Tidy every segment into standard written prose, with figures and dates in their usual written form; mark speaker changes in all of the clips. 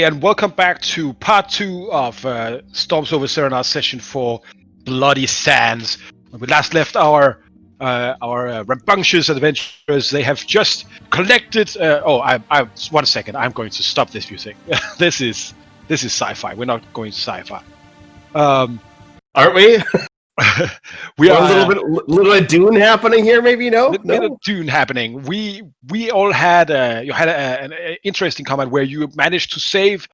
Speaker 1: And welcome back to part 2 of Storms over Cerenar session for Bloody Sands. When we last left our rambunctious adventurers, they have just collected. I 1 second. I'm going to stop this music. this is sci-fi. We're not going to sci-fi.
Speaker 2: Aren't we?
Speaker 1: We
Speaker 2: Or
Speaker 1: are
Speaker 2: a little bit of Dune happening here, maybe. No.
Speaker 1: Bit of Dune happening. We all had an interesting comment where you managed to save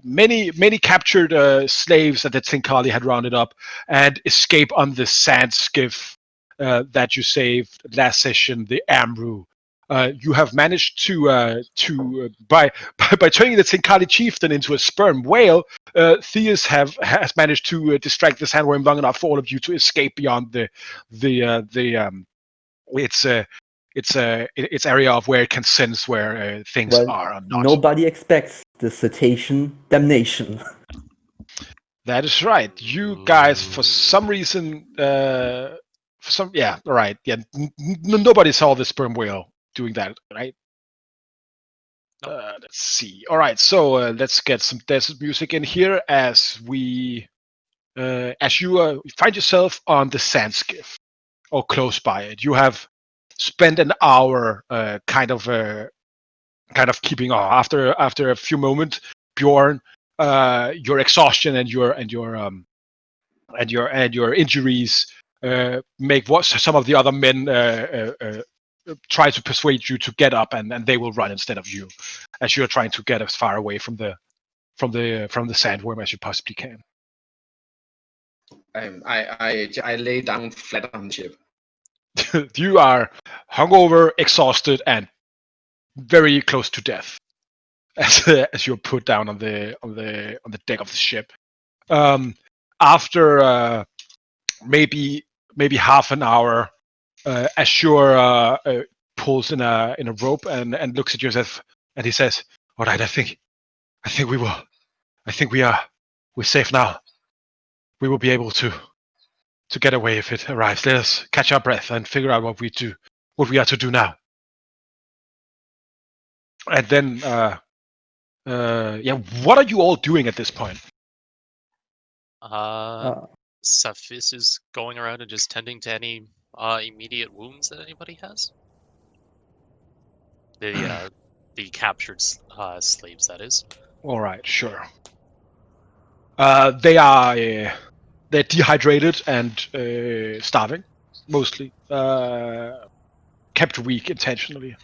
Speaker 1: many captured slaves that the Tinkali had rounded up and escape on the sand skiff that you saved last session, the Amru. You have managed to by turning the Tinkali chieftain into a sperm whale, Theus has managed to distract the sandworm long enough for all of you to escape beyond its area of where it can sense where things are or not.
Speaker 3: Nobody expects the cetacean damnation.
Speaker 1: That is right. You guys, for some reason, nobody saw the sperm whale doing that, right? Let's see. All right, so let's get some desert music in here as you find yourself on the sand skiff or close by it. You have spent an hour kind of keeping off. After a few moments, Bjorn, your exhaustion and your injuries make what some of the other men try to persuade you to get up, and they will run instead of you, as you're trying to get as far away from the sandworm as you possibly can.
Speaker 2: I lay down flat on the ship.
Speaker 1: You are hungover, exhausted, and very close to death as you're put down on the deck of the ship. After maybe half an hour, Ashur pulls in a rope and looks at yourself, and he says, "All right, I think we're safe now. We will be able to get away if it arrives. Let us catch our breath and figure out what we are to do now." And then, what are you all doing at this point?
Speaker 4: Cephis is going around and just tending to any immediate wounds that anybody has. The captured slaves, that is.
Speaker 1: All right, sure. They're dehydrated and starving, mostly. Kept weak intentionally.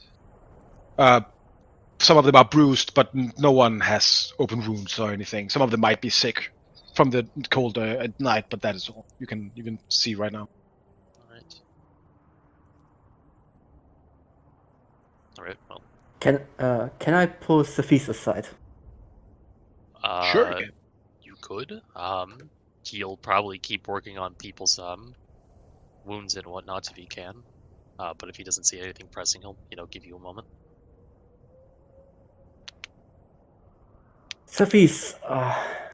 Speaker 1: Some of them are bruised, but no one has open wounds or anything. Some of them might be sick from the cold at night, but that is all you can see right now.
Speaker 4: All right. Well.
Speaker 3: Can I pull Cephis aside?
Speaker 1: Sure.
Speaker 4: You could. He'll probably keep working on people's wounds and whatnot if he can. But if he doesn't see anything pressing, he'll give you a moment.
Speaker 3: Cephis,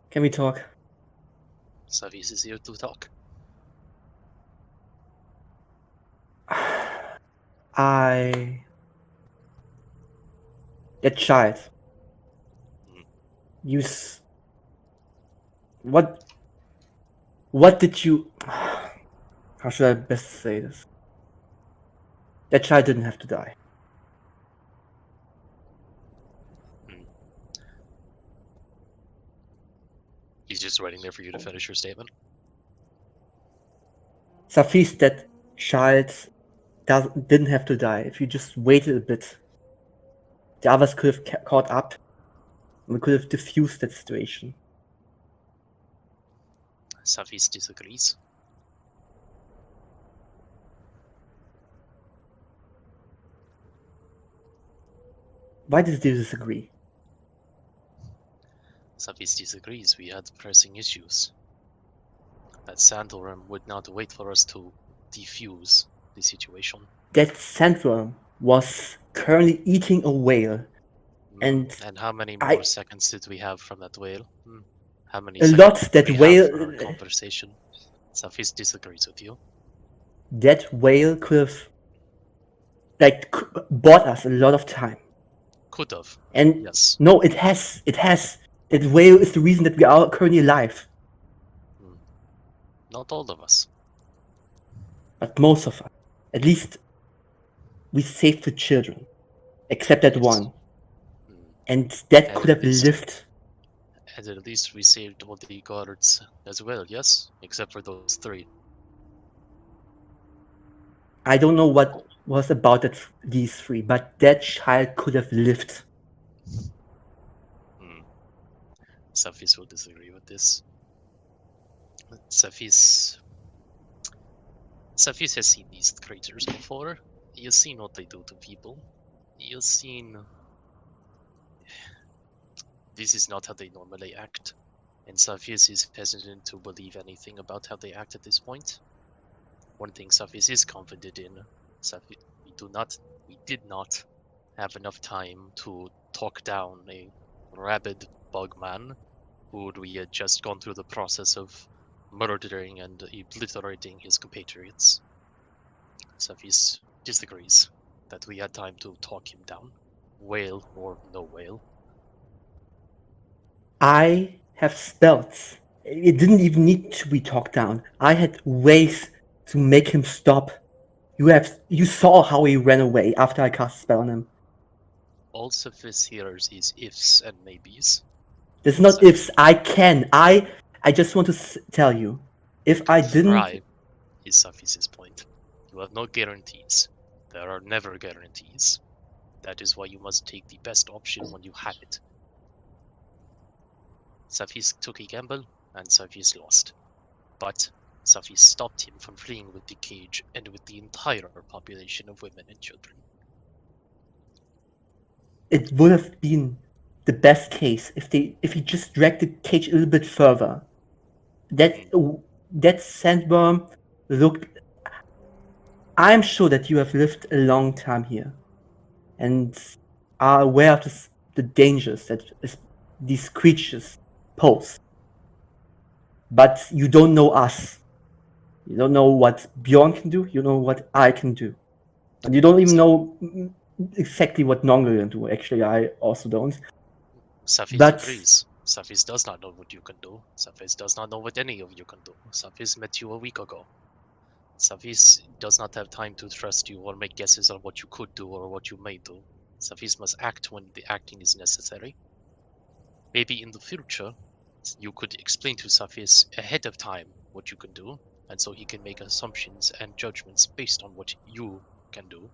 Speaker 3: can we talk?
Speaker 4: Cephis is here to talk.
Speaker 3: That child. What did you... How should I best say this? That child didn't have to die.
Speaker 4: He's just waiting there for you to finish your statement.
Speaker 3: Cephis, that child didn't have to die. If you just waited a bit, the others could have caught up, and we could have diffused that situation.
Speaker 4: Cephis disagrees.
Speaker 3: Why did you disagree?
Speaker 4: Cephis disagrees. We had pressing issues. That sandworm would not wait for us to defuse the situation.
Speaker 3: That sandworm was currently eating a whale. And
Speaker 4: how many more seconds did we have from that whale? How many
Speaker 3: a lot that whale
Speaker 4: for our conversation? Cephis disagrees with you.
Speaker 3: That whale could have bought us a lot of time.
Speaker 4: Could have.
Speaker 3: And
Speaker 4: Yes.
Speaker 3: no, it has. It has. That whale is the reason that we are currently alive.
Speaker 4: Not all of us.
Speaker 3: But most of us. At least we saved the children. Except that
Speaker 4: Yes.
Speaker 3: one. And that
Speaker 4: And
Speaker 3: could
Speaker 4: at
Speaker 3: have
Speaker 4: least-
Speaker 3: lived.
Speaker 4: And at least we saved all the guards as well, yes? Except for those 3.
Speaker 3: I don't know what was about these 3, but that child could have lived.
Speaker 4: Safis will disagree with this. Safis has seen these creatures before. He has seen what they do to people. He has seen... This is not how they normally act. And Safis is hesitant to believe anything about how they act at this point. One thing Safis is confident in, we did not have enough time to talk down a rabid bug man who we had just gone through the process of murdering and obliterating his compatriots. Safis disagrees that we had time to talk him down, whale or no whale.
Speaker 3: I have spells. It didn't even need to be talked down. I had ways to make him stop. You saw how he ran away after I cast a spell on him.
Speaker 4: All Safis hears is ifs and maybes.
Speaker 3: There's not ifs. I can. I just want to tell you, if I didn't.
Speaker 4: Try is Safis' point. You have no guarantees. There are never guarantees. That is why you must take the best option when you have it. Safis took a gamble, and Safis lost. But Safis stopped him from fleeing with the cage and with the entire population of women and children.
Speaker 3: It would have been the best case if he just dragged the cage a little bit further. That sandworm looked. I'm sure that you have lived a long time here, and are aware of the dangers that these creatures pose. But you don't know us. You don't know what Bjorn can do. You know what I can do, and you don't even know exactly what Nongol can do. Actually, I also don't.
Speaker 4: Safis agrees. Safis does not know what you can do. Safis does not know what any of you can do. Safis met you a week ago. Safis does not have time to trust you or make guesses on what you could do or what you may do. Safis must act when the acting is necessary. Maybe in the future, you could explain to Safis ahead of time what you can do, and so he can make assumptions and judgments based on what you can do.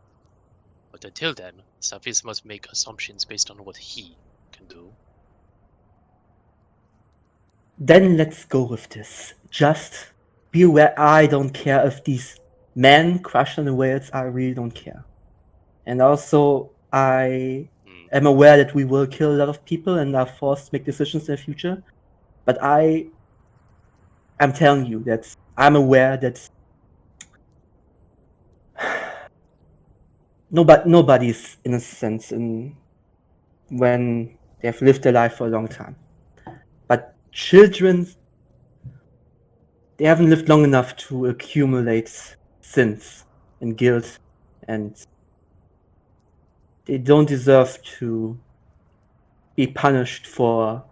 Speaker 4: But until then, Safis must make assumptions based on what he can do.
Speaker 3: Then let's go with this. Just be aware, I don't care if these men crush on the whales, I really don't care. And also, I am aware that we will kill a lot of people and are forced to make decisions in the future. But I'm telling you that I'm aware that nobody's innocent when they have lived their life for a long time. But children, they haven't lived long enough to accumulate sins and guilt, and they don't deserve to be punished for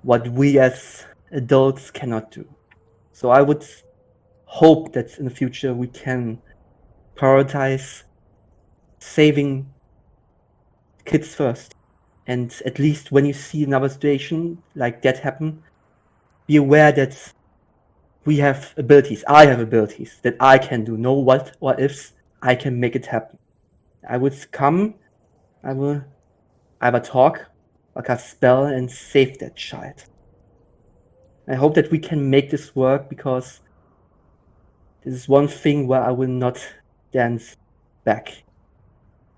Speaker 3: what we as adults cannot do. So I would hope that in the future we can prioritize saving kids first. And at least when you see another situation like that happen, be aware that we have abilities. I have abilities that I can do. Know what ifs, I can make it happen. I will either talk or cast spell and save that child. I hope that we can make this work, because this is one thing where I will not dance back.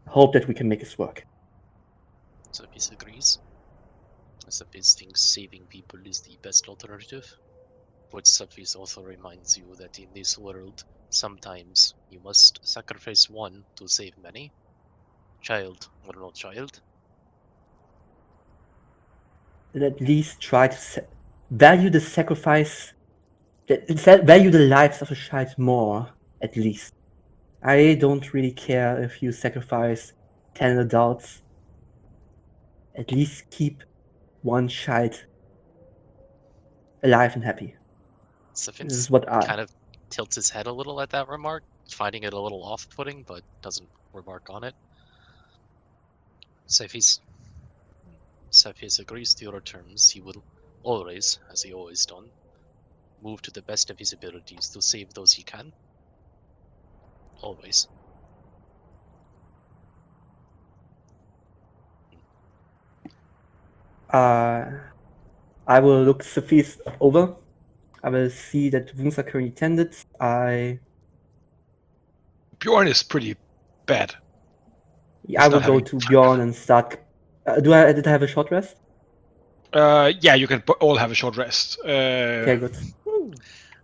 Speaker 3: I hope that we can make this work.
Speaker 4: Safis agrees. Safis thinks saving people is the best alternative. But Safis also reminds you that in this world, sometimes you must sacrifice one to save many. Child or no child.
Speaker 3: And at least try to value the sacrifice, value the lives of a child more, at least. I don't really care if you sacrifice 10 adults, at least keep one child alive and happy.
Speaker 4: So
Speaker 3: This
Speaker 4: Vince
Speaker 3: is what
Speaker 4: kind of tilts his head a little at that remark, finding it a little off-putting, but doesn't remark on it. So if he agrees to your terms, he will always, as he always done, move to the best of his abilities to save those he can. Always.
Speaker 3: I will look Sophie's over. I will see that wounds are currently tended.
Speaker 1: Bjorn is pretty bad.
Speaker 3: I will go to Bjorn and start. Did I have a short rest?
Speaker 1: Yeah, you can all have a short rest.
Speaker 3: Okay, good.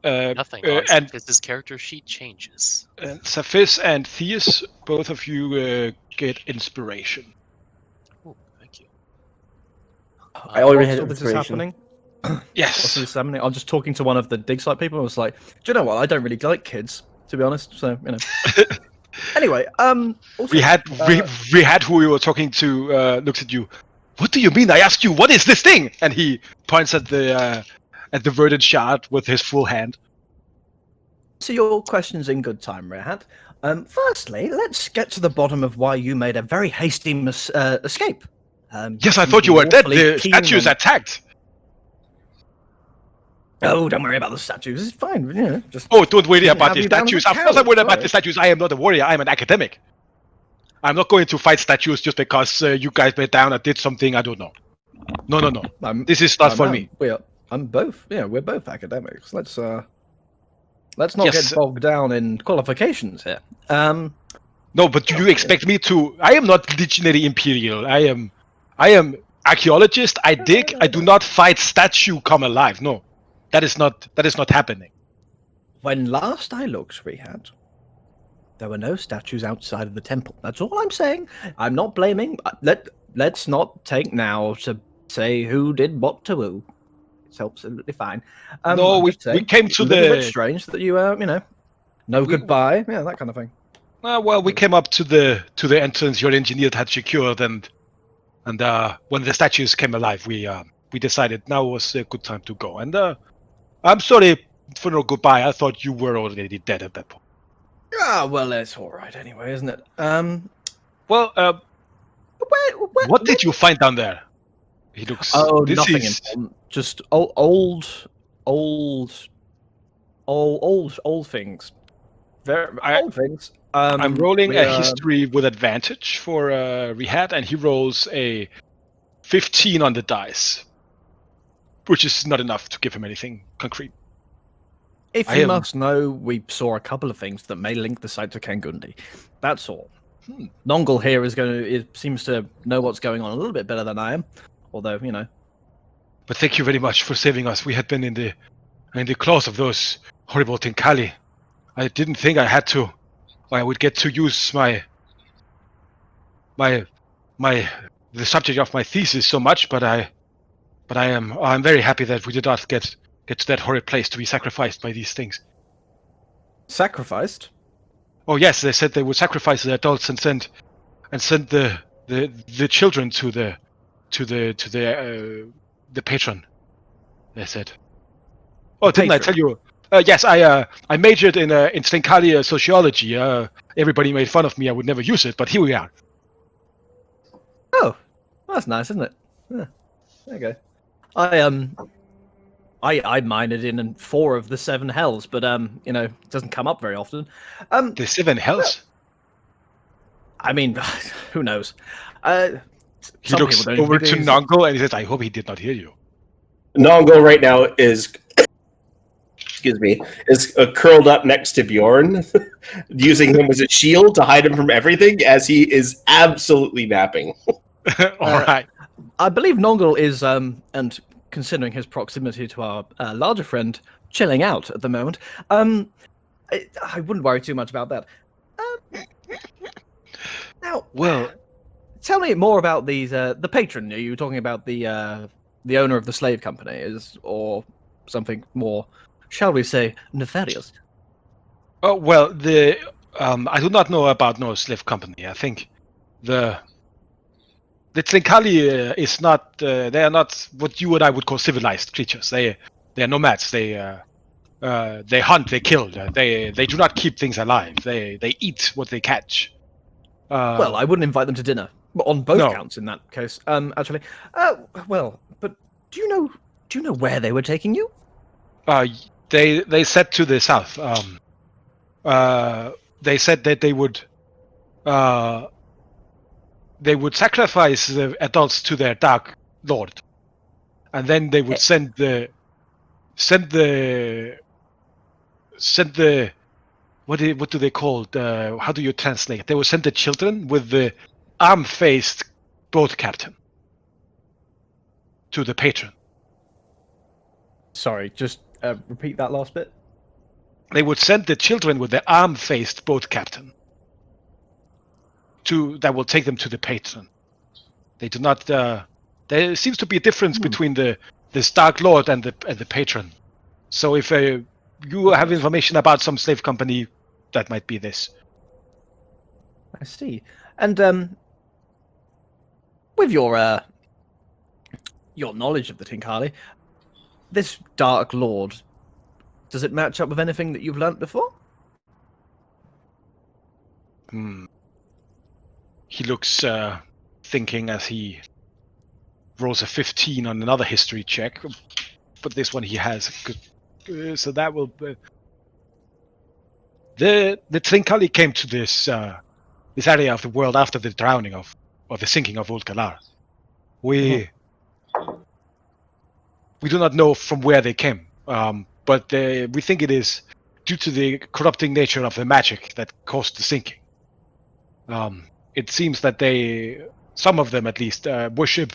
Speaker 4: Nothing on Saphis' character sheet changes.
Speaker 1: And Saphis and Theus, both of you get inspiration.
Speaker 4: Oh, thank you.
Speaker 3: I already had
Speaker 5: this is
Speaker 3: inspiration.
Speaker 5: happening.
Speaker 1: Yes.
Speaker 5: Also, this is happening. I'm just talking to one of the dig site people. I was like, "Do you know what? I don't really like kids, to be honest." So Anyway, also,
Speaker 1: we had who we were talking to looks at you. What do you mean? I asked you, what is this thing? And he points at the verdant shard with his full hand.
Speaker 5: So your question's in good time, Rehat. Firstly, let's get to the bottom of why you made a very hasty escape.
Speaker 1: Yes, I thought you were dead. The statues attacked.
Speaker 5: Oh, don't worry about the statues. It's fine. Yeah,
Speaker 1: don't worry about the statues. Of course I'm worried about the statues. I am not a warrior. I am an academic. I'm not going to fight statues just because you guys went down and did something I don't know. No. This is not for me.
Speaker 5: I'm both. Yeah, we're both academics. Let's not get bogged down in qualifications here.
Speaker 1: No, but do you expect me to? I am not legionary imperial. I am archaeologist. I dig. I do not fight statue come alive. No, that is not happening.
Speaker 5: When last I looked, Rehat, there were no statues outside of the temple. That's all I'm saying. I'm not blaming. Let's not take now to say who did what to who. It's absolutely fine.
Speaker 1: No, we came to
Speaker 5: the. A bit strange that you no goodbye, yeah, that kind of thing.
Speaker 1: Well, we came up to the entrance your engineer had secured, and when the statues came alive, we decided now was a good time to go. And I'm sorry for no goodbye. I thought you were already dead at that point.
Speaker 5: Ah, well, it's all right anyway, isn't it?
Speaker 1: Well, what did you find down there? He looks.
Speaker 5: Oh, nothing important. Just old things. Old things.
Speaker 1: I'm rolling a history with advantage for Rehat, and he rolls a 15 on the dice, which is not enough to give him anything concrete.
Speaker 5: If you must know, we saw a couple of things that may link the site to Kangundi. That's all. Nongol here seems to know what's going on a little bit better than I am, although
Speaker 1: But thank you very much for saving us. We had been in the claws of those horrible Tinkali. I didn't think I would get to use the subject of my thesis so much, but I'm very happy that we did not get to that horrid place to be sacrificed by these things.
Speaker 5: Sacrificed?
Speaker 1: Oh yes, they said they would sacrifice the adults and send the children to the patron. They said. Oh, didn't I tell you? Yes, I majored in Stinkali sociology. Everybody made fun of me. I would never use it, but here we are.
Speaker 5: Oh, that's nice, isn't it? Yeah. There you go. I minored in 4 of the 7 hells, but it doesn't come up very often.
Speaker 1: The 7 hells?
Speaker 5: I mean, who knows?
Speaker 1: He looks over to Nongol and he says, "I hope he did not hear you."
Speaker 2: Nongol right now is curled up next to Bjorn, using him as a shield to hide him from everything, as he is absolutely napping.
Speaker 1: All right.
Speaker 5: I believe Nongol is, and considering his proximity to our larger friend, chilling out at the moment. I wouldn't worry too much about that. Now,
Speaker 1: well,
Speaker 5: tell me more about these. The patron. Are you talking about the owner of the slave company, or something more, shall we say, nefarious?
Speaker 1: Oh well, I do not know about no slave company. I think the Tlinkali is not. They are not what you and I would call civilized creatures. They are nomads. They hunt. They kill. They do not keep things alive. They eat what they catch.
Speaker 5: Well, I wouldn't invite them to dinner. But on both
Speaker 1: No.
Speaker 5: counts, in that case. Actually, well, but do you know where they were taking you?
Speaker 1: They said to the south. They said that they would sacrifice the adults to their dark lord, and then they would send the what do they call it? How do you translate? They would send the children with the arm-faced boat captain to the patron.
Speaker 5: Sorry, just repeat that last bit.
Speaker 1: They would send the children with the arm-faced boat captain that will take them to the patron. They do not. There seems to be a difference between this dark lord and the patron. So if you have information about some slave company, that might be this.
Speaker 5: I see. And with your knowledge of the Tinkali, this Dark Lord, does it match up with anything that you've learnt before?
Speaker 1: He looks thinking as he rolls a 15 on another history check, but this one he has good. So that will. The Trinkali came to this area of the world after the drowning or the sinking of Ulkalar. We do not know from where they came, but we think it is due to the corrupting nature of the magic that caused the sinking. It seems that some of them at least, worship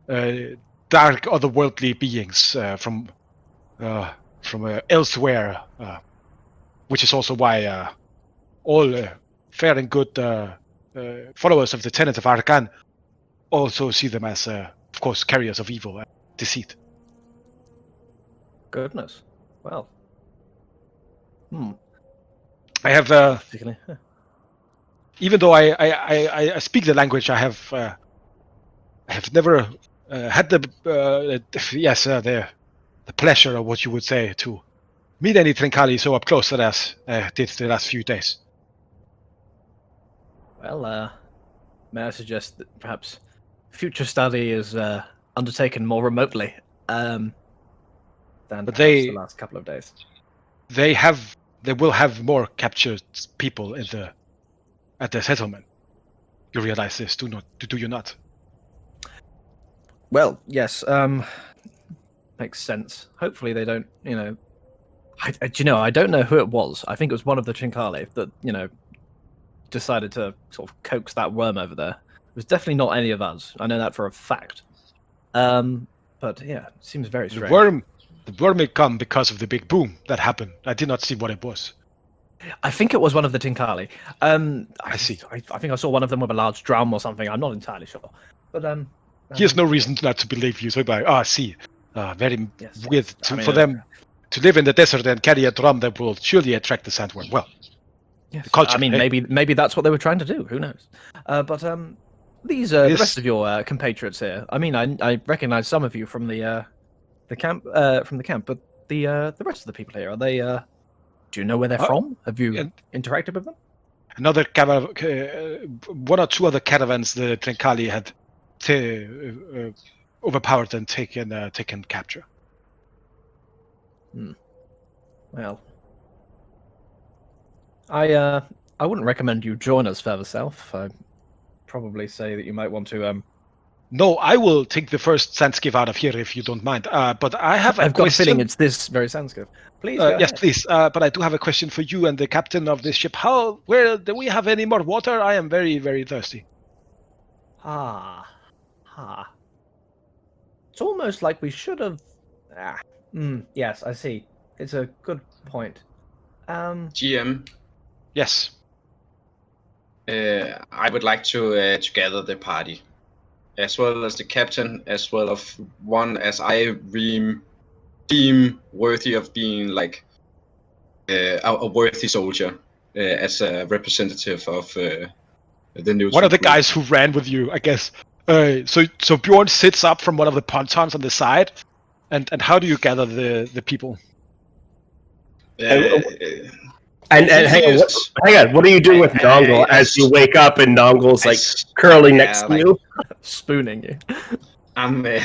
Speaker 1: dark otherworldly beings from elsewhere, which is also why all fair and good followers of the tenets of Arkan also see them as, of course, carriers of evil and deceit.
Speaker 5: Goodness. Well.
Speaker 1: I have, even though I speak the language, I have never had the pleasure of what you would say to meet any Trinkali so up close as did the last few days.
Speaker 5: Well, may I suggest that perhaps future study is undertaken more remotely than the last couple of days.
Speaker 1: They will have more captured people at the settlement. You realize this, do you not?
Speaker 5: Well, yes. Makes sense. Hopefully they don't, I don't know who it was. I think it was one of the Trinkali that, decided to sort of coax that worm over there. It was definitely not any of us. I know that for a fact. But yeah, it seems very strange.
Speaker 1: The worm may come because of the big boom that happened. I did not see what it was.
Speaker 5: I think it was one of the Tinkali.
Speaker 1: I see.
Speaker 5: I think I saw one of them with a large drum or something. I'm not entirely sure. But
Speaker 1: he has no reason not to believe you. So like, I see. Very weird for them to live in the desert and carry a drum that will surely attract the sandworm. Well,
Speaker 5: yes.
Speaker 1: Culture,
Speaker 5: I mean, maybe that's what they were trying to do. Who knows? But these the rest of your compatriots here. I mean, I recognize some of you from the camp. But the rest of the people here, are they? Do you know where they're from? Have you interacted with them?
Speaker 1: Another one or two other caravans the Trinkali had overpowered and taken capture.
Speaker 5: Well, I wouldn't recommend you join us further south. I'd probably say that you might want to.
Speaker 1: No, I will take the first Sandskiv out of here if you don't mind. But I have a question.
Speaker 5: I've got a feeling it's this very Sandskiv. Please, go
Speaker 1: yes,
Speaker 5: ahead.
Speaker 1: please. But I do have a question for you and the captain of this ship. Where do we have any more water? I am very, very thirsty.
Speaker 5: It's almost like we should have. Yes, I see. It's a good point.
Speaker 6: GM.
Speaker 1: Yes.
Speaker 6: I would like to gather the party, as well as the captain, as well as one as I deem worthy of being like a worthy soldier, as a representative of the neutral
Speaker 1: One of the
Speaker 6: group.
Speaker 1: guys who ran with you, I guess. So Bjorn sits up from one of the pontons on the side, and how do you gather the people?
Speaker 2: And hang on, what are you doing with Nongle as you wake up and Nongle's like curling next to you?
Speaker 5: Spooning you.
Speaker 6: I'm.
Speaker 3: Is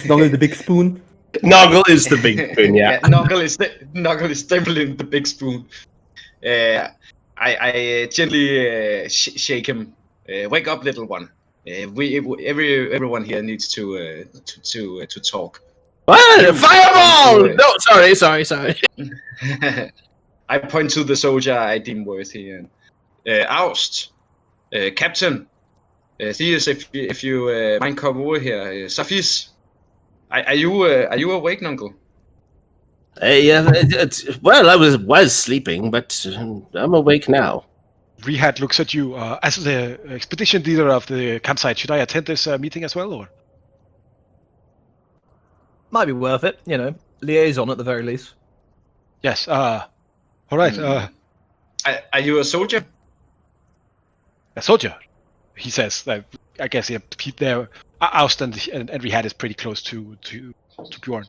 Speaker 3: Nongle the big spoon?
Speaker 2: Nongle is the big spoon, yeah.
Speaker 6: Nongle is definitely the big spoon. I gently shake him. Wake up, little one. Everyone here needs to talk.
Speaker 2: What? Fireball! No, sorry.
Speaker 6: I point to the soldier I deem worthy and oust, Captain. Theus, if you mind come over here. Safis, are you awake, Nongle?
Speaker 2: Yeah, well, I was sleeping, but I'm awake now.
Speaker 1: Rehad looks at you as the expedition leader of the campsite. Should I attend this meeting as well, or?
Speaker 5: Might be worth it, liaison at the very least.
Speaker 1: Yes. All right.
Speaker 6: Are you a soldier?
Speaker 1: A soldier, he says. I guess there. Oust and Rehad is pretty close to Bjorn.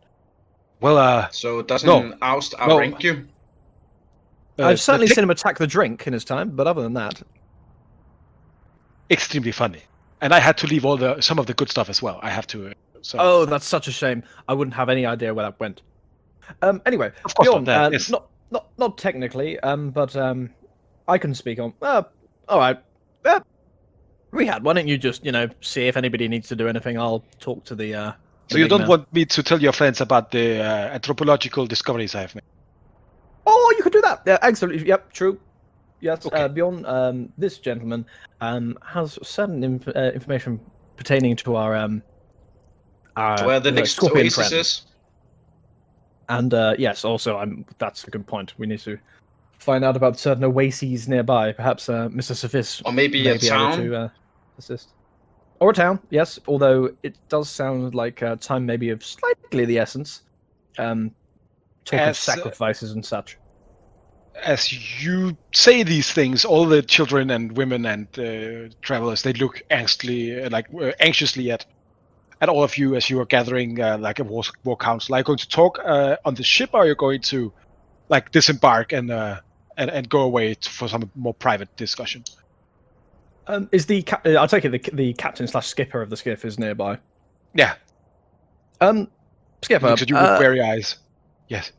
Speaker 1: Well,
Speaker 6: so doesn't Oust outrank you?
Speaker 5: I've certainly seen him attack the drink in his time, but other than that,
Speaker 1: extremely funny. And I had to leave some of the good stuff as well. I have to. So.
Speaker 5: Oh, that's such a shame. I wouldn't have any idea where that went. Anyway,
Speaker 1: of course
Speaker 5: Bjorn,
Speaker 1: not, yes.
Speaker 5: not technically, but I can speak on. All right, Rehad, why don't you just see if anybody needs to do anything? I'll talk to the.
Speaker 1: So you don't want me to tell your friends about the anthropological discoveries I have made?
Speaker 5: Oh, you could do that. Yeah, absolutely. Yep, true. Yes,
Speaker 1: okay.
Speaker 5: Bjorn, this gentleman has certain information pertaining to our
Speaker 6: where the next
Speaker 5: Scorpion
Speaker 6: oasis
Speaker 5: friend.
Speaker 6: is.
Speaker 5: And yes, also, that's a good point. We need to find out about certain oases nearby. Perhaps Mr. Safis
Speaker 6: or maybe
Speaker 5: may
Speaker 6: a
Speaker 5: be
Speaker 6: town
Speaker 5: able to assist. Or a town, yes. Although it does sound like time may be of slightly the essence. Talk of sacrifices and such.
Speaker 1: As you say these things, all the children and women and travelers, they look anxiously at all of you as you are gathering like a war council. Are you going to talk on the ship, or are you going to disembark and go away for some more private discussion?
Speaker 5: Is I'll take it the captain / skipper of the skiff is nearby.
Speaker 1: Yeah.
Speaker 5: Skipper.
Speaker 1: Looks at you with wary eyes. Yes.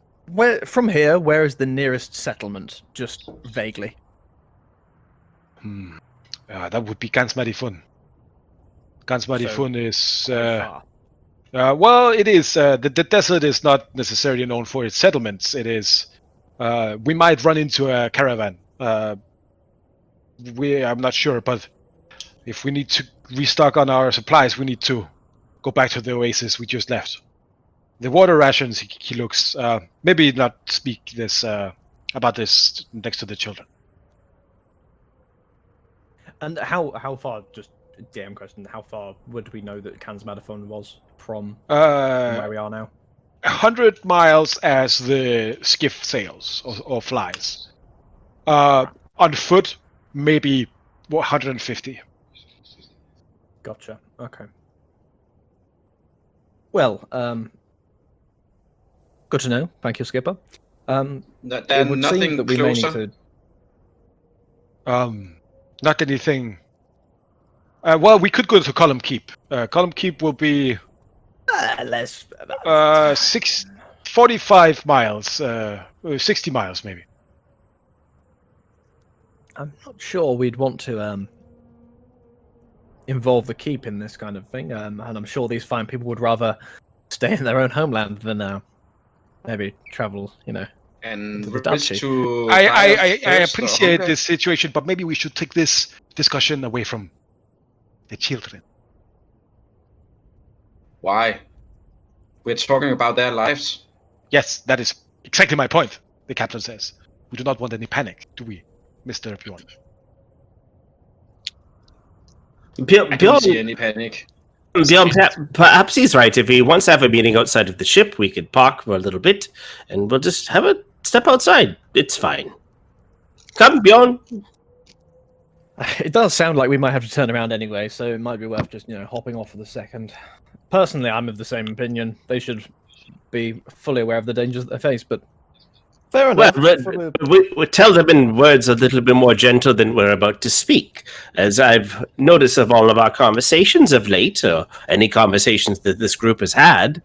Speaker 5: From here, where is the nearest settlement? Just vaguely.
Speaker 1: That would be Gansmarifun. Gansmarifun is. Well, it is. The desert is not necessarily known for its settlements. It is. We might run into a caravan. I'm not sure, but if we need to restock on our supplies, we need to go back to the oasis we just left. The water rations, he looks, maybe not speak this about this next to the children.
Speaker 5: And how far, just a DM question, how far would we know that Gansmarifun was from where we are now?
Speaker 1: 100 miles as the skiff sails or flies. On foot, maybe 150.
Speaker 5: Gotcha, okay. Well, good to know. Thank you, Skipper.
Speaker 6: Nothing
Speaker 5: that we
Speaker 6: closer.
Speaker 5: may need
Speaker 1: to... not anything. Well, we could go to Column Keep. Column Keep will be
Speaker 5: less.
Speaker 1: 45 miles, 60 miles maybe.
Speaker 5: I'm not sure we'd want to involve the keep in this kind of thing, and I'm sure these fine people would rather stay in their own homeland than maybe travel,
Speaker 6: and
Speaker 5: to the Dutchy.
Speaker 1: I appreciate this situation, but maybe we should take this discussion away from the children.
Speaker 6: Why? We're talking about their lives.
Speaker 1: Yes, that is exactly my point, the captain says. We do not want any panic, do we, Mr. Bjorn?
Speaker 6: I don't see any panic.
Speaker 2: Bjorn, perhaps he's right. If he wants to have a meeting outside of the ship, we could park for a little bit, and we'll just have a step outside. It's fine. Come, Bjorn.
Speaker 5: It does sound like we might have to turn around anyway, so it might be worth just hopping off for the second. Personally, I'm of the same opinion. They should be fully aware of the dangers that they face, but fair
Speaker 2: Well,
Speaker 5: enough.
Speaker 2: we tell them in words a little bit more gentle than we're about to speak. As I've noticed of all of our conversations of late, or any conversations that this group has had,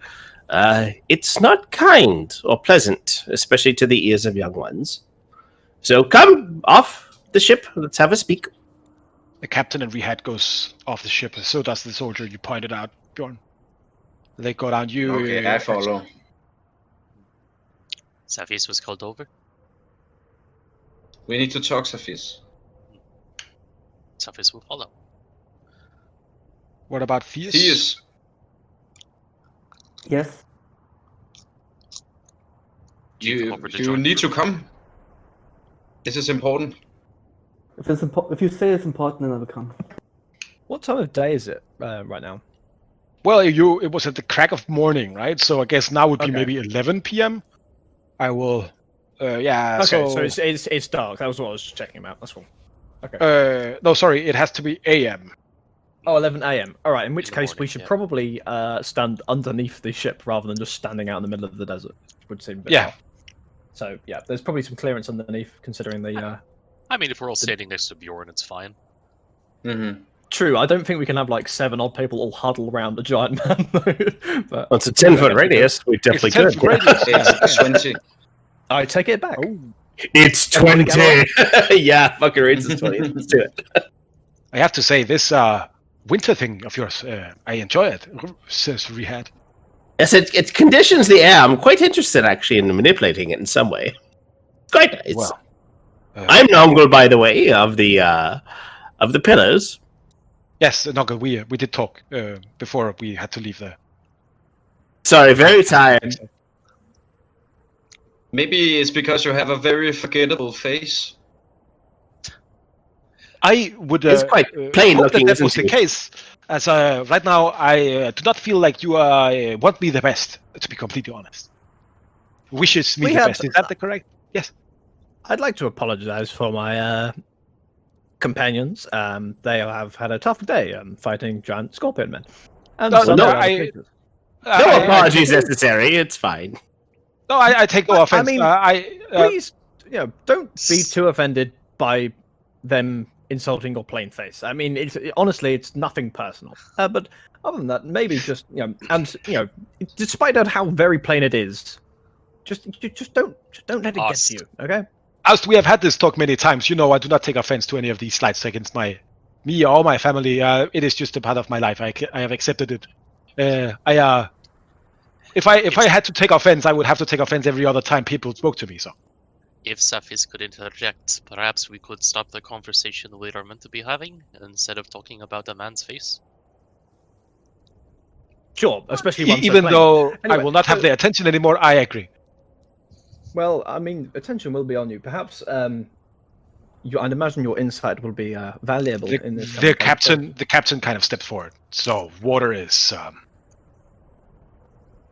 Speaker 2: it's not kind or pleasant, especially to the ears of young ones. So come off the ship. Let's have a speak.
Speaker 1: The captain and Rehad goes off the ship. So does the soldier you pointed out, Bjorn. They go down.
Speaker 6: Okay, I follow.
Speaker 4: Safis was called over.
Speaker 6: We need to talk, Safis.
Speaker 4: Safis will follow.
Speaker 1: What about Theus?
Speaker 6: Theus,
Speaker 3: Yes.
Speaker 6: you need to come. This is important.
Speaker 3: If you say it's important, then I will come.
Speaker 5: What time of day is it right now?
Speaker 1: Well, it was at the crack of morning, right? So I guess now would be
Speaker 5: Okay.
Speaker 1: maybe 11 p.m. I will. Yeah.
Speaker 5: Okay, so it's dark. That was what I was checking about. That's cool. Okay.
Speaker 1: No, sorry. It has to be a.m.
Speaker 5: Oh, 11 a.m. All right. In which
Speaker 4: the
Speaker 5: case, we
Speaker 4: morning,
Speaker 5: should
Speaker 4: yeah.
Speaker 5: probably stand underneath the ship rather than just standing out in the middle of the desert. Would seem a bit
Speaker 1: Yeah.
Speaker 5: off. So yeah, there's probably some clearance underneath, considering the.
Speaker 4: I mean, if we're all standing next to Bjorn, it's fine.
Speaker 6: Mm-hmm.
Speaker 5: True. I don't think we can have like 7 odd people all huddle around a giant man. Though. But
Speaker 2: Well, it's a 10-foot radius. We definitely
Speaker 1: It's 10
Speaker 2: could.
Speaker 1: radius.
Speaker 6: It's 20.
Speaker 5: I take it back.
Speaker 1: Oh,
Speaker 2: It's
Speaker 5: Everybody
Speaker 2: 20.
Speaker 5: get
Speaker 2: Yeah, fucking radius is 20. Let's do it.
Speaker 1: I have to say this winter thing of yours. I enjoy it. Says Rehad.
Speaker 2: Yes, it conditions the air. I'm quite interested, actually, in manipulating it in some way. Quite nice.
Speaker 1: Well,
Speaker 2: I'm Nongle, by the way, of the pillars.
Speaker 1: yes, Noggle. We did talk before we had to leave there.
Speaker 2: Sorry, very tired.
Speaker 6: Maybe it's because you have a very forgettable face.
Speaker 1: I would.
Speaker 2: It's quite plain
Speaker 1: hope
Speaker 2: looking,
Speaker 1: that was
Speaker 2: isn't
Speaker 1: the
Speaker 2: it?
Speaker 1: case. As right now, I do not feel like you want me the best. To be completely honest, wishes me
Speaker 5: We
Speaker 1: the
Speaker 5: have-
Speaker 1: best. Is that the correct? Yes.
Speaker 5: I'd like to apologize for my companions. They have had a tough day fighting giant scorpion men. And
Speaker 1: No,
Speaker 5: some
Speaker 2: no,
Speaker 5: other
Speaker 1: I-
Speaker 5: creatures.
Speaker 2: No apologies necessary. It's fine.
Speaker 1: No, I take no
Speaker 5: I
Speaker 1: offense.
Speaker 5: mean, Please, don't be too offended by them insulting your plain face. I mean, honestly, it's nothing personal. But other than that, maybe just despite how very plain it is, just don't let it get to you. Okay.
Speaker 1: as we have had this talk many times, I do not take offense to any of these slights against me or my family. It is just a part of my life. I have accepted it. If I had to take offense, I would have to take offense every other time people spoke to me. So
Speaker 4: If Safis could interject, perhaps we could stop the conversation we are meant to be having instead of talking about a man's face.
Speaker 5: Sure, especially once
Speaker 1: even
Speaker 5: they're
Speaker 1: though I
Speaker 5: Anyway,
Speaker 1: will not have
Speaker 5: so-
Speaker 1: their attention anymore, I agree.
Speaker 5: Well, I mean, attention will be on you. Perhaps I'd imagine your insight will be valuable in this.
Speaker 1: The captain kind of stepped forward. So water is.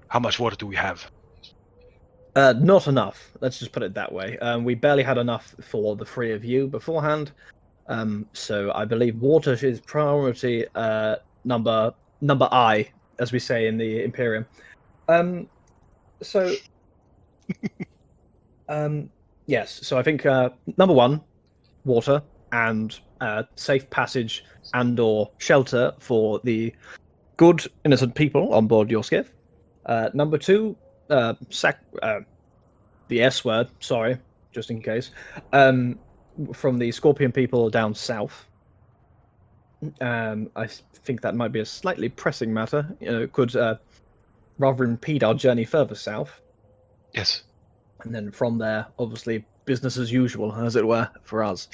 Speaker 1: How much water do we have?
Speaker 5: Not enough. Let's just put it that way. We barely had enough for the 3 of you beforehand. So I believe water is priority number I, as we say in the Imperium. Yes. So I think number 1, water and safe passage and/or shelter for the good innocent people on board your skiff. Number 2, the S word, sorry, just in case, from the Scorpion people down south. I think that might be a slightly pressing matter. It could rather impede our journey further south.
Speaker 1: Yes.
Speaker 5: And then from there, obviously, business as usual, as it were, for us.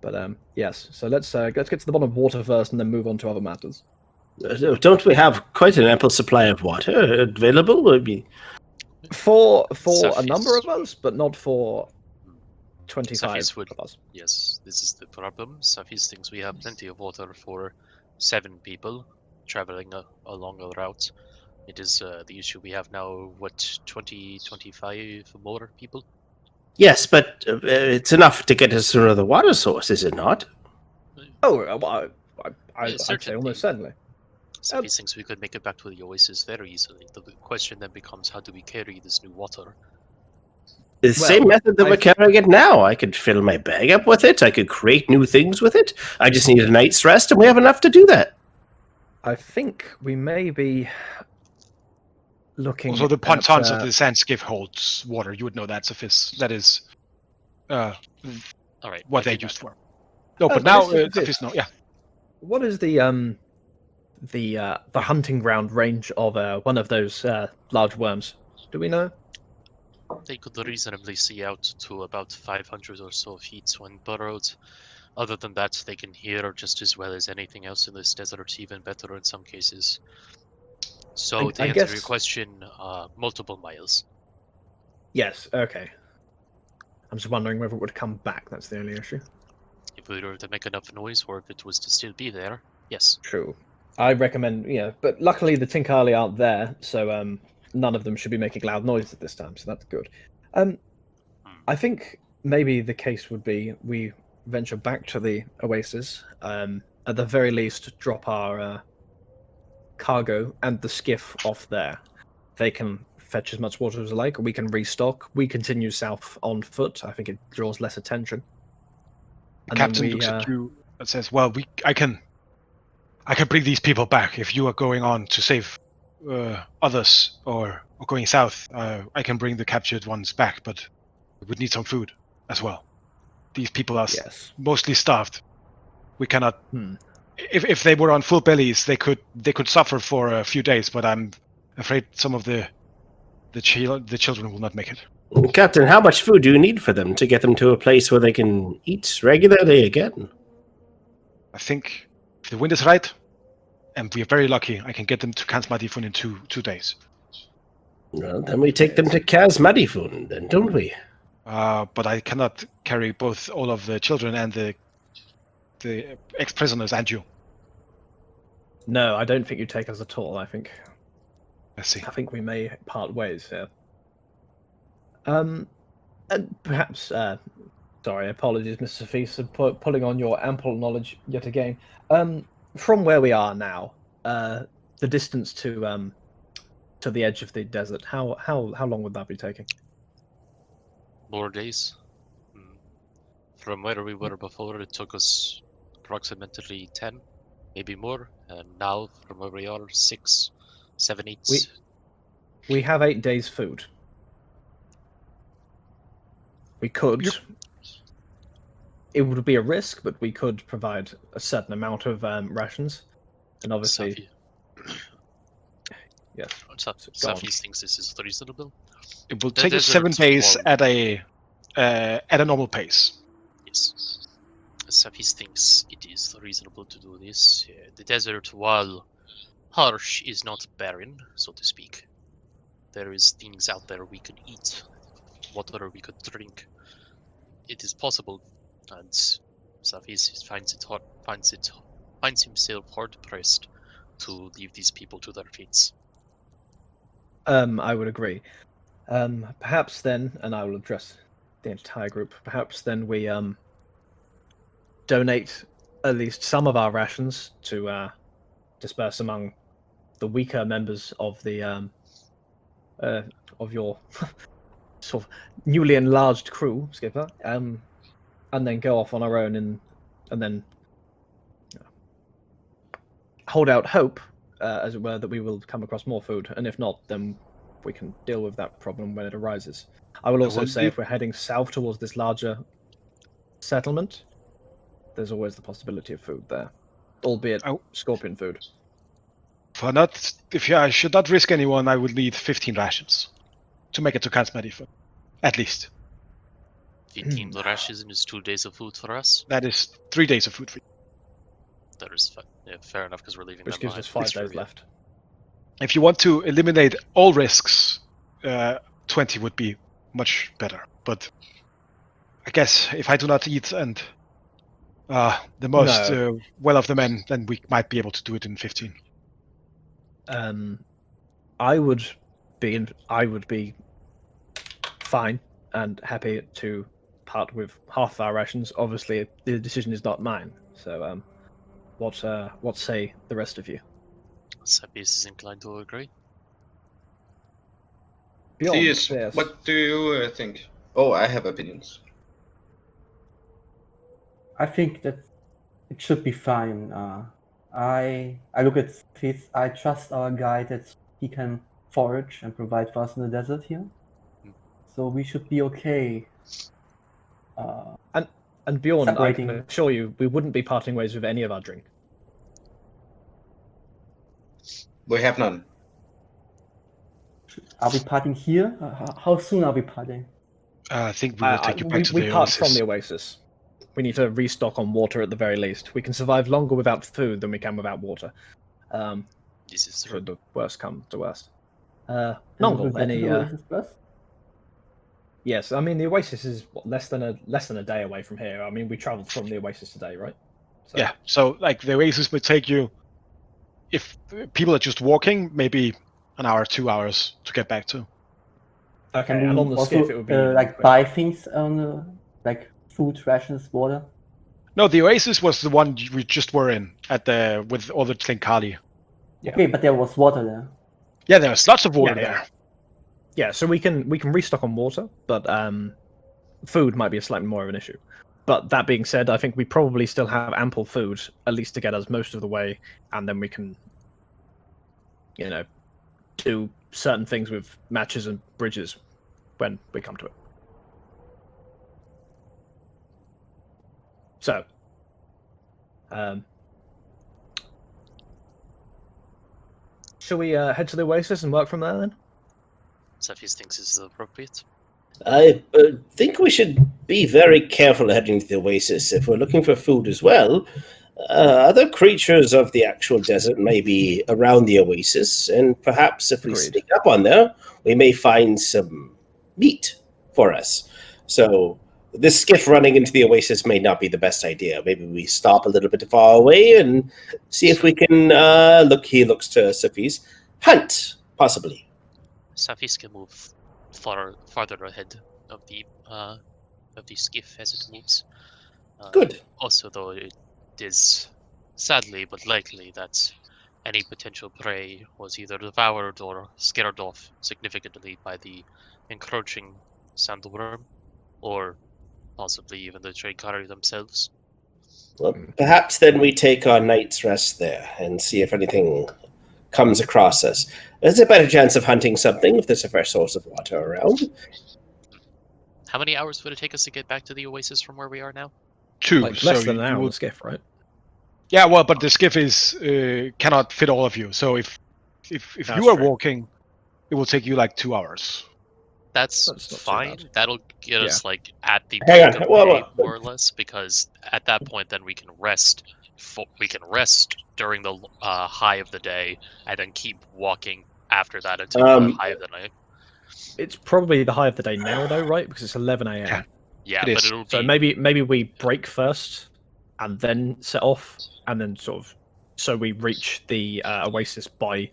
Speaker 5: But yes, so let's get to the bottom of water first and then move on to other matters.
Speaker 2: Don't we have quite an ample supply of water available? I mean,
Speaker 5: For a
Speaker 4: Safis.
Speaker 5: number of us, but not for 25
Speaker 4: Safis would-
Speaker 5: of us.
Speaker 4: Yes, this is the problem. Safis thinks we have plenty of water for 7 people traveling along a route. It is the issue we have now, 25 more people?
Speaker 2: yes, but it's enough to get us to another water source, is it not?
Speaker 5: Oh, well, I'd say
Speaker 4: certainly.
Speaker 5: almost certainly.
Speaker 4: Safi thinks we could make it back to the oasis very easily. The question then becomes, how do we carry this new water?
Speaker 2: The same
Speaker 5: Well,
Speaker 2: method that we're carrying it now. I could fill my bag up with it. I could create new things with it. I just need a night's rest, and we have enough to do that.
Speaker 5: I think we may be looking.
Speaker 1: Also, the
Speaker 5: at,
Speaker 1: pontons of the Sandskiff holds water. You would know that, Sophis. That is
Speaker 4: All right.
Speaker 1: what
Speaker 4: I
Speaker 1: they
Speaker 4: do
Speaker 1: used
Speaker 4: not-
Speaker 1: for. No,
Speaker 5: Oh,
Speaker 1: but
Speaker 5: but
Speaker 1: now
Speaker 5: this is-
Speaker 1: Sophis, no, yeah.
Speaker 5: What is the hunting ground range of one of those large worms? Do we know?
Speaker 4: They could reasonably see out to about 500 or so feet when burrowed. Other than that, they can hear just as well as anything else in this desert, even better in some cases. So, to
Speaker 5: I
Speaker 4: answer your
Speaker 5: guess-
Speaker 4: question, multiple miles.
Speaker 5: Yes. Okay. I'm just wondering whether it would come back. That's the only issue.
Speaker 4: If we were to make enough noise, or if it was to still be there, yes.
Speaker 5: True. I recommend, but luckily the Tinkali aren't there, so none of them should be making loud noise at this time, so that's good. I think maybe the case would be we venture back to the oasis, at the very least drop our cargo and the skiff off there. They can fetch as much water as they like, we can restock, we continue south on foot. I think it draws less attention.
Speaker 1: The captain looks at you and says, "Well, I can bring these people back if you are going on to save others or going south. I can bring the captured ones back, but we would need some food as well. These people are mostly starved. We cannot. If they were on full bellies, they could suffer for a few days, but I'm afraid some of the children will not make it."
Speaker 2: Captain, how much food do you need for them to get them to a place where they can eat regularly again?
Speaker 1: I think if the wind is right, and we are very lucky, I can get them to Kansmadifun in two days.
Speaker 2: Well, then we take them to Kansmadifun, then, don't we?
Speaker 1: But I cannot carry both all of the children and the ex-prisoners and you.
Speaker 5: No, I don't think you take us at all. I think
Speaker 1: I
Speaker 5: think we may part ways here. And perhaps, sorry, apologies, Mr. Feast, for pulling on your ample knowledge yet again. From where we are now, the distance to the edge of the desert, how long would that be taking?
Speaker 4: More days. From where we were before, it took us approximately 10, maybe more. And now, from where we are, 6, 7, 8.
Speaker 5: We have 8 days' food. We could. It would be a risk, but we could provide a certain amount of rations, and obviously, yes.
Speaker 4: Safi thinks this is reasonable.
Speaker 1: It will take us 7 days at a normal pace.
Speaker 4: Yes. Safi thinks it is reasonable to do this. The desert, while harsh, is not barren, so to speak. There is things out there we could eat, water we could drink. It is possible, and Safi finds himself hard pressed to leave these people to their fates.
Speaker 5: I would agree. Perhaps then, and I will address the entire group. Perhaps then we donate at least some of our rations to disperse among the weaker members of the of your sort of newly enlarged crew, Skipper, and then go off on our own and then hold out hope, as it were, that we will come across more food, and if not, then we can deal with that problem when it arises. I will also say if we're heading south towards this larger settlement, there's always the possibility of food there, albeit scorpion food.
Speaker 1: If I should not risk anyone, I would need 15 rations to make it to Kansmadifun, at least.
Speaker 4: 15 rations is 2 days of food for us.
Speaker 1: That is 3 days of food for you.
Speaker 4: That is fair enough, because we're leaving.
Speaker 5: Which gives us 5 days left.
Speaker 1: If you want to eliminate all risks, 20 would be much better. But I guess if I do not eat and the most well of the men, then we might be able to do it in 15.
Speaker 5: I would be fine and happy to part with half our rations. Obviously, the decision is not mine. So What say the rest of you?
Speaker 4: Safi's is inclined to agree.
Speaker 5: Beyond
Speaker 6: Please,
Speaker 5: this,
Speaker 6: what do you think? Oh, I have opinions.
Speaker 3: I think that it should be fine. I look at Fizz. I trust our guide that he can forage and provide for us in the desert here. So we should be okay.
Speaker 5: and Bjorn, I
Speaker 3: separating-
Speaker 5: can assure you, we wouldn't be parting ways with any of our drink.
Speaker 6: We have none.
Speaker 3: Are we parting here? How soon are we parting?
Speaker 1: I think we will take you back to
Speaker 5: we
Speaker 1: the
Speaker 5: part
Speaker 1: oasis.
Speaker 5: from the oasis. We need to restock on water at the very least. We can survive longer without food than we can without water.
Speaker 4: This is true.
Speaker 5: Should the worst come to worst.
Speaker 3: And we'll
Speaker 5: Nongle,
Speaker 3: get to
Speaker 5: any?
Speaker 3: the oasis first?
Speaker 5: Yes, I mean the oasis is less than a day away from here. I mean we travelled from the oasis today, right? So,
Speaker 1: Yeah, so like the oasis would take you, if people are just walking, maybe an hour, 2 hours to get back to.
Speaker 5: Okay,
Speaker 3: Can we
Speaker 5: and on the
Speaker 3: also
Speaker 5: skiff it would be even quicker.
Speaker 3: buy things on the, like food, rations, water?
Speaker 1: No, the oasis was the one we just were in with all the Tlinkali.
Speaker 5: Yeah.
Speaker 3: Okay, but there was water there.
Speaker 1: Yeah, there's lots of water
Speaker 5: Yeah.
Speaker 1: there.
Speaker 5: Yeah, so we can restock on water, but food might be a slightly more of an issue. But that being said, I think we probably still have ample food, at least to get us most of the way, and then we can, do certain things with matches and bridges when we come to it. So, shall we head to the oasis and work from there then?
Speaker 4: Safis thinks this is appropriate.
Speaker 2: I think we should be very careful heading to the oasis if we're looking for food as well. Other creatures of the actual desert may be around the oasis, and perhaps if we
Speaker 5: Agreed.
Speaker 2: sneak up on there, we may find some meat for us. So this skiff running into the oasis may not be the best idea. Maybe we stop a little bit far away and see if we can he looks to Safis, hunt, possibly.
Speaker 4: Safis can move farther ahead of the skiff as it moves.
Speaker 2: Good.
Speaker 4: Also, though, it is sadly but likely that any potential prey was either devoured or scared off significantly by the encroaching sandworm, or possibly even the Treykari themselves.
Speaker 2: Well, perhaps then we take our night's rest there and see if anything comes across us. There's a better chance of hunting something if there's a fresh source of water around.
Speaker 4: How many hours would it take us to get back to the oasis from where we are now?
Speaker 1: 2.
Speaker 5: Like
Speaker 1: so
Speaker 5: less than an
Speaker 1: you
Speaker 5: hour on
Speaker 1: would-
Speaker 5: the skiff, right?
Speaker 1: Yeah, well, but the skiff is cannot fit all of you. So if
Speaker 5: That's
Speaker 1: you are
Speaker 5: true.
Speaker 1: walking, it will take you like 2 hours.
Speaker 4: That's
Speaker 5: That's not too
Speaker 4: fine.
Speaker 5: bad.
Speaker 4: That'll get us like at the
Speaker 2: Hang
Speaker 4: peak
Speaker 2: on,
Speaker 4: of
Speaker 2: whoa,
Speaker 4: day,
Speaker 2: whoa.
Speaker 4: more or less, because at that point then we can rest. We can rest during the high of the day, and then keep walking after that until the high of the night.
Speaker 5: It's probably the high of the day now, though, right? Because it's 11 a.m.
Speaker 1: Yeah.
Speaker 4: Yeah,
Speaker 1: It
Speaker 4: but
Speaker 1: is.
Speaker 4: it'll
Speaker 5: So
Speaker 4: be
Speaker 5: maybe we break first, and then set off, and then so we reach the oasis by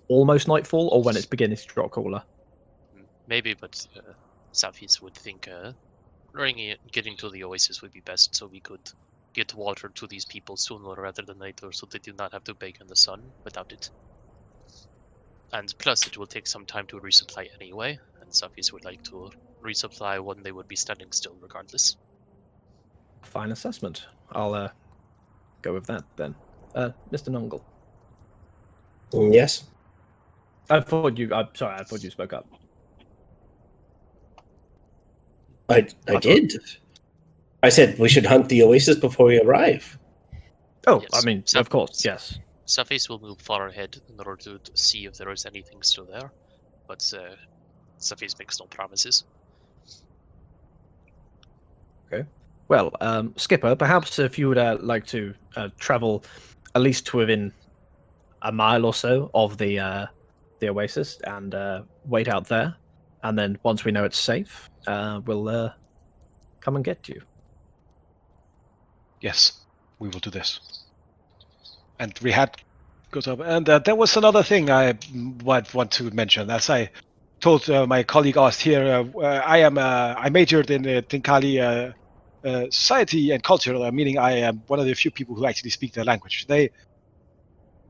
Speaker 5: almost nightfall, or when it's beginning to drop cooler.
Speaker 4: maybe, but Safis would think getting to the oasis would be best, so we could get water to these people sooner rather than later, so they do not have to bake in the sun without it. And plus, it will take some time to resupply anyway, and Safis would like to resupply when they would be standing still regardless.
Speaker 5: Fine assessment. I'll go with that then. Mr. Nongle.
Speaker 2: Yes.
Speaker 5: I thought you spoke up.
Speaker 2: I did. I said we should hunt the oasis before we arrive.
Speaker 5: Oh,
Speaker 4: Yes.
Speaker 5: I mean,
Speaker 4: So-
Speaker 5: of course, yes.
Speaker 4: Safis will move far ahead in order to see if there is anything still there, but Safis makes no promises.
Speaker 5: Well, Skipper, perhaps if you would like to travel at least to within a mile or so of the oasis and wait out there, and then once we know it's safe, we'll come and get you.
Speaker 1: Yes, we will do this. And we had goes up, and there was another thing I might want to mention. As I told my colleague Ost here, I majored in Tinkali society and culture, meaning I am one of the few people who actually speak their language. They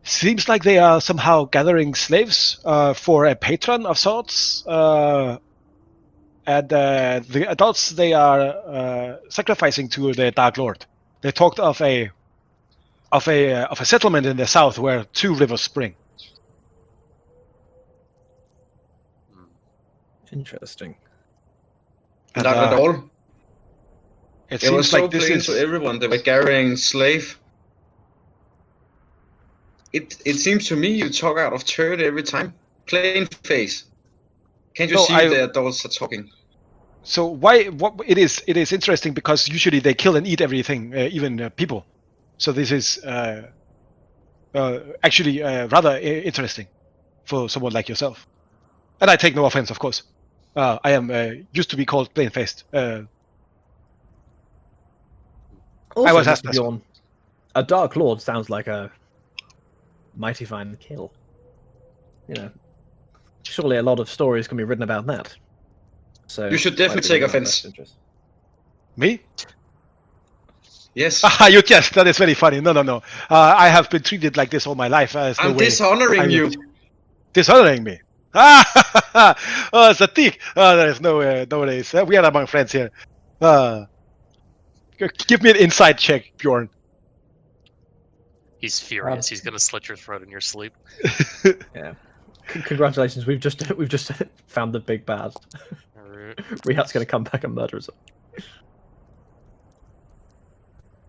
Speaker 1: seems like they are somehow gathering slaves for a patron of sorts, and the adults they are sacrificing to the Dark Lord. They talked of a settlement in the south where 2 rivers spring.
Speaker 5: Interesting.
Speaker 1: And,
Speaker 6: Not at all.
Speaker 1: It
Speaker 6: It was
Speaker 1: seems
Speaker 6: so
Speaker 1: like this
Speaker 6: plain
Speaker 1: is
Speaker 6: to everyone. They were carrying slave. It seems to me you talk out of turn every time. Plain face. Can't you
Speaker 1: No,
Speaker 6: see the adults are talking?
Speaker 1: So what it is interesting because usually they kill and eat everything, even people. So this is actually rather interesting for someone like yourself. And I take no offense, of course. I am used to be called plain-faced.
Speaker 5: Also,
Speaker 1: I was
Speaker 5: Mr.
Speaker 1: asked as well.
Speaker 5: Bjorn, a Dark Lord sounds like a mighty fine kill. You know, surely a lot of stories can be written about that. So
Speaker 6: You should definitely take
Speaker 5: might be in our
Speaker 6: offense.
Speaker 5: best interest.
Speaker 1: Me?
Speaker 6: Yes.
Speaker 1: You guessed. That is very funny. No. I have been treated like this all my life. There's no
Speaker 6: I'm
Speaker 1: way
Speaker 6: dishonoring you.
Speaker 1: Dishonoring me. Sadiq. There is no ways. We are among friends here. Give me an insight check, Bjorn.
Speaker 4: He's furious. He's gonna slit your throat in your sleep.
Speaker 5: Yeah. Congratulations, we've just found the big bad. Rihat's gonna come back and murder us.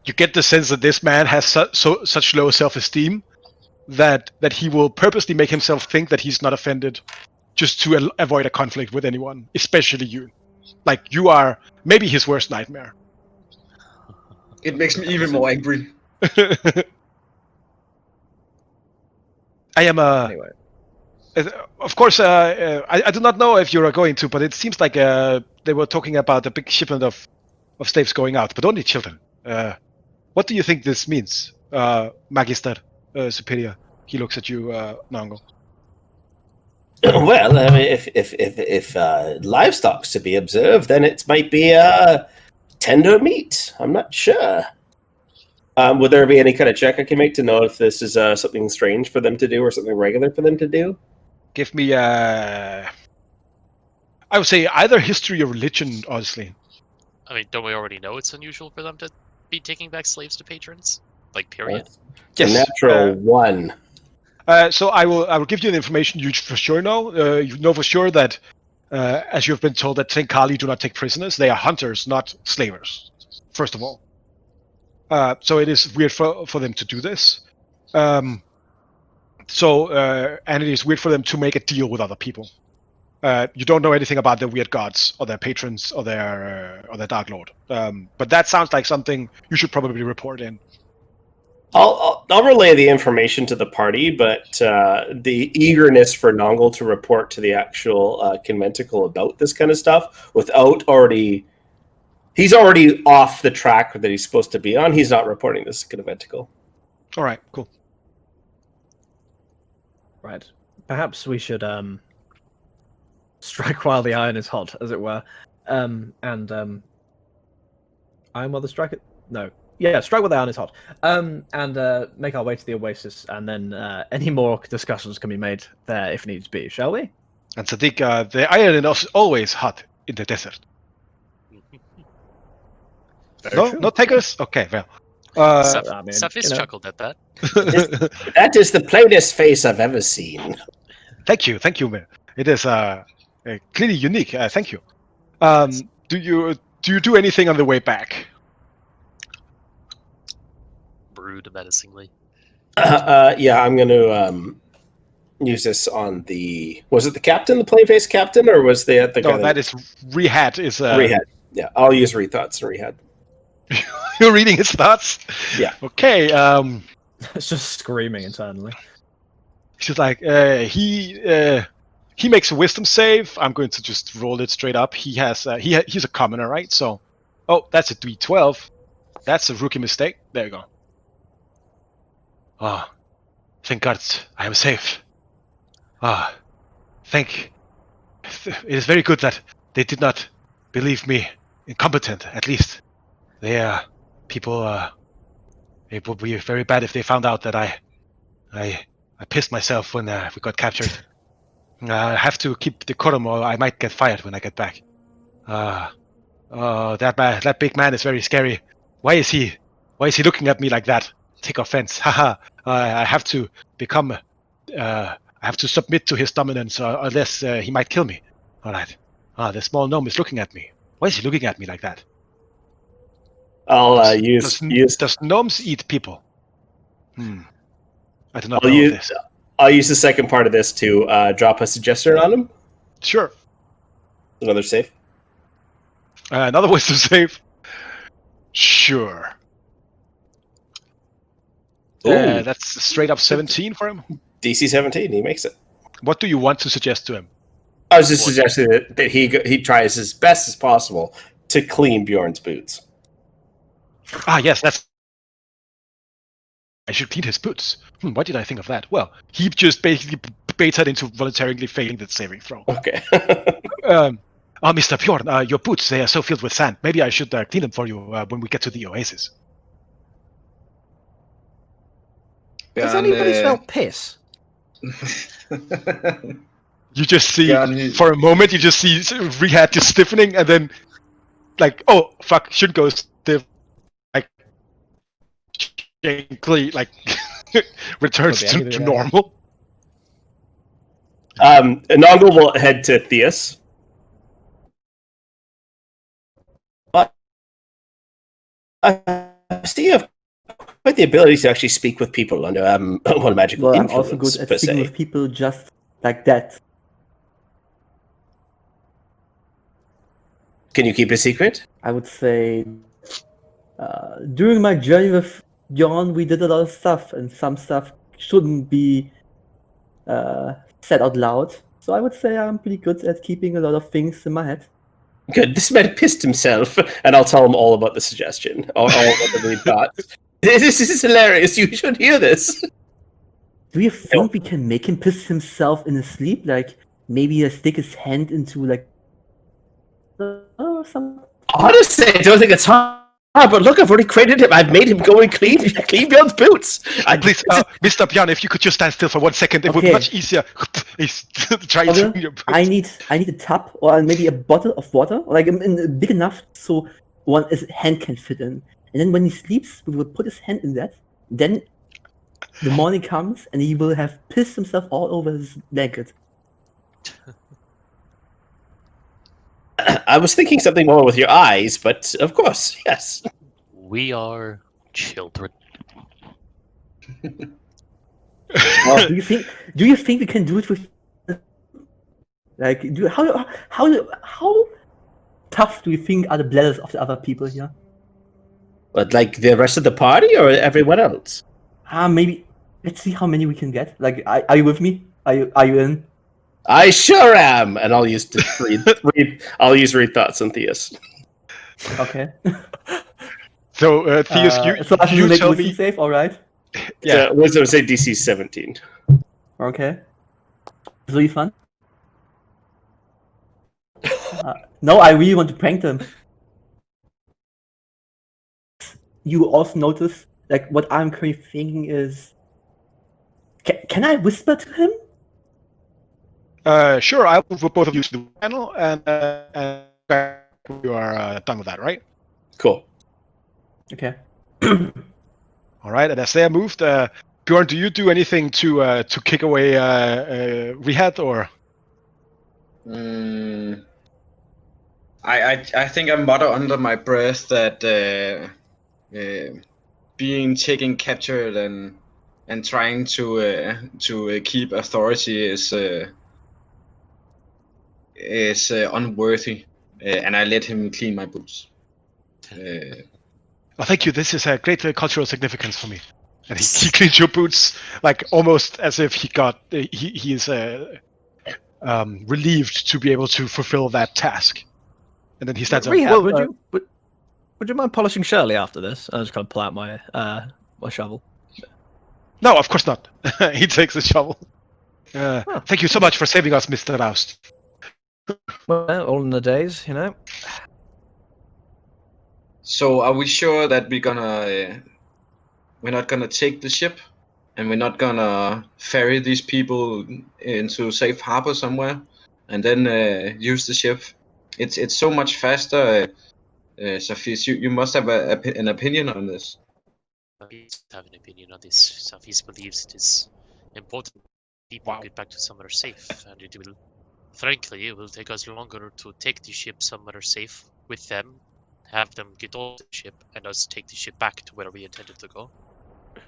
Speaker 1: You get the sense that this man has such low self-esteem that he will purposely make himself think that he's not offended just to avoid a conflict with anyone, especially you. Like, you are maybe his worst nightmare.
Speaker 6: It makes me even more angry.
Speaker 1: I am
Speaker 5: Anyway.
Speaker 1: Of course, I do not know if you are going to, but it seems like they were talking about a big shipment of slaves going out, but only children. What do you think this means, Magister Superior? He looks at you, Nango.
Speaker 2: Well, I mean, if livestock's to be observed, then it might be tender meat. I'm not sure. Would there be any kind of check I can make to know if this is something strange for them to do or something regular for them to do?
Speaker 1: Give me, I would say either history or religion, honestly.
Speaker 4: I mean, don't we already know it's unusual for them to be taking back slaves to patrons? Like, period.
Speaker 2: Yes. Natural 1.
Speaker 1: So I will give you the information you for sure know. You know for sure that, as you have been told, that Tenkali do not take prisoners. They are hunters, not slavers. First of all, so it is weird for them to do this. And it is weird for them to make a deal with other people. You don't know anything about their weird gods or their patrons or their Dark Lord. But that sounds like something you should probably report in.
Speaker 2: I'll relay the information to the party, but the eagerness for Nongle to report to the actual conventicle about this kind of stuff without he's already off the track that he's supposed to be on. He's not reporting this conventicle.
Speaker 1: All right, cool.
Speaker 5: Right. Perhaps we should strike while the iron is hot, as it were. Iron while the strike it? No. Yeah, strike while the iron is hot. And make our way to the oasis, and then any more discussions can be made there if needs be, shall we?
Speaker 1: And Sadiq, the iron is always hot in the desert. No takers? Okay, well.
Speaker 4: Safis chuckled at that.
Speaker 2: That is the plainest face I've ever seen.
Speaker 1: Thank you, man. It is clearly unique. Thank you. Do you do anything on the way back?
Speaker 4: Brood menacingly.
Speaker 2: Yeah, I'm going to use this on the... Was it the captain, the plain-faced captain, or was the guy?
Speaker 1: No, that is Rehad.
Speaker 2: Rehad. Yeah, I'll use thoughts and Rehad.
Speaker 1: You're reading his thoughts?
Speaker 2: Yeah.
Speaker 1: Okay.
Speaker 5: It's just screaming internally.
Speaker 1: She's like, he makes a wisdom save. I'm going to just roll it straight up. He has he's a commoner, right? So, that's a D12. That's a rookie mistake. There you go. Thank God I am safe. It is very good that they did not believe me incompetent, at least. people. It would be very bad if they found out that I pissed myself when we got captured. I have to keep decorum, or I might get fired when I get back. That big man is very scary. Why is he looking at me like that? Take offense. Haha. I have to become. I have to submit to his dominance, unless he might kill me. All right. The small gnome is looking at me. Why is he looking at me like that?
Speaker 2: I'll use.
Speaker 1: Does gnomes eat people? I do not
Speaker 2: I'll
Speaker 1: know
Speaker 2: use,
Speaker 1: this.
Speaker 2: I'll use the second part of this to drop a suggestion on him.
Speaker 1: Sure.
Speaker 2: Another save.
Speaker 1: Another wisdom save. Sure.
Speaker 2: Ooh.
Speaker 1: That's straight up 17 for him.
Speaker 2: DC 17. He makes it.
Speaker 1: What do you want to suggest to him?
Speaker 2: I was just suggesting that he tries as best as possible to clean Bjorn's boots.
Speaker 1: Yes, I should clean his boots. Why did I think of that? Well, he just basically baited into voluntarily failing that saving throw.
Speaker 2: Okay.
Speaker 1: Mr. Bjorn, your boots, they are so filled with sand. Maybe I should clean them for you when we get to the oasis.
Speaker 5: Has anybody smelled piss?
Speaker 1: You just see, for a moment, you just see Rehab just stiffening, and then, like, oh, fuck, shouldn't go stiff. Like, like, returns to normal.
Speaker 2: Noggle will head to Theus. So you have quite the ability to actually speak with people under one magical influence.
Speaker 3: I'm also good at speaking with people just like that.
Speaker 2: Can you keep a secret?
Speaker 3: I would say during my journey with Bjorn, we did a lot of stuff, and some stuff shouldn't be said out loud. So I would say I'm pretty good at keeping a lot of things in my head.
Speaker 2: Good. This man pissed himself, and I'll tell him all about the suggestion. All about the thoughts. This is hilarious. You should hear this.
Speaker 3: Do you think we can make him piss himself in his sleep? Like, maybe stick his hand into, like, some...
Speaker 2: Honestly, I don't think it's hard, but look, I've already created him. I've made him go and clean Bjorn's boots.
Speaker 1: Please, Mr. Bjorn, if you could just stand still for 1 second, it would be much easier. He's trying to clean your boots.
Speaker 3: I need a tub, or maybe a bottle of water, like big enough so his hand can fit in. And then when he sleeps, we will put his hand in that. Then the morning comes, and he will have pissed himself all over his blanket.
Speaker 2: I was thinking something more with your eyes, but of course, yes.
Speaker 4: We are children.
Speaker 3: Well, do you think we can do it with? Like, how tough do you think are the bladders of the other people here?
Speaker 2: But like the rest of the party or everyone else?
Speaker 3: Maybe. Let's see how many we can get. Like, are you with me? Are you in?
Speaker 2: I sure am, and I'll use I'll use read thoughts on Theus.
Speaker 3: Okay.
Speaker 1: So Theus, you
Speaker 3: make
Speaker 1: tell
Speaker 3: wisdom
Speaker 1: me.
Speaker 3: save, all right?
Speaker 2: Yeah, wisdom say DC 17.
Speaker 3: Okay. This will be fun. No, I really want to prank them. You also notice, like, what I'm currently thinking is, can I whisper to him?
Speaker 1: Sure, I'll move both of you to the panel, and you are done with that, right?
Speaker 2: Cool.
Speaker 3: Okay.
Speaker 1: All right, and as they are moved, Bjorn, do you do anything to kick away Rehad, or?
Speaker 6: I think I mutter under my breath that being captured and trying to keep authority is unworthy, and I let him clean my boots.
Speaker 1: Oh, thank you. This is a great cultural significance for me. And he cleans your boots like almost as if he is relieved to be able to fulfill that task. And then he stands up.
Speaker 5: Rehab, would you mind polishing Shirley after this? I'll just kind of pull out my my shovel.
Speaker 1: No, of course not. He takes the shovel. Thank you so much for saving us, Mr. Roust.
Speaker 5: Well, all in the days, you know.
Speaker 6: So are we sure that we're not gonna take the ship, and we're not gonna ferry these people into safe harbor somewhere, and then use the ship? It's so much faster. Safis, you must have an opinion on this.
Speaker 4: Safis have an opinion on this. Safis believes it is important people
Speaker 1: Wow.
Speaker 4: get back to somewhere safe, and it will, frankly, it will take us longer to take the ship somewhere safe with them, have them get off the ship, and us take the ship back to where we intended to go.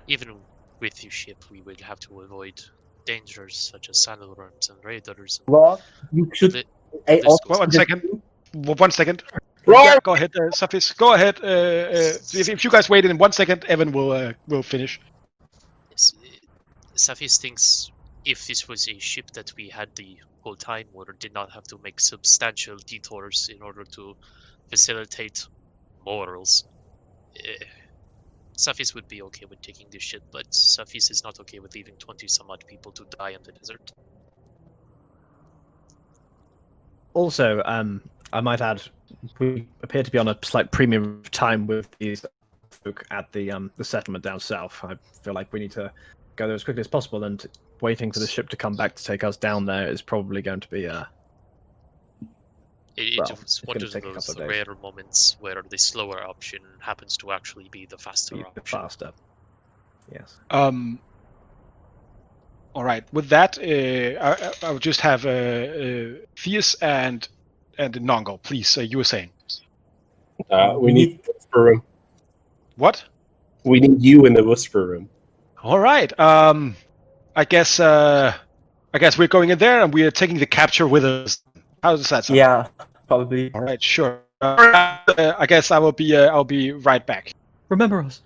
Speaker 4: Even with the ship, we will have to avoid dangers such as sandworms and raiders. And
Speaker 3: Well, you should. I
Speaker 4: list
Speaker 3: also
Speaker 4: goes
Speaker 1: One
Speaker 4: on.
Speaker 1: second. 1 second.
Speaker 2: Roar!
Speaker 1: Yeah, go ahead, Safis. Go ahead. If you guys wait in 1 second, Evan will finish.
Speaker 4: Yes, Safis thinks if this was a ship that we had the whole time or did not have to make substantial detours in order to facilitate morals, Safis would be okay with taking this ship, but Safis is not okay with leaving 20 some odd people to die in the desert.
Speaker 5: Also, I might add, we appear to be on a slight premium of time with these folk at the settlement down south. I feel like we need to go there as quickly as possible, and waiting for the ship to come back to take us down there is probably going to be
Speaker 4: It
Speaker 5: well,
Speaker 4: was
Speaker 5: it's
Speaker 4: one
Speaker 5: gonna
Speaker 4: of
Speaker 5: take a
Speaker 4: those
Speaker 5: couple of days.
Speaker 4: rare moments where the slower option happens to actually be the faster
Speaker 5: be
Speaker 4: option.
Speaker 5: faster. Yes.
Speaker 1: All right. With that, I will just have Theus and Nongo, please. You were saying
Speaker 2: We need the whisper room.
Speaker 1: what?
Speaker 2: We need you in the whisper room.
Speaker 1: All right. I guess we're going in there and we are taking the capture with us. How does that sound?
Speaker 3: Yeah, probably.
Speaker 1: All right. Sure. I guess I'll be right back.
Speaker 5: Remember us.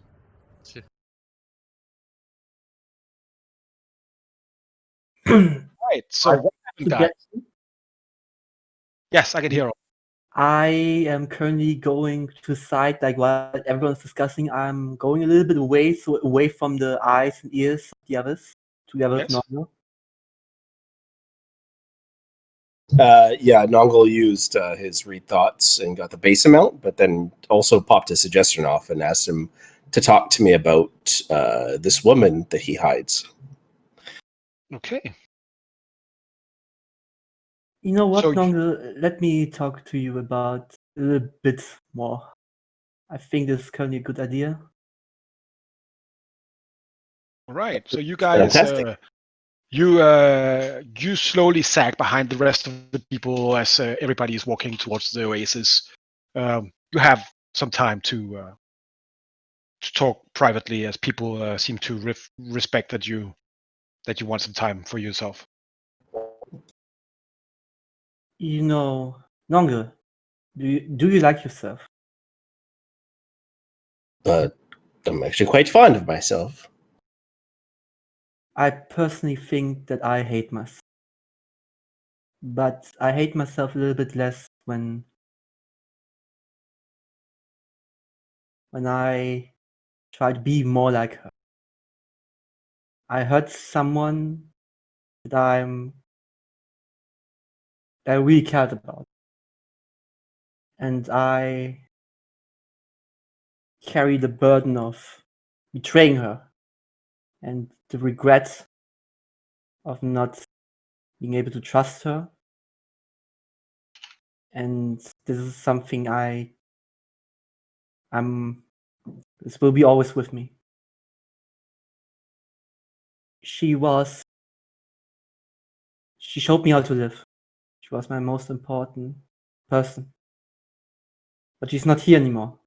Speaker 1: Right. So what happened,
Speaker 3: To
Speaker 1: guys?
Speaker 3: get-
Speaker 1: Yes, I can hear.
Speaker 3: I am currently going to side, like while everyone's discussing, I'm going a little bit away, so away from the eyes and ears of the others, to the others
Speaker 1: Yes.
Speaker 3: normal.
Speaker 2: Yeah, Nongol used his read thoughts and got the base amount, but then also popped a suggestion off and asked him to talk to me about this woman that he hides.
Speaker 1: Okay.
Speaker 3: You know what,
Speaker 1: So-
Speaker 3: Nongo? Let me talk to you about a little bit more. I think this is currently a good idea.
Speaker 1: All right. So you guys,
Speaker 2: Fantastic.
Speaker 1: you slowly sag behind the rest of the people as everybody is walking towards the oasis. You have some time to talk privately, as people seem to respect that you want some time for yourself.
Speaker 3: You know, Nongo, do you like yourself?
Speaker 2: I'm actually quite fond of myself.
Speaker 3: I personally think that I hate myself. But I hate myself a little bit less when I try to be more like her. I hurt someone that I really cared about. And I carry the burden of betraying her and the regret of not being able to trust her. And this is something this will be always with me. She showed me how to live. She was my most important person. But she's not here anymore.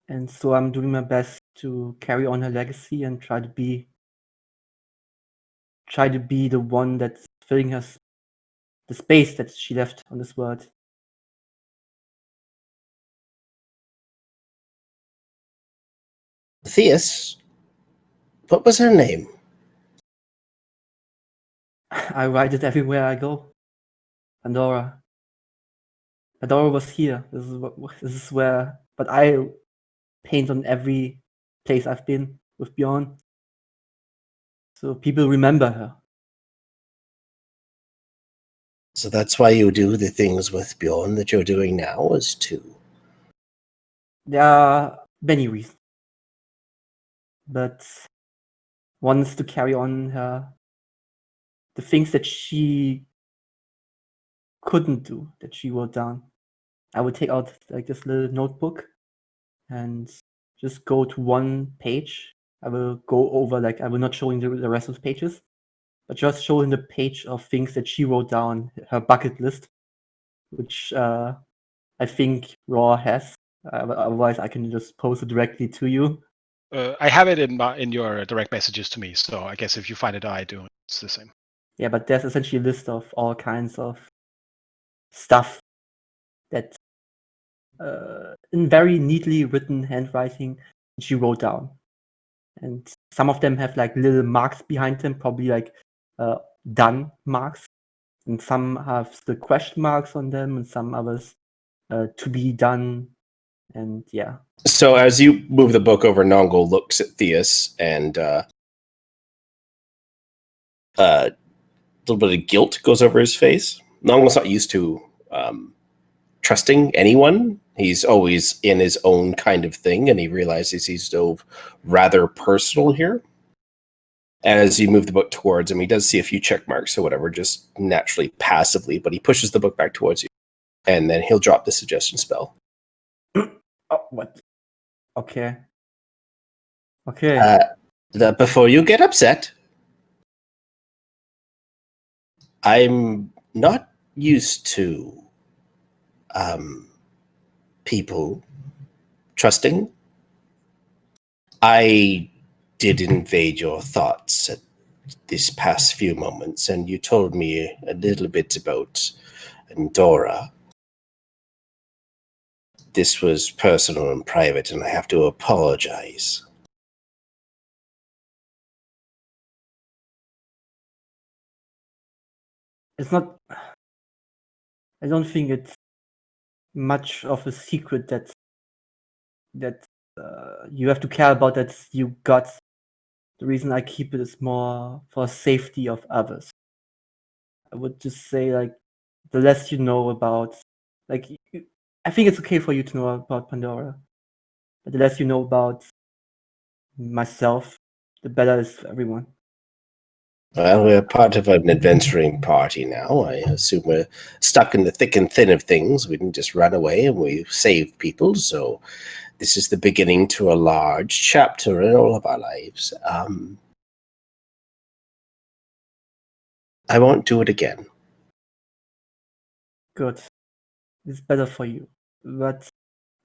Speaker 3: And so I'm doing my best to carry on her legacy and try to be the one that's filling the space that she left on this world.
Speaker 2: Theus, what was her name?
Speaker 3: I write it everywhere I go. Pandora. Pandora was here. This is where. But I paint on every place I've been with Bjorn, so people remember her.
Speaker 2: So that's why you do the things with Bjorn that you're doing now, is to
Speaker 3: There are many reasons, but one is to carry on the things that she couldn't do, that she wrote down. I would take out like this little notebook and just go to one page. I will go over, like, I will not show him the rest of the pages, but just show him the page of things that she wrote down, her bucket list, which I think Raw has. Otherwise, I can just post it directly to you.
Speaker 1: I have it in your direct messages to me, so I guess if you find it, I do. It's the same.
Speaker 3: Yeah, but there's essentially a list of all kinds of stuff that, in very neatly written handwriting, she wrote down. And some of them have like little marks behind them, probably like done marks. And some have the question marks on them, and some others to be done. And yeah.
Speaker 2: So as you move the book over, Nongo looks at Theus, and a little bit of guilt goes over his face. Nongo's not used to trusting anyone. He's always in his own kind of thing, and he realizes he's dove rather personal here. As you move the book towards him, he does see a few check marks or whatever, just naturally, passively, but he pushes the book back towards you, and then he'll drop the suggestion spell.
Speaker 3: Oh, what? Okay. Okay.
Speaker 2: Before you get upset, I'm not used to people trusting. I did invade your thoughts at these past few moments, and you told me a little bit about Andorra. This was personal and private, and I have to apologize.
Speaker 3: It's not. I don't think it's much of a secret that you have to care about, that you got. The reason I keep it is more for safety of others. I would just say, like, the less you know about, like, I think it's okay for you to know about Pandora, but the less you know about myself, the better it is for everyone.
Speaker 2: Well, we're part of an adventuring party now. I assume we're stuck in the thick and thin of things. We didn't just run away, and we saved people, so this is the beginning to a large chapter in all of our lives. I won't do it again.
Speaker 3: Good. It's better for you. But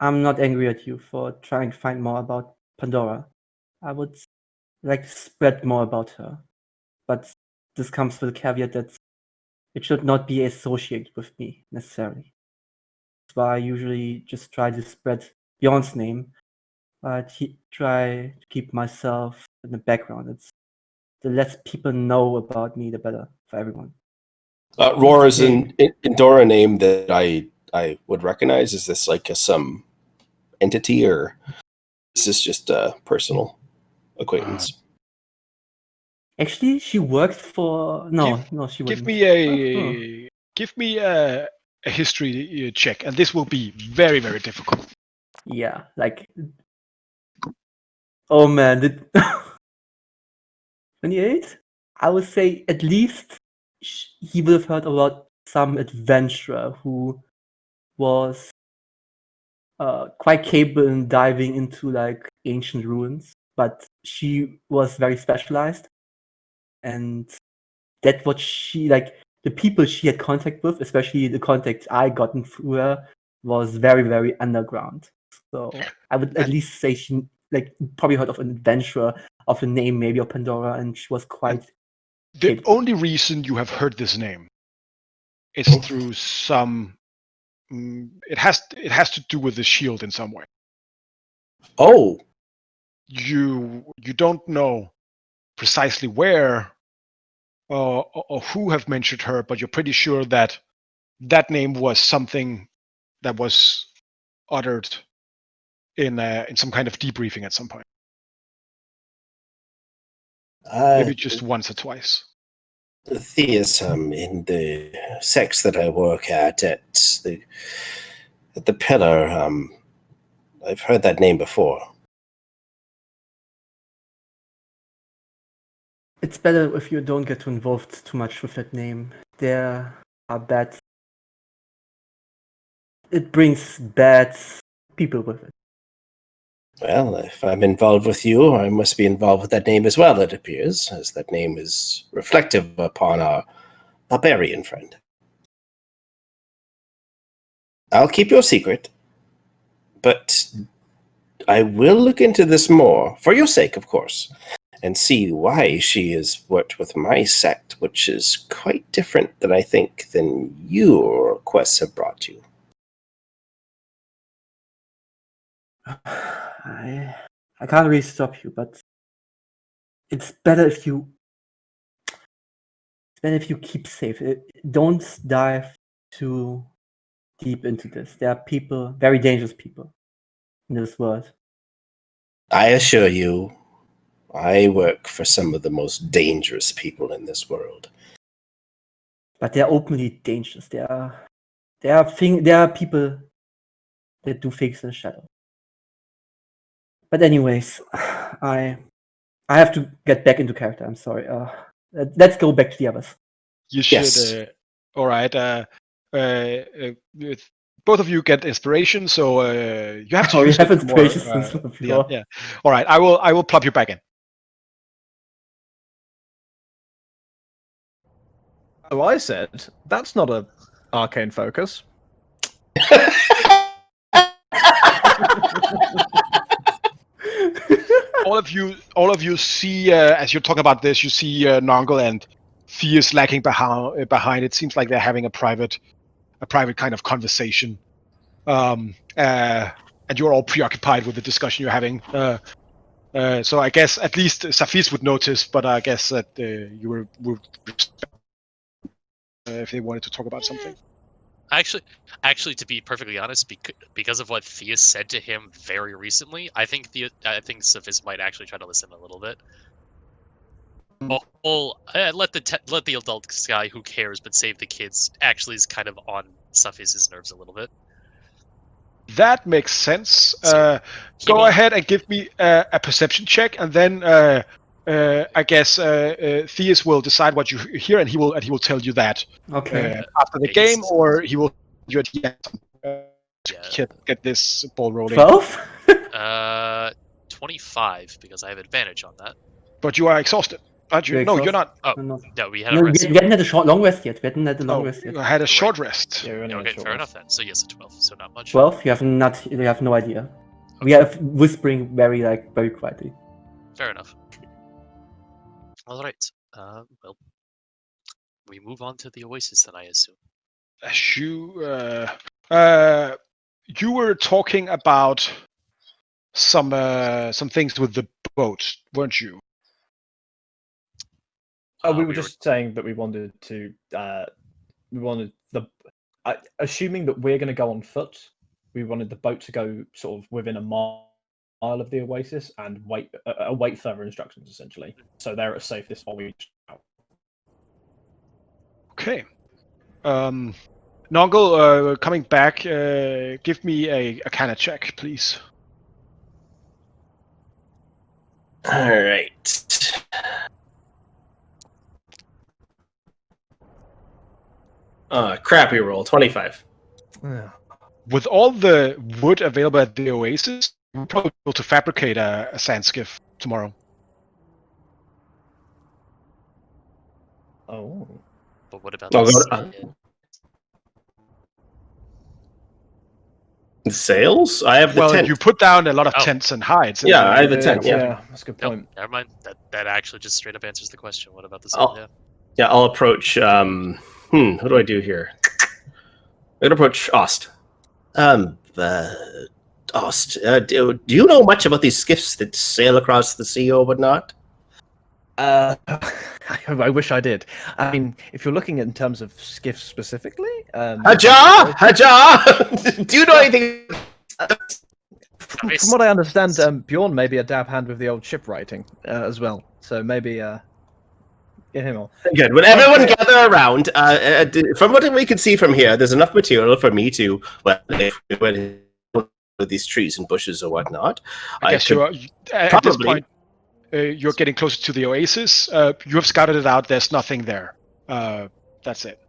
Speaker 3: I'm not angry at you for trying to find more about Pandora. I would like to spread more about her. But this comes with a caveat that it should not be associated with me necessarily. That's why I usually just try to spread Bjorn's name, but try to keep myself in the background. It's the less people know about me, the better for everyone.
Speaker 2: Roar is an Andorra name that I would recognize. Is this like some entity, or is this just a personal acquaintance?
Speaker 3: Actually, she worked for she wouldn't.
Speaker 1: Give me a history check, and this will be very, very difficult.
Speaker 3: Yeah, like, oh man, 28? I would say at least he would have heard about some adventurer who was quite capable in diving into like ancient ruins, but she was very specialized, and that's what she, like, the people she had contact with, especially the contacts I gotten through her, was very, very underground. So I would at least say she, like, probably heard of an adventurer of the name maybe of Pandora, and she was quite capable.
Speaker 1: Only reason you have heard this name is through some. It has to do with the shield in some way.
Speaker 2: Oh,
Speaker 1: you don't know precisely where or who have mentioned her, but you're pretty sure that that name was something that was uttered in some kind of debriefing at some point. Maybe just once or twice.
Speaker 2: Theus, in the sex that I work at the pillar, I've heard that name before.
Speaker 3: It's better if you don't get involved too much with that name. There are bad. It brings bad people with it.
Speaker 2: Well, if I'm involved with you, I must be involved with that name as well, it appears, as that name is reflective upon our barbarian friend. I'll keep your secret, but I will look into this more, for your sake, of course, and see why she has worked with my sect, which is quite different than I think than your quests have brought you.
Speaker 3: I can't really stop you, but it's better if you keep safe. Don't dive too deep into this. There are people, very dangerous people in this world.
Speaker 2: I assure you, I work for some of the most dangerous people in this world.
Speaker 3: But they're openly dangerous. There are people that do things in the shadow. But anyways, I have to get back into character. I'm sorry. Let's go back to the others.
Speaker 1: You should.
Speaker 2: Yes.
Speaker 1: All right. Both of you get inspiration, so you have to
Speaker 3: Oh, you
Speaker 1: use
Speaker 3: have
Speaker 1: it more,
Speaker 3: inspiration since before.
Speaker 1: Yeah. All right. I will plop you back in.
Speaker 5: So I said that's not a arcane focus.
Speaker 1: all of you see as you're talking about this, you see Nongle and Theus lagging behind. It seems like they're having a private kind of conversation, and you're all preoccupied with the discussion you're having. So I guess at least Safis would notice, but I guess that you would if they wanted to talk about something.
Speaker 4: Actually, to be perfectly honest, because of what Theus said to him very recently, I think Sophis might actually try to listen a little bit. Let the adult guy who cares but save the kids actually is kind of on Sophis's nerves a little bit.
Speaker 1: That makes sense.
Speaker 4: So,
Speaker 1: Go ahead and give me a perception check, and then I guess Theus will decide what you hear, and he will tell you that
Speaker 3: Okay.
Speaker 1: after the game, or he will you at the end to get this ball rolling.
Speaker 3: 12?
Speaker 4: 25 because I have advantage on that.
Speaker 1: But you are exhausted, aren't you?
Speaker 3: You're
Speaker 1: No, you're not.
Speaker 4: Oh,
Speaker 3: No.
Speaker 4: no, we had
Speaker 3: No,
Speaker 4: a
Speaker 3: we
Speaker 4: rest.
Speaker 3: hadn't had a long rest yet. We hadn't had a long
Speaker 1: Oh,
Speaker 3: rest yet.
Speaker 1: you had a short rest.
Speaker 5: Yeah, we're only on
Speaker 4: Okay,
Speaker 5: short
Speaker 4: fair
Speaker 5: rest.
Speaker 4: enough then. So yes, a 12, so not much.
Speaker 3: 12? You have no idea. We have whispering very quietly.
Speaker 4: Fair enough. All right. Well, we move on to the Oasis then, I assume.
Speaker 1: As you were talking about some things with the boat, weren't you?
Speaker 5: Oh, we were just saying that we wanted to. Assuming that we're going to go on foot, we wanted the boat to go sort of within a mile of the Oasis and wait further instructions, essentially. So they're at safest while we.
Speaker 1: Okay. Nongle, coming back, give me a kind of check, please.
Speaker 2: All right. Crappy roll, 25.
Speaker 5: Yeah.
Speaker 1: With all the wood available at the Oasis, we'll probably be able to fabricate a sand skiff tomorrow.
Speaker 5: Oh.
Speaker 4: But what about
Speaker 2: I'll
Speaker 4: the
Speaker 2: go sails? I have the tent.
Speaker 1: You put down a lot of tents and hides.
Speaker 2: Yeah, I have a tent. Yeah,
Speaker 5: that's a good
Speaker 4: Nope,
Speaker 5: point.
Speaker 4: never mind. That actually just straight up answers the question. What about the sail?
Speaker 2: Yeah, I'll approach. What do I do here? I'm gonna approach Ost. Ost, do you know much about these skiffs that sail across the sea or whatnot?
Speaker 5: I wish I did. I mean, if you're looking in terms of skiffs specifically,
Speaker 2: Hajar! Do you know anything?
Speaker 5: From what I understand, Bjorn may be a dab hand with the old shipwriting as well. So maybe get him on.
Speaker 2: Good. Would everyone gather around? From what we can see from here, there's enough material for me to these trees and bushes or whatnot.
Speaker 1: I guess
Speaker 2: could
Speaker 1: you're at this
Speaker 2: probably-
Speaker 1: point. You're getting closer to the oasis. You have scouted it out. There's nothing there. That's it.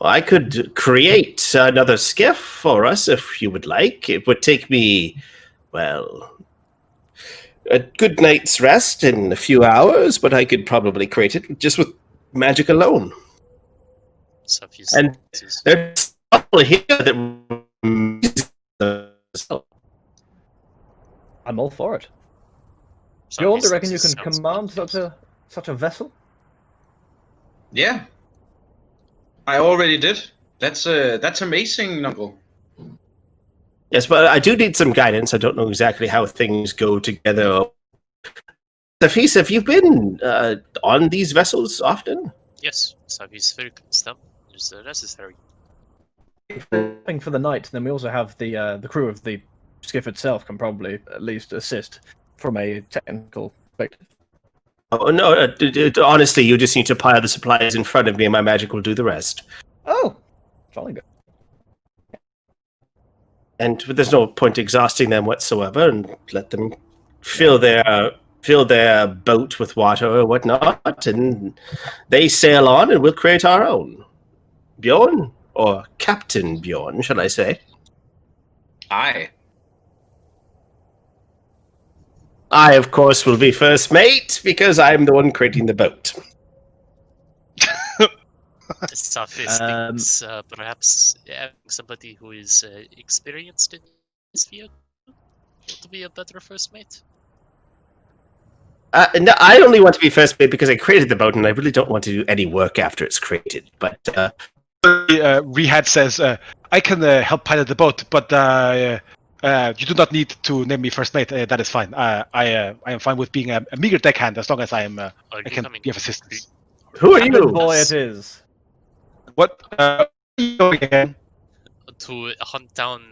Speaker 2: I could create another skiff for us if you would like. It would take me, well, a good night's rest in a few hours, but I could probably create it just with magic alone.
Speaker 4: Safis
Speaker 2: And there's people here that.
Speaker 5: I'm all for it.
Speaker 4: Safis
Speaker 5: Bjorn, do you reckon you can
Speaker 4: sounds
Speaker 5: command
Speaker 4: good.
Speaker 5: such a vessel?
Speaker 6: Yeah. I already did. That's amazing, Knuckle.
Speaker 2: Yes, but I do need some guidance. I don't know exactly how things go together. Safis, have you been on these vessels often?
Speaker 4: Yes, Safis very good stuff. It's necessary.
Speaker 5: Thing for the night. Then we also have the crew of the skiff itself can probably at least assist from a technical perspective.
Speaker 2: Oh, no, honestly, you just need to pile the supplies in front of me and my magic will do the rest.
Speaker 5: Oh, jolly good.
Speaker 2: And there's no point exhausting them whatsoever, and let them fill their boat with water or whatnot, and they sail on, and we'll create our own. Bjorn, or Captain Bjorn, shall I say?
Speaker 6: Aye.
Speaker 2: I, of course, will be first mate because I'm the one creating the boat.
Speaker 4: Safis thinks perhaps having somebody who is experienced in this field would be a better first mate.
Speaker 2: No, I only want to be first mate because I created the boat, and I really don't want to do any work after it's created. But
Speaker 1: Rehad says, "I can help pilot the boat, but you do not need to name me first mate. That is fine. I am fine with being a meager deckhand as long as I am. I can be of assistance."
Speaker 2: who are
Speaker 5: Captain
Speaker 2: you?
Speaker 5: boy, it is.
Speaker 1: What? Again?
Speaker 4: To hunt down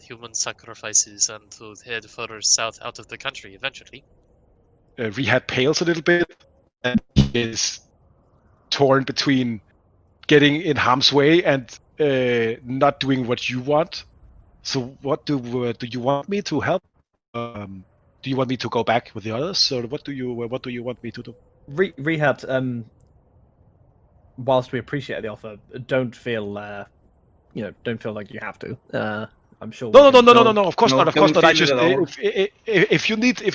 Speaker 4: human sacrifices and to head further south out of the country eventually.
Speaker 1: Rehad pales a little bit and he is torn between getting in harm's way and not doing what you want. So, what do you want me to help? Do you want me to go back with the others, or what do you want me to do?
Speaker 5: Rehab. Whilst we appreciate the offer, don't feel like you have to. I'm sure.
Speaker 1: No. Of course
Speaker 6: No,
Speaker 1: not. Of course
Speaker 6: don't
Speaker 1: not. I
Speaker 6: feel
Speaker 1: just
Speaker 6: it at all.
Speaker 1: if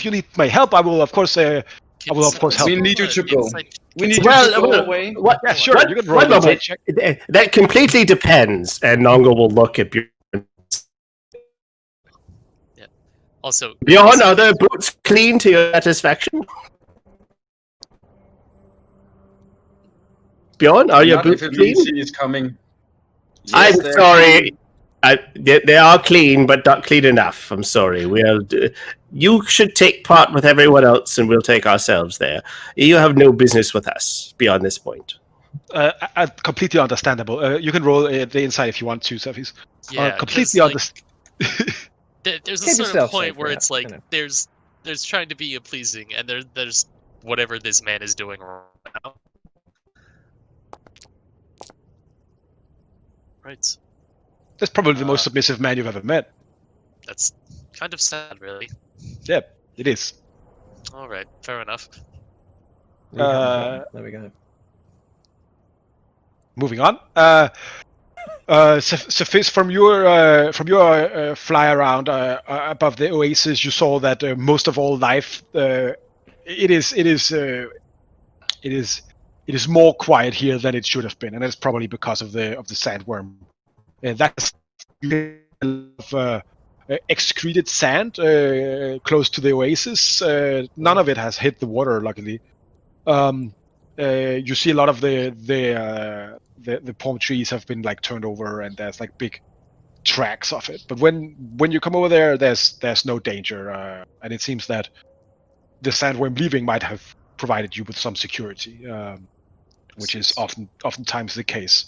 Speaker 1: you need my help, I will of course. I will of course help.
Speaker 6: We need you to go. We need you
Speaker 2: Well,
Speaker 6: to go
Speaker 2: well,
Speaker 6: away.
Speaker 2: What?
Speaker 1: Yeah, sure.
Speaker 2: What-
Speaker 1: You can roll
Speaker 2: one
Speaker 1: an insight
Speaker 2: moment.
Speaker 1: check.
Speaker 2: That completely depends, and Nongo will look at Bjorn.
Speaker 4: Also,
Speaker 2: Bjorn, are their boots clean to your satisfaction? Bjorn, are your
Speaker 6: Not
Speaker 2: boots
Speaker 6: if it
Speaker 2: clean?
Speaker 6: means he is coming. Yes,
Speaker 2: I'm
Speaker 6: they're
Speaker 2: sorry.
Speaker 6: clean.
Speaker 2: They are clean, but not clean enough. I'm sorry. You should take part with everyone else, and we'll take ourselves there. You have no business with us beyond this point.
Speaker 1: Completely understandable. You can roll the insight if you want to, Safis.
Speaker 4: yeah,
Speaker 1: Completely
Speaker 4: 'cause,
Speaker 1: understand.
Speaker 4: there's a
Speaker 5: Keep
Speaker 4: certain
Speaker 5: yourself
Speaker 4: point
Speaker 5: safe,
Speaker 4: where
Speaker 5: yeah,
Speaker 4: it's like
Speaker 5: you know.
Speaker 4: there's trying to be pleasing, and there's whatever this man is doing right now. Right.
Speaker 1: That's probably the most submissive man you've ever met.
Speaker 4: That's kind of sad, really.
Speaker 1: Yeah, it is.
Speaker 4: All right, fair enough.
Speaker 5: There we go.
Speaker 1: Moving on. Safis, from your fly around above the oasis, you saw that most of all life, it is more quiet here than it should have been, and that's probably because of the sandworm. That's excreted sand close to the oasis. None of it has hit the water, luckily. You see a lot of the palm trees have been like turned over, and there's like big tracks of it. But when you come over there, there's no danger, and it seems that the sandworm leaving might have provided you with some security, which is oftentimes the case.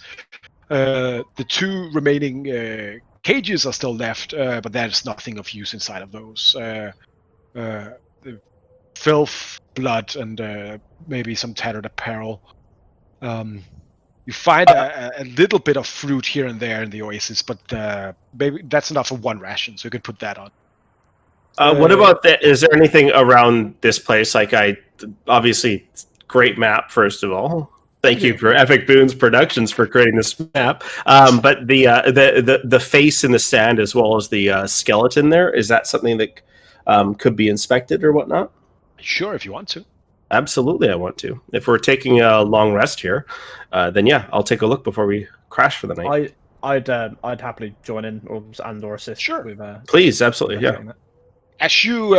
Speaker 1: The two remaining cages are still left, but there's nothing of use inside of those. The filth, blood, and maybe some tattered apparel. You find a little bit of fruit here and there in the oasis, but maybe that's enough for one ration, so you could put that on.
Speaker 2: What about that? Is there anything around this place? Like, obviously, great map. First of all, thank you for Epic Boon's Productions for creating this map. But the face in the sand, as well as the skeleton there, is that something that could be inspected or whatnot?
Speaker 1: Sure, if you want to.
Speaker 2: Absolutely, I want to. If we're taking a long rest here, then yeah, I'll take a look before we crash for the night.
Speaker 5: I'd happily join in or assist.
Speaker 1: Sure.
Speaker 5: With,
Speaker 2: please, absolutely, yeah.
Speaker 1: As you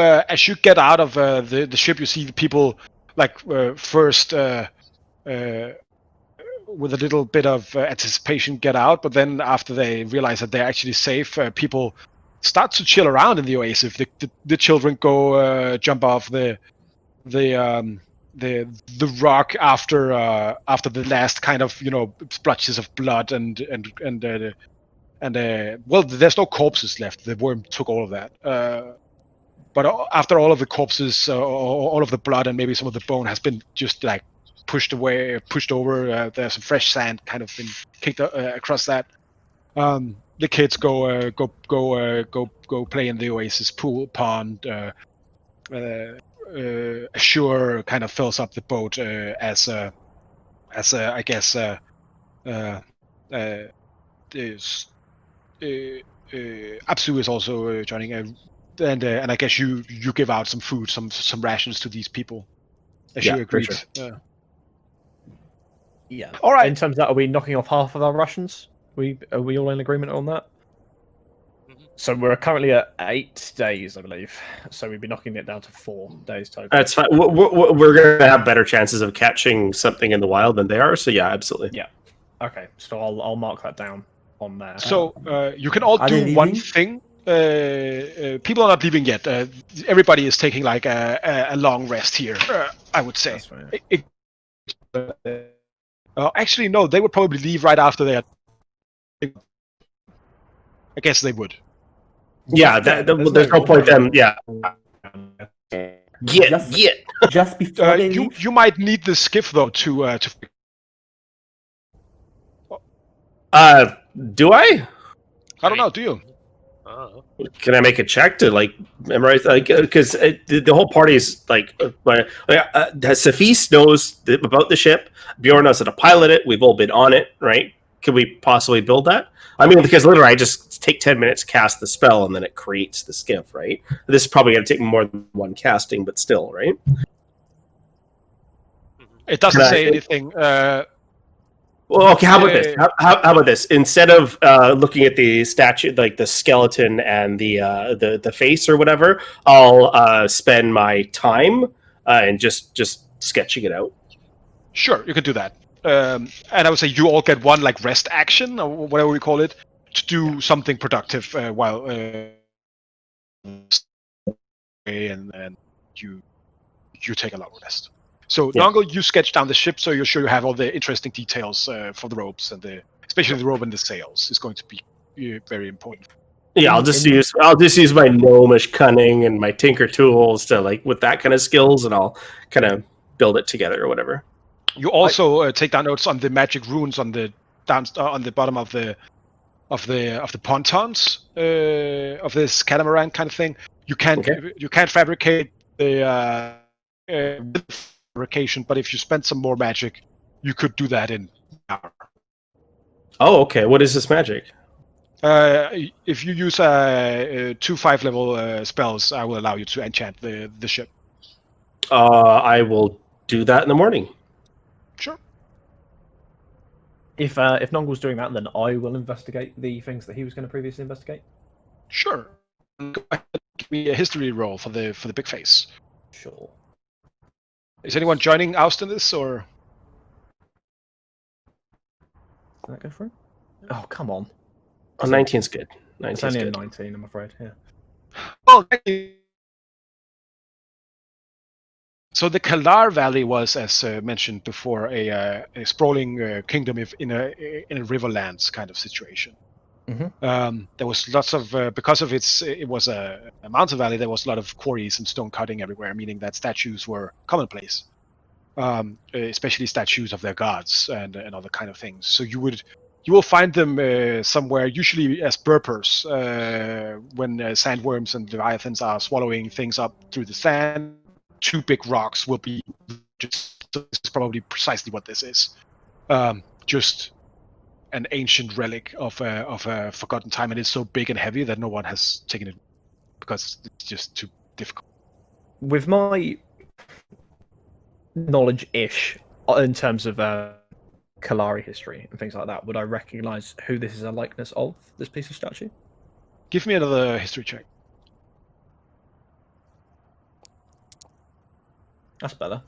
Speaker 1: get out of the ship, you see the people like first with a little bit of anticipation get out, but then after they realize that they're actually safe, people start to chill around in the oasis. The children go jump off the rock after the last kind of splotches of blood and well, there's no corpses left. The worm took all of that. But after all of the corpses, all of the blood and maybe some of the bone has been just like pushed over, there's some fresh sand kind of been kicked across that. The kids go play in the oasis pool pond. Ashur kind of fills up the boat as I guess Apsu is also joining. And I guess you give out some food, some rations to these people, as you agreed.
Speaker 5: Sure. Yeah.
Speaker 1: All right.
Speaker 5: In terms of that, are we knocking off half of our rations? Are we all in agreement on that? So we're currently at 8 days, I believe. So we'd be knocking it down to 4 days total.
Speaker 2: That's fine. We're going to have better chances of catching something in the wild than they are. So yeah, absolutely.
Speaker 5: Yeah. Okay. So I'll mark that down on there.
Speaker 1: So you can all do one thing. People are not leaving yet. Everybody is taking like a long rest here. I would say. Actually, no. They would probably leave right after they had. I guess they would.
Speaker 2: Yeah, there's no point them. Yeah.
Speaker 3: Just before they leave.
Speaker 1: You might need the skiff though to.
Speaker 2: Do I?
Speaker 1: I don't know. Do you?
Speaker 2: Can I make a check to like memorize? Like, because the whole party is like, Safis knows about the ship. Bjorn knows how to pilot it. We've all been on it, right? Could we possibly build that? I mean, because literally, I just take 10 minutes, cast the spell, and then it creates the skiff, right? This is probably going to take more than one casting, but still, right?
Speaker 1: It doesn't say anything.
Speaker 2: Well, okay. How about this? How about this? Instead of looking at the statue, like the skeleton and the face or whatever, I'll spend my time and just sketching it out.
Speaker 1: Sure, you can do that. And I would say you all get one like rest action or whatever we call it to do something productive while and you take a long rest. So Nongo, you sketch down the ship, so you're sure you have all the interesting details for the ropes and especially the rope and the sails is going to be very important.
Speaker 2: Yeah, I'll just use my gnomish cunning and my tinker tools to like with that kind of skills, and I'll kind of build it together or whatever.
Speaker 1: You also take down notes on the magic runes on the bottom of the pontons of this catamaran kind of thing. You can't fabricate the fabrication, but if you spend some more magic, you could do that in an hour.
Speaker 2: Oh, okay. What is this magic?
Speaker 1: If you use 2 5-level spells, I will allow you to enchant the ship.
Speaker 2: I will do that in the morning.
Speaker 1: Sure.
Speaker 5: If Nongle's doing that, then I will investigate the things that he was going to previously investigate.
Speaker 1: Sure. Go ahead and give me a history roll for the big face.
Speaker 5: Sure.
Speaker 1: Is anyone joining Oust in this, or?
Speaker 5: Did that go through? Oh, come on.
Speaker 2: Oh, 19's good.
Speaker 5: It's only a 19, I'm afraid. Yeah.
Speaker 1: Oh, thank you. So the Kalar Valley was, as mentioned before, a sprawling kingdom in a riverlands kind of situation.
Speaker 5: Mm-hmm.
Speaker 1: There was lots of because of it was a mountain valley. There was a lot of quarries and stone cutting everywhere, meaning that statues were commonplace. especially statues of their gods and other kind of things. So you will find them somewhere, usually as burpers, when sandworms and leviathans are swallowing things up through the sand. Two big rocks will be just. This is probably precisely what this is. Just an ancient relic of a forgotten time, and it's so big and heavy that no one has taken it because it's just too difficult.
Speaker 5: With my knowledge-ish in terms of Kalari history and things like that, would I recognise who this is a likeness of, this piece of statue?
Speaker 1: Give me another history check.
Speaker 5: That's better.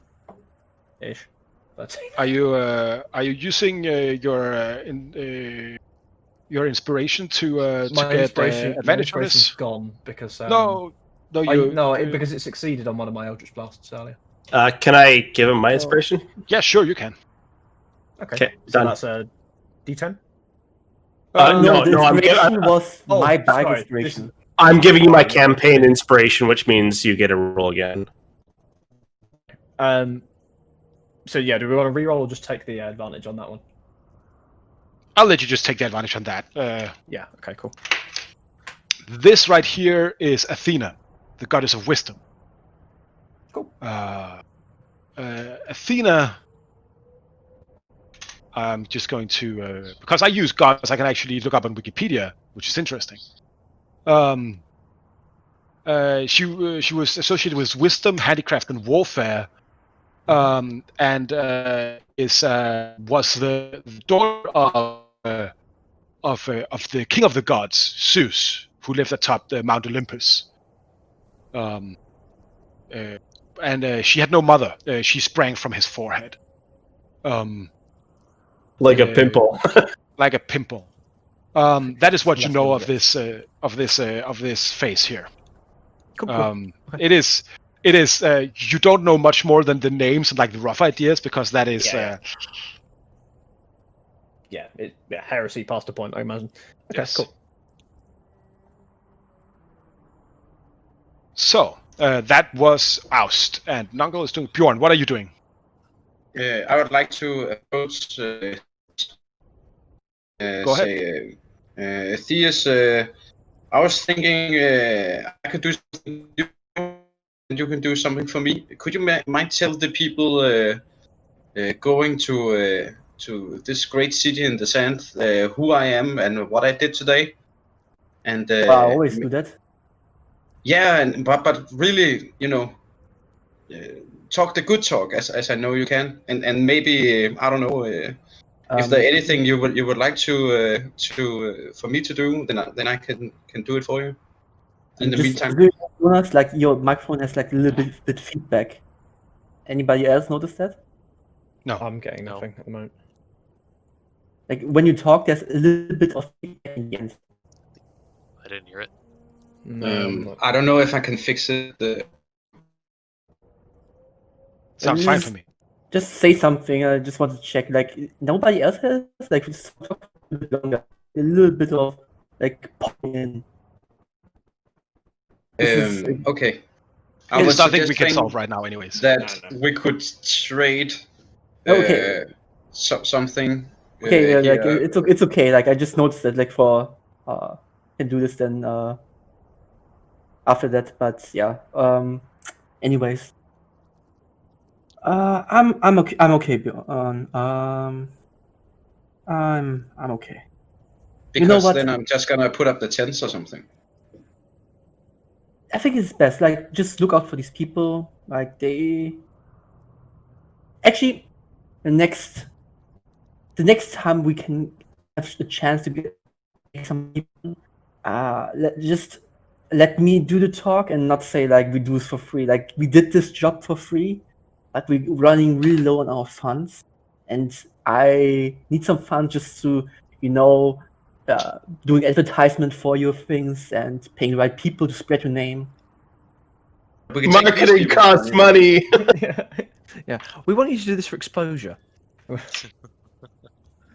Speaker 5: Ish. But
Speaker 1: Are you using your inspiration to
Speaker 5: my
Speaker 1: get
Speaker 5: inspiration, my
Speaker 1: advantage on
Speaker 5: inspiration's
Speaker 1: this?
Speaker 5: gone because
Speaker 1: Because
Speaker 5: it's succeeded on one of my Eldritch Blasts earlier.
Speaker 2: Can I give him my inspiration?
Speaker 1: yeah, sure, you can.
Speaker 5: Okay, so
Speaker 2: done.
Speaker 5: that's a D10.
Speaker 2: No,
Speaker 3: the
Speaker 2: I'm
Speaker 3: inspiration was
Speaker 5: Oh,
Speaker 3: my bag
Speaker 5: sorry,
Speaker 3: inspiration.
Speaker 2: I'm giving you my campaign inspiration, which means you get a roll again.
Speaker 5: So yeah, do we want to reroll or just take the advantage on that one?
Speaker 1: I'll let you just take the advantage on that.
Speaker 5: Yeah. Okay. Cool.
Speaker 1: This right here is Athena, the goddess of wisdom.
Speaker 5: Cool.
Speaker 1: Athena. I'm just going to because I use gods, I can actually look up on Wikipedia, which is interesting. She was associated with wisdom, handicraft, and warfare, and was the daughter of the king of the gods, Zeus, who lived atop the Mount Olympus. And she had no mother. She sprang from his forehead.
Speaker 2: Like a pimple.
Speaker 1: Like a pimple. That is what you know of
Speaker 3: Lovely.
Speaker 1: this face here.
Speaker 5: Cool.
Speaker 1: It is. You don't know much more than the names and like the rough ideas because that is.
Speaker 5: Yeah. Heresy past a point, I imagine. Okay.
Speaker 1: Yes.
Speaker 5: Cool.
Speaker 1: So that was Oust, and Nungle is doing. Bjorn, what are you doing?
Speaker 6: I would like to approach.
Speaker 1: Go ahead.
Speaker 6: Say, Theus, I was thinking I could do something and you can do something for me. Could you mind tell the people going to this great city in the sand who I am and what I did today? And
Speaker 3: I always do that.
Speaker 6: yeah, but really, talk the good talk as I know you can, and maybe I don't know if there anything you would like to for me to do, then I can do it for you. In the meantime,
Speaker 3: Jonas, like your microphone has like a little bit feedback. Anybody else notice that?
Speaker 1: No.
Speaker 5: I'm getting nothing at the moment.
Speaker 3: Like when you talk, there's a little bit of feedback in the end.
Speaker 4: I didn't hear it.
Speaker 5: No,
Speaker 6: I don't know if I can fix it.
Speaker 1: Sounds fine for me.
Speaker 3: Just say something. I just want to check. Like nobody else has like just talk a bit longer. A little bit of like popping in.
Speaker 6: Okay.
Speaker 1: It's nothing we can solve right now, anyways.
Speaker 6: That we could trade.
Speaker 3: Okay.
Speaker 6: Something.
Speaker 3: Okay, yeah, like
Speaker 6: here.
Speaker 3: it's okay. Like I just noticed that like for can do this then after that. But yeah. Anyways. I'm okay. I'm okay, Bjorn. I'm okay.
Speaker 6: Because
Speaker 3: you know what?
Speaker 6: then I'm just gonna put up the tents or something.
Speaker 3: I think it's best. Like just look out for these people. Like they. Actually, the next time we can have a chance to get some people, let me do the talk and not say like we do this for free. Like we did this job for free, but we're running really low on our funds, and I need some funds just to doing advertisement for your things and paying the right people to spread your name.
Speaker 2: Marketing costs money.
Speaker 5: Yeah, we want you to do this for exposure.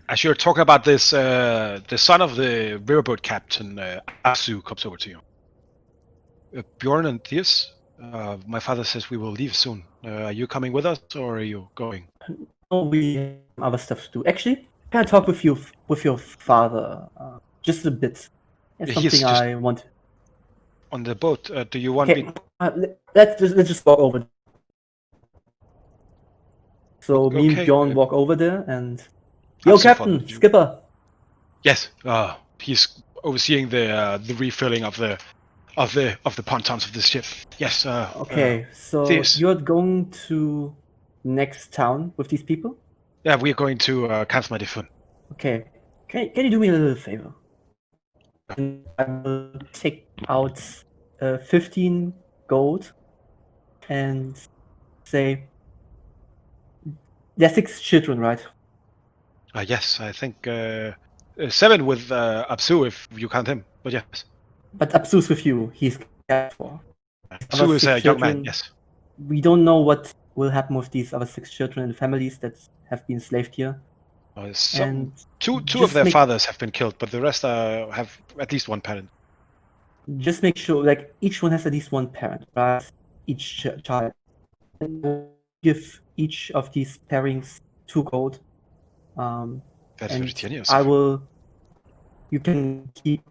Speaker 1: As you're talking about this, the son of the riverboat captain, Asu, comes over to you. Bjorn and Theus, My father says we will leave soon. Are you coming with us, or are you going?
Speaker 3: Oh, we have other stuff to do. Actually, can I talk with your father just a bit? It's
Speaker 1: He's
Speaker 3: something
Speaker 1: just
Speaker 3: I want.
Speaker 1: on the boat. Do you want
Speaker 3: Okay,
Speaker 1: me?
Speaker 3: let's just walk over. So me and
Speaker 1: Okay.
Speaker 3: Bjorn walk over there, and
Speaker 1: I'll
Speaker 3: yo,
Speaker 1: still
Speaker 3: Captain,
Speaker 1: follow you.
Speaker 3: Skipper.
Speaker 1: Yes. He's overseeing the refilling of the pontons of the ship. Yes.
Speaker 3: Okay, so
Speaker 1: Theus.
Speaker 3: you're going to next town with these people?
Speaker 1: Yeah, we're going to Camp Madifun.
Speaker 3: Okay, can you do me a little favor? And I will take out 15 gold and say there's 6 children, right?
Speaker 1: Yes, I think 7 with Apsu if you count him. But yes,
Speaker 3: But Absu's with you. He's cared for.
Speaker 1: Apsu
Speaker 3: Other
Speaker 1: is a
Speaker 3: 6
Speaker 1: young man.
Speaker 3: children,
Speaker 1: Yes.
Speaker 3: we don't know what will happen with these other 6 children and families that have been enslaved here. And
Speaker 1: Two of
Speaker 3: just
Speaker 1: their
Speaker 3: make-
Speaker 1: fathers have been killed, but the rest have at least one parent.
Speaker 3: just make sure, like, each one has at least one parent, right? Each child. And give each of these pairings 2 gold.
Speaker 1: That's
Speaker 3: And
Speaker 1: very generous.
Speaker 3: I will. You can keep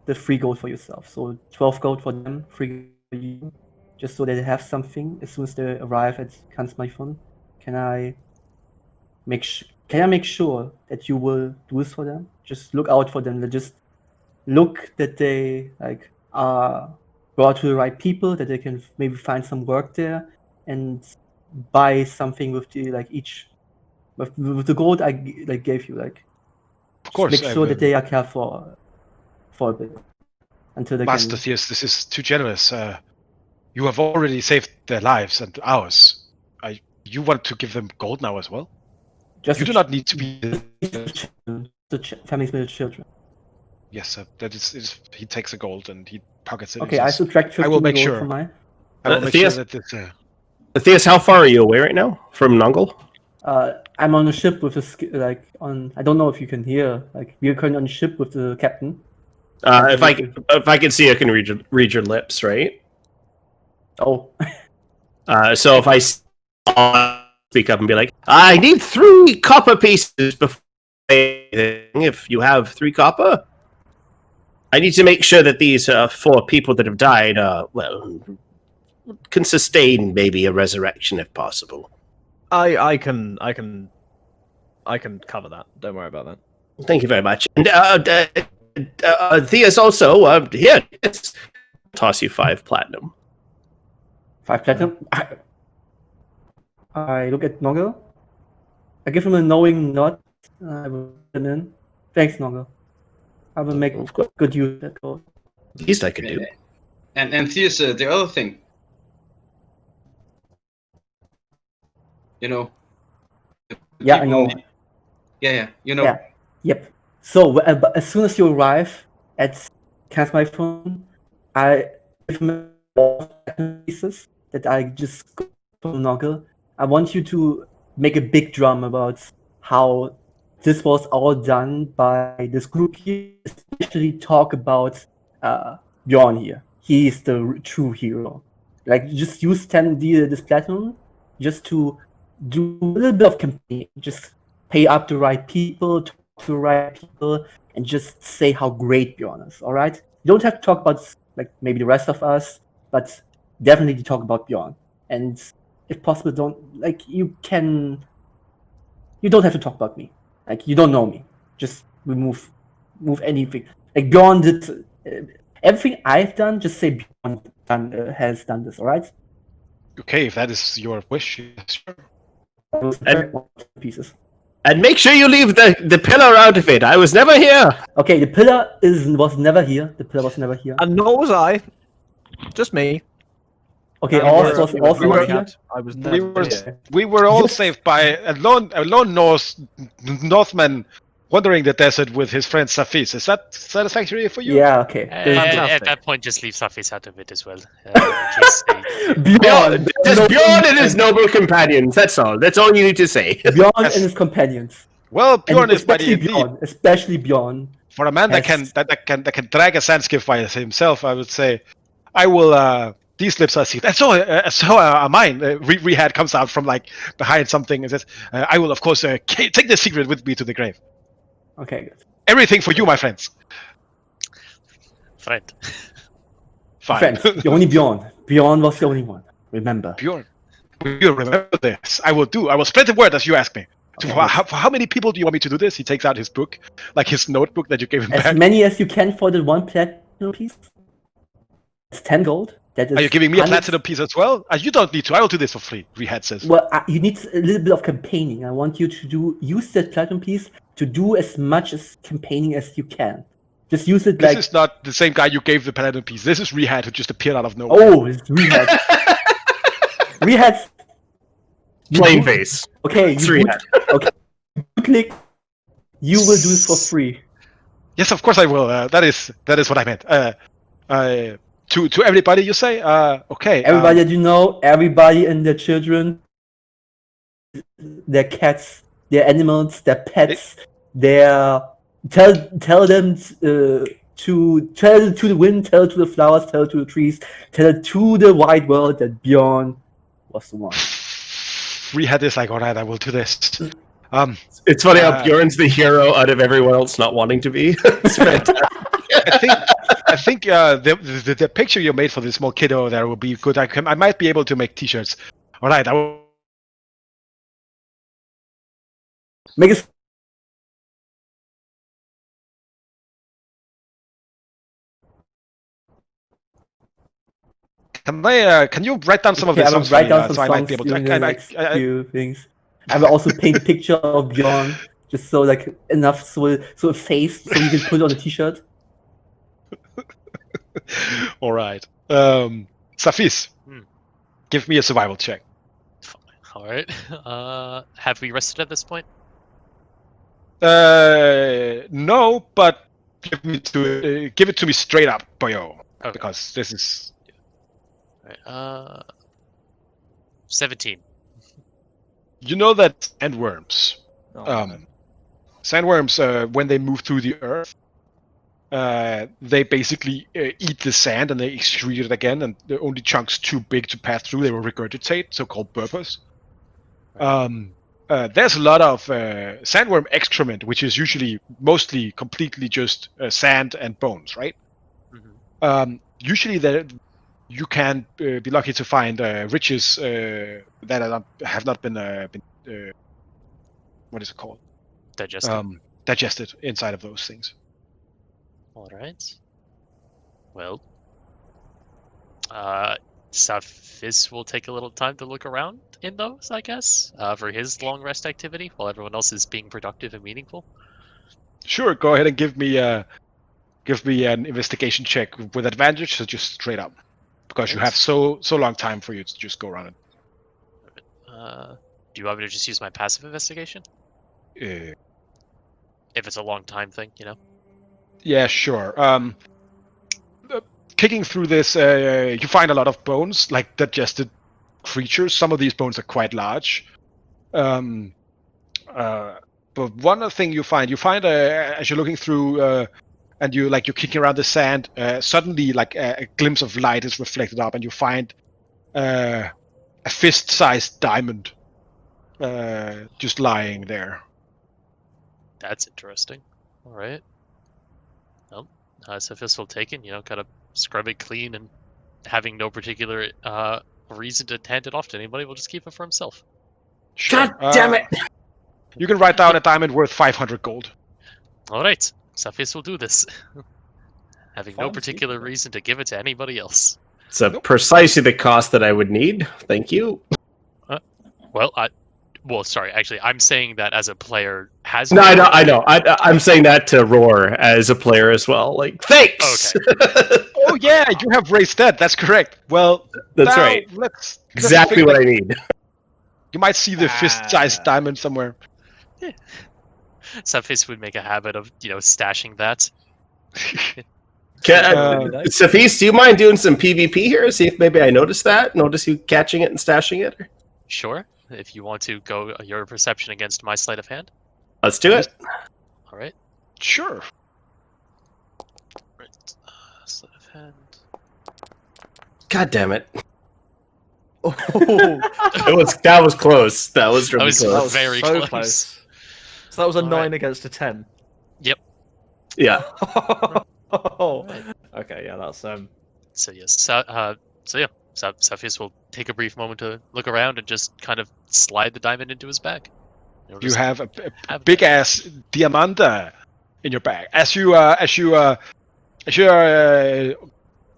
Speaker 3: the 3 gold for yourself. So 12 gold for them, 3 gold for you, just so they have something as soon as they arrive at Kansmaifun. Can I make sure that you will do this for them? Just look out for them. Just look that they like are brought to the right people, that they can maybe find some work there, and buy something with the like each with the gold I gave you. Like,
Speaker 1: Of course,
Speaker 3: make sure that they are cared for a bit until they
Speaker 1: Master
Speaker 3: can.
Speaker 1: Theus, this is too generous. You have already saved their lives and ours. You want to give them gold now as well?
Speaker 3: Just
Speaker 1: You do not need to be.
Speaker 3: the families with children.
Speaker 1: Yes, that is. He takes the gold and he pockets it.
Speaker 3: Okay, I subtract 15
Speaker 1: I will make
Speaker 3: gold
Speaker 1: sure.
Speaker 3: from mine.
Speaker 1: I will make sure
Speaker 2: Theus,
Speaker 1: that this.
Speaker 2: Theus, how far are you away right now from Nongle?
Speaker 3: I'm on a ship with I don't know if you can hear. Like, we're currently on a ship with the captain.
Speaker 2: If I can see, I can read your lips, right?
Speaker 3: Oh,
Speaker 2: So if I speak up and be like, I need 3 copper pieces before anything. If you have 3 copper, I need to make sure that these 4 people that have died, can sustain maybe a resurrection if possible.
Speaker 5: I can cover that. Don't worry about that.
Speaker 2: Thank you very much. And Theus also here. Yes, toss you 5 platinum.
Speaker 3: 5 platinum. I look at Noggle. I give him a knowing nod. I will put him in. Thanks, Noggle. I will make good use of that gold.
Speaker 2: Least I could do.
Speaker 6: And Theus, the other thing. You know.
Speaker 3: Yeah, I know.
Speaker 6: Yeah, you know.
Speaker 3: Yeah. Yep. So but as soon as you arrive at Kansmaifun, I give him all pieces that I just got from Noggle. I want you to make a big drum about how this was all done by this group here. Especially talk about Bjorn here. He is the true hero. Like, just use this platinum just to do a little bit of campaign. Just pay up the right people, talk to the right people, and just say how great Bjorn is. All right. You don't have to talk about like maybe the rest of us, but definitely talk about Bjorn. And if possible, you don't have to talk about me. Like, you don't know me. Just remove anything. Like, Bjorn did everything I've done. Just say Bjorn has done this. All right.
Speaker 1: Okay, if that is your wish, yes, sure.
Speaker 3: Pieces.
Speaker 2: And make sure you leave the pillar out of it. I was never here.
Speaker 3: Okay, the pillar was never here. The pillar was never here.
Speaker 5: And nor was I. Just me.
Speaker 3: Okay,
Speaker 5: And
Speaker 3: Oz was also
Speaker 1: we were-
Speaker 3: not here.
Speaker 5: I was
Speaker 1: We
Speaker 5: never
Speaker 1: were
Speaker 5: here.
Speaker 1: we were all
Speaker 3: Yes.
Speaker 1: saved by a lone Northman wandering the desert with his friend Safis. Is that satisfactory for you?
Speaker 3: Yeah, okay.
Speaker 4: At
Speaker 5: Fantastic.
Speaker 4: that point, just leave Safis out of it as well. Just say,
Speaker 3: Bjorn,
Speaker 2: Just Bjorn and his noble companions. That's all. That's all you need to say.
Speaker 3: Bjorn and his companions.
Speaker 1: Well, Bjorn
Speaker 3: And
Speaker 1: is mighty
Speaker 3: especially
Speaker 1: indeed.
Speaker 3: Especially Bjorn.
Speaker 1: For a man that
Speaker 3: Yes.
Speaker 1: can drag a sandskiff by himself, I would say, I will These lips are sealed. And so are mine. Rehad comes out from like behind something and says, I will, of course, take this secret with me to the grave.
Speaker 3: Okay, good.
Speaker 1: Everything for you, my friends.
Speaker 4: Friend.
Speaker 1: Fine.
Speaker 3: Friends, only Bjorn. Bjorn was the only one. Remember.
Speaker 1: Bjorn, you remember this. I will spread the word as you ask me.
Speaker 3: Okay,
Speaker 1: For how many people do you want me to do this? He takes out his book, like his notebook that you gave him
Speaker 3: as
Speaker 1: back.
Speaker 3: many as you can for the 1 platinum piece. It's 10 gold. That is
Speaker 1: Are you giving me a
Speaker 3: 100
Speaker 1: platinum piece as well? You don't need to. I will do this for free, Rehad says.
Speaker 3: Well, you need a little bit of campaigning. I want you to use that platinum piece to do as much as campaigning as you can. Just use it
Speaker 1: This
Speaker 3: like...
Speaker 1: is not the same guy you gave the platinum piece. This is Rehad who just appeared out of nowhere.
Speaker 3: Oh, it's Rehad. Rehad.
Speaker 2: Plain face.
Speaker 3: Okay,
Speaker 2: It's
Speaker 3: you
Speaker 2: Rehad.
Speaker 3: okay. You click. You will do this for free.
Speaker 1: Yes, of course I will. That is what I meant. To everybody, you say? Okay.
Speaker 3: Everybody that you know, everybody and their children, their cats, their animals, their pets, tell them to the wind, tell it to the flowers, tell it to the trees, tell it to the wide world that Bjorn was the one.
Speaker 1: Rehad is like, all right, I will do this.
Speaker 2: It's funny how Bjorn's the hero out of everyone else not wanting to be. It's fantastic.
Speaker 1: I think the picture you made for this small kiddo there will be good. I might be able to make T-shirts. All right, I will.
Speaker 3: Make it.
Speaker 1: Can you write down some of the
Speaker 3: I will
Speaker 1: songs
Speaker 3: write
Speaker 1: for me,
Speaker 3: down some
Speaker 1: so I might be
Speaker 3: songs
Speaker 1: able
Speaker 3: during
Speaker 1: to?
Speaker 3: the next few things. I will also paint a picture of Bjorn, just so like enough so a face so you can put it on a T-shirt.
Speaker 1: All right. Safis, give me a survival check.
Speaker 4: All right. Have we rested at this point?
Speaker 1: No, but give it to me straight up, boyo,
Speaker 4: Okay.
Speaker 1: because this is.
Speaker 4: All right, 17.
Speaker 1: You know that sandworms. Sandworms, when they move through the earth, they basically eat the sand and they excrete it again, and the only chunks too big to pass through they will regurgitate, so-called burpers. There's a lot of sandworm excrement, which is usually mostly completely just sand and bones, right?
Speaker 4: Mm-hmm.
Speaker 1: Usually you can be lucky to find riches that have not been what is it called? Digested inside of those things.
Speaker 4: All right. Well, Safis will take a little time to look around in those, I guess, for his long rest activity, while everyone else is being productive and meaningful.
Speaker 1: Sure, go ahead and give me an investigation check with advantage, so just straight up, because you have so long time for you to just go around it.
Speaker 4: Do you want me to just use my passive investigation? If it's a long time thing, you know?
Speaker 1: Yeah, sure. Kicking through this, you find a lot of bones, like digested creatures. Some of these bones are quite large. But one thing you find as you're looking through, and you're kicking around the sand, suddenly like a glimpse of light is reflected up, and you find a fist-sized diamond just lying there.
Speaker 4: That's interesting. All right. Well, Safis will take it, kind of scrub it clean, and having no particular reason to hand it off to anybody, will just keep it for himself.
Speaker 1: Sure.
Speaker 2: God damn it!
Speaker 1: You can write down a diamond worth 500 gold.
Speaker 4: All right. Safis will do this. Having no
Speaker 5: Sounds
Speaker 4: particular reason to give it to anybody else.
Speaker 2: It's precisely the cost that I would need. Thank you.
Speaker 4: Well, sorry. Actually, I'm saying that as a player has.
Speaker 2: No, I know. I'm saying that to Roar as a player as well. Like, thanks.
Speaker 4: Okay.
Speaker 1: Oh yeah, you have raised that. That's correct. Well,
Speaker 2: That's
Speaker 1: now
Speaker 2: right.
Speaker 1: Let's
Speaker 2: Exactly what I need.
Speaker 1: You might see the fist-sized diamond somewhere.
Speaker 4: Safis would make a habit of, stashing that.
Speaker 2: Safis, do you mind doing some PvP here? See if maybe I notice that. Notice you catching it and stashing it.
Speaker 4: Sure. If you want to go your perception against my sleight of hand.
Speaker 2: Let's do it.
Speaker 4: All right.
Speaker 1: Sure.
Speaker 4: Right. Sleight of hand.
Speaker 2: God damn it!
Speaker 5: Oh,
Speaker 2: That was close. That was really
Speaker 4: was
Speaker 2: close.
Speaker 5: that was
Speaker 4: very
Speaker 5: so
Speaker 4: close.
Speaker 5: So that was a
Speaker 4: All
Speaker 5: 9
Speaker 4: right.
Speaker 5: against a 10.
Speaker 2: Yeah.
Speaker 5: Okay, yeah, that's
Speaker 4: So yes, Cepheus will take a brief moment to look around and just kind of slide the diamond into his bag.
Speaker 1: You have a
Speaker 4: have
Speaker 1: big
Speaker 4: that.
Speaker 1: ass diamanda in your bag. As you are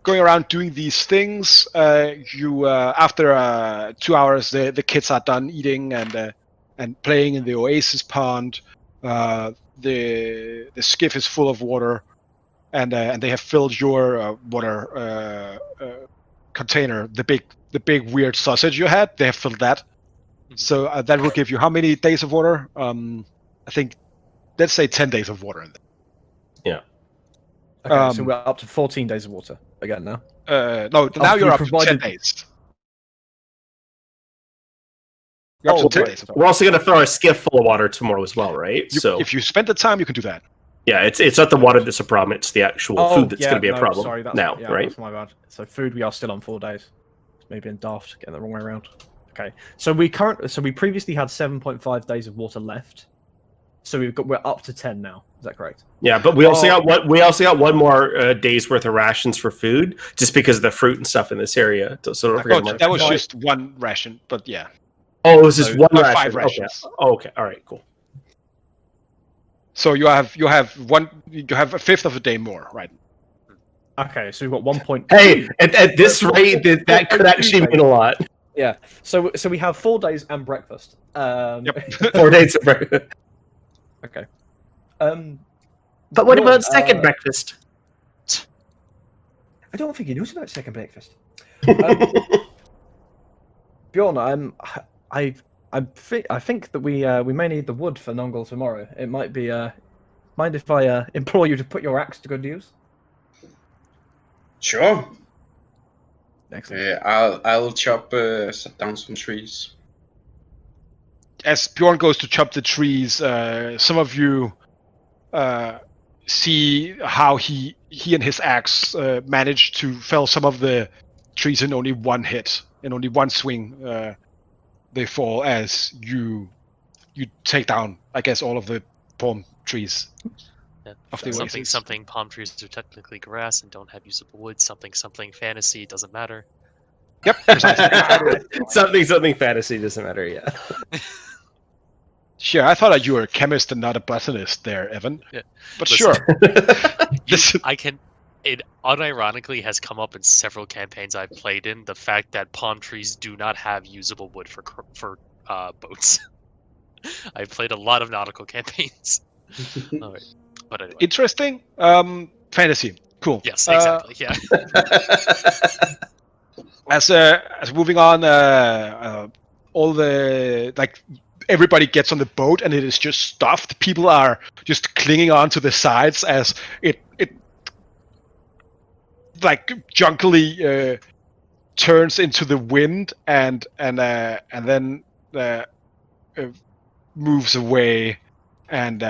Speaker 1: going around doing these things, you after 2 hours, the kids are done eating and playing in the oasis pond. The skiff is full of water, and they have filled your water container. The big weird sausage you had, they have filled that. So that will give you how many days of water? I think, let's say 10 days of water in there.
Speaker 5: okay. So we're up to 14 days of water again now.
Speaker 1: No, now
Speaker 5: After
Speaker 1: you're
Speaker 5: we
Speaker 1: up to 10
Speaker 5: provided-
Speaker 1: days. You're up
Speaker 5: Oh,
Speaker 1: to 10
Speaker 5: right.
Speaker 1: days.
Speaker 2: We're also going to throw a skiff full of water tomorrow as well, right?
Speaker 1: If you spend the time, you can do that.
Speaker 2: Yeah, it's not the water that's a problem; it's the actual food that's going to be a problem.
Speaker 5: Sorry, that's,
Speaker 2: now, right?
Speaker 5: That's my bad. So food, we are still on 4 days. Maybe in daft, getting the wrong way around. Okay, so we previously had 7.5 days of water left. So we're up to 10 now. Is that correct?
Speaker 2: Yeah, but we also got one more day's worth of rations for food, just because of the fruit and stuff in this area. So don't forget
Speaker 1: That was just one ration, but yeah.
Speaker 2: Oh, it was just one
Speaker 1: not
Speaker 2: ration.
Speaker 1: 5 rations.
Speaker 2: Okay. Oh, okay. All right. Cool.
Speaker 1: So you have a fifth of a day more, right?
Speaker 5: Okay, so we've got 1.
Speaker 2: Hey, at this rate, that could actually mean a lot.
Speaker 5: Yeah. So we have 4 days and breakfast.
Speaker 2: 4 days of breakfast.
Speaker 5: Okay.
Speaker 2: But what about second breakfast?
Speaker 5: I don't think he knows about second breakfast. Bjorn, I think that we may need the wood for Nongol tomorrow. It might be mind if I implore you to put your axe to good use?
Speaker 6: Sure.
Speaker 5: Excellent.
Speaker 6: I'll chop down some trees.
Speaker 1: As Bjorn goes to chop the trees, some of you see how he and his axe managed to fell some of the trees in only one hit, in only one swing. They fall as you take down, I guess, all of the palm trees.
Speaker 4: Yeah.
Speaker 1: Of the oasis.
Speaker 4: Something palm trees are technically grass and don't have usable wood. Something fantasy doesn't matter.
Speaker 1: Yep.
Speaker 2: something fantasy doesn't matter. Yeah.
Speaker 1: Sure, I thought that you were a chemist and not a botanist there, Evan.
Speaker 4: Yeah.
Speaker 1: But
Speaker 4: Listen,
Speaker 1: sure.
Speaker 4: It unironically has come up in several campaigns I've played in, the fact that palm trees do not have usable wood for boats. I've played a lot of nautical campains. All right. But anyway.
Speaker 1: Interesting. Fantasy. Cool.
Speaker 4: Yes, exactly. Yeah.
Speaker 1: As moving on, all the everybody gets on the boat and it is just stuffed. People are just clinging on to the sides as it junkily turns into the wind and then moves away and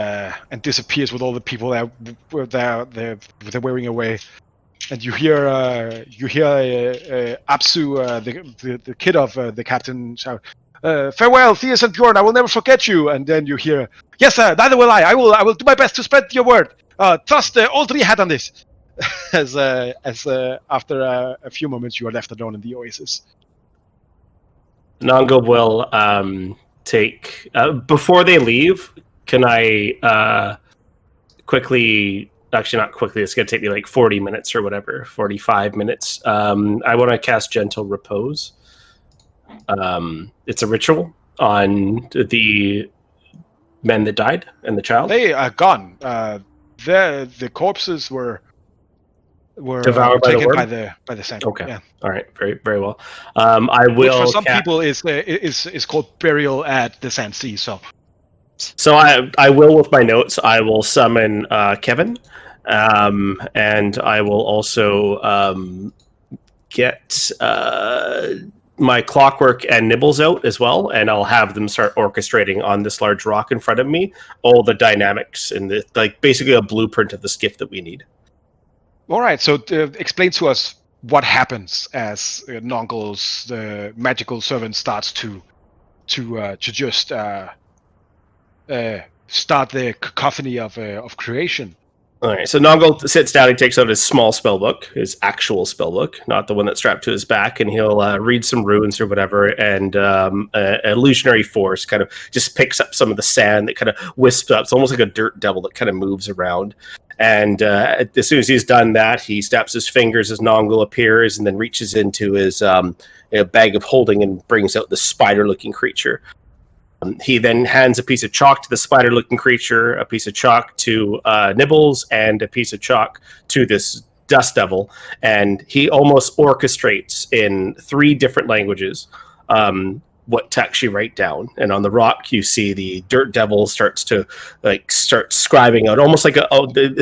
Speaker 1: disappears with all the people that they're wearing away. And you hear Apsu, the kid of the captain, shout, "Farewell, Theus and Bjorn. I will never forget you." And then you hear, "Yes, sir. Neither will I. I will do my best to spread your word. Trust all 3 had on this." as after a few moments, you are left alone in the oasis.
Speaker 2: Nongo will take before they leave. Can I quickly? Actually, not quickly. It's going to take me like 40 minutes or whatever, 45 minutes. I want to cast Gentle Repose. It's a ritual on the men that died and the child.
Speaker 1: They are gone. The corpses were
Speaker 2: devoured
Speaker 1: taken by the sand.
Speaker 2: Okay.
Speaker 1: Yeah.
Speaker 2: All right. Very very well. I will.
Speaker 1: Which for some people is called burial at the Sand Sea.
Speaker 2: So I will, with my notes, I will summon Kevin, and I will also get my clockwork and nibbles out as well, and I'll have them start orchestrating on this large rock in front of me all the dynamics and basically a blueprint of the skiff that we need.
Speaker 1: All right. So explain to us what happens as Nongol's magical servant starts to just start the cacophony of creation.
Speaker 2: All right, so Nongol sits down. He takes out his small spell book, his actual spell book, not the one that's strapped to his back, and he'll read some runes or whatever. And an illusionary force kind of just picks up some of the sand that kind of wisps up. It's almost like a dirt devil that kind of moves around. And as soon as he's done that, he snaps his fingers as Nongol appears, and then reaches into his bag of holding and brings out the spider-looking creature. He then hands a piece of chalk to the spider-looking creature, a piece of chalk to Nibbles, and a piece of chalk to this dust devil. And he almost orchestrates in 3 different languages what to actually write down. And on the rock, you see the dirt devil starts to start scribing out, almost like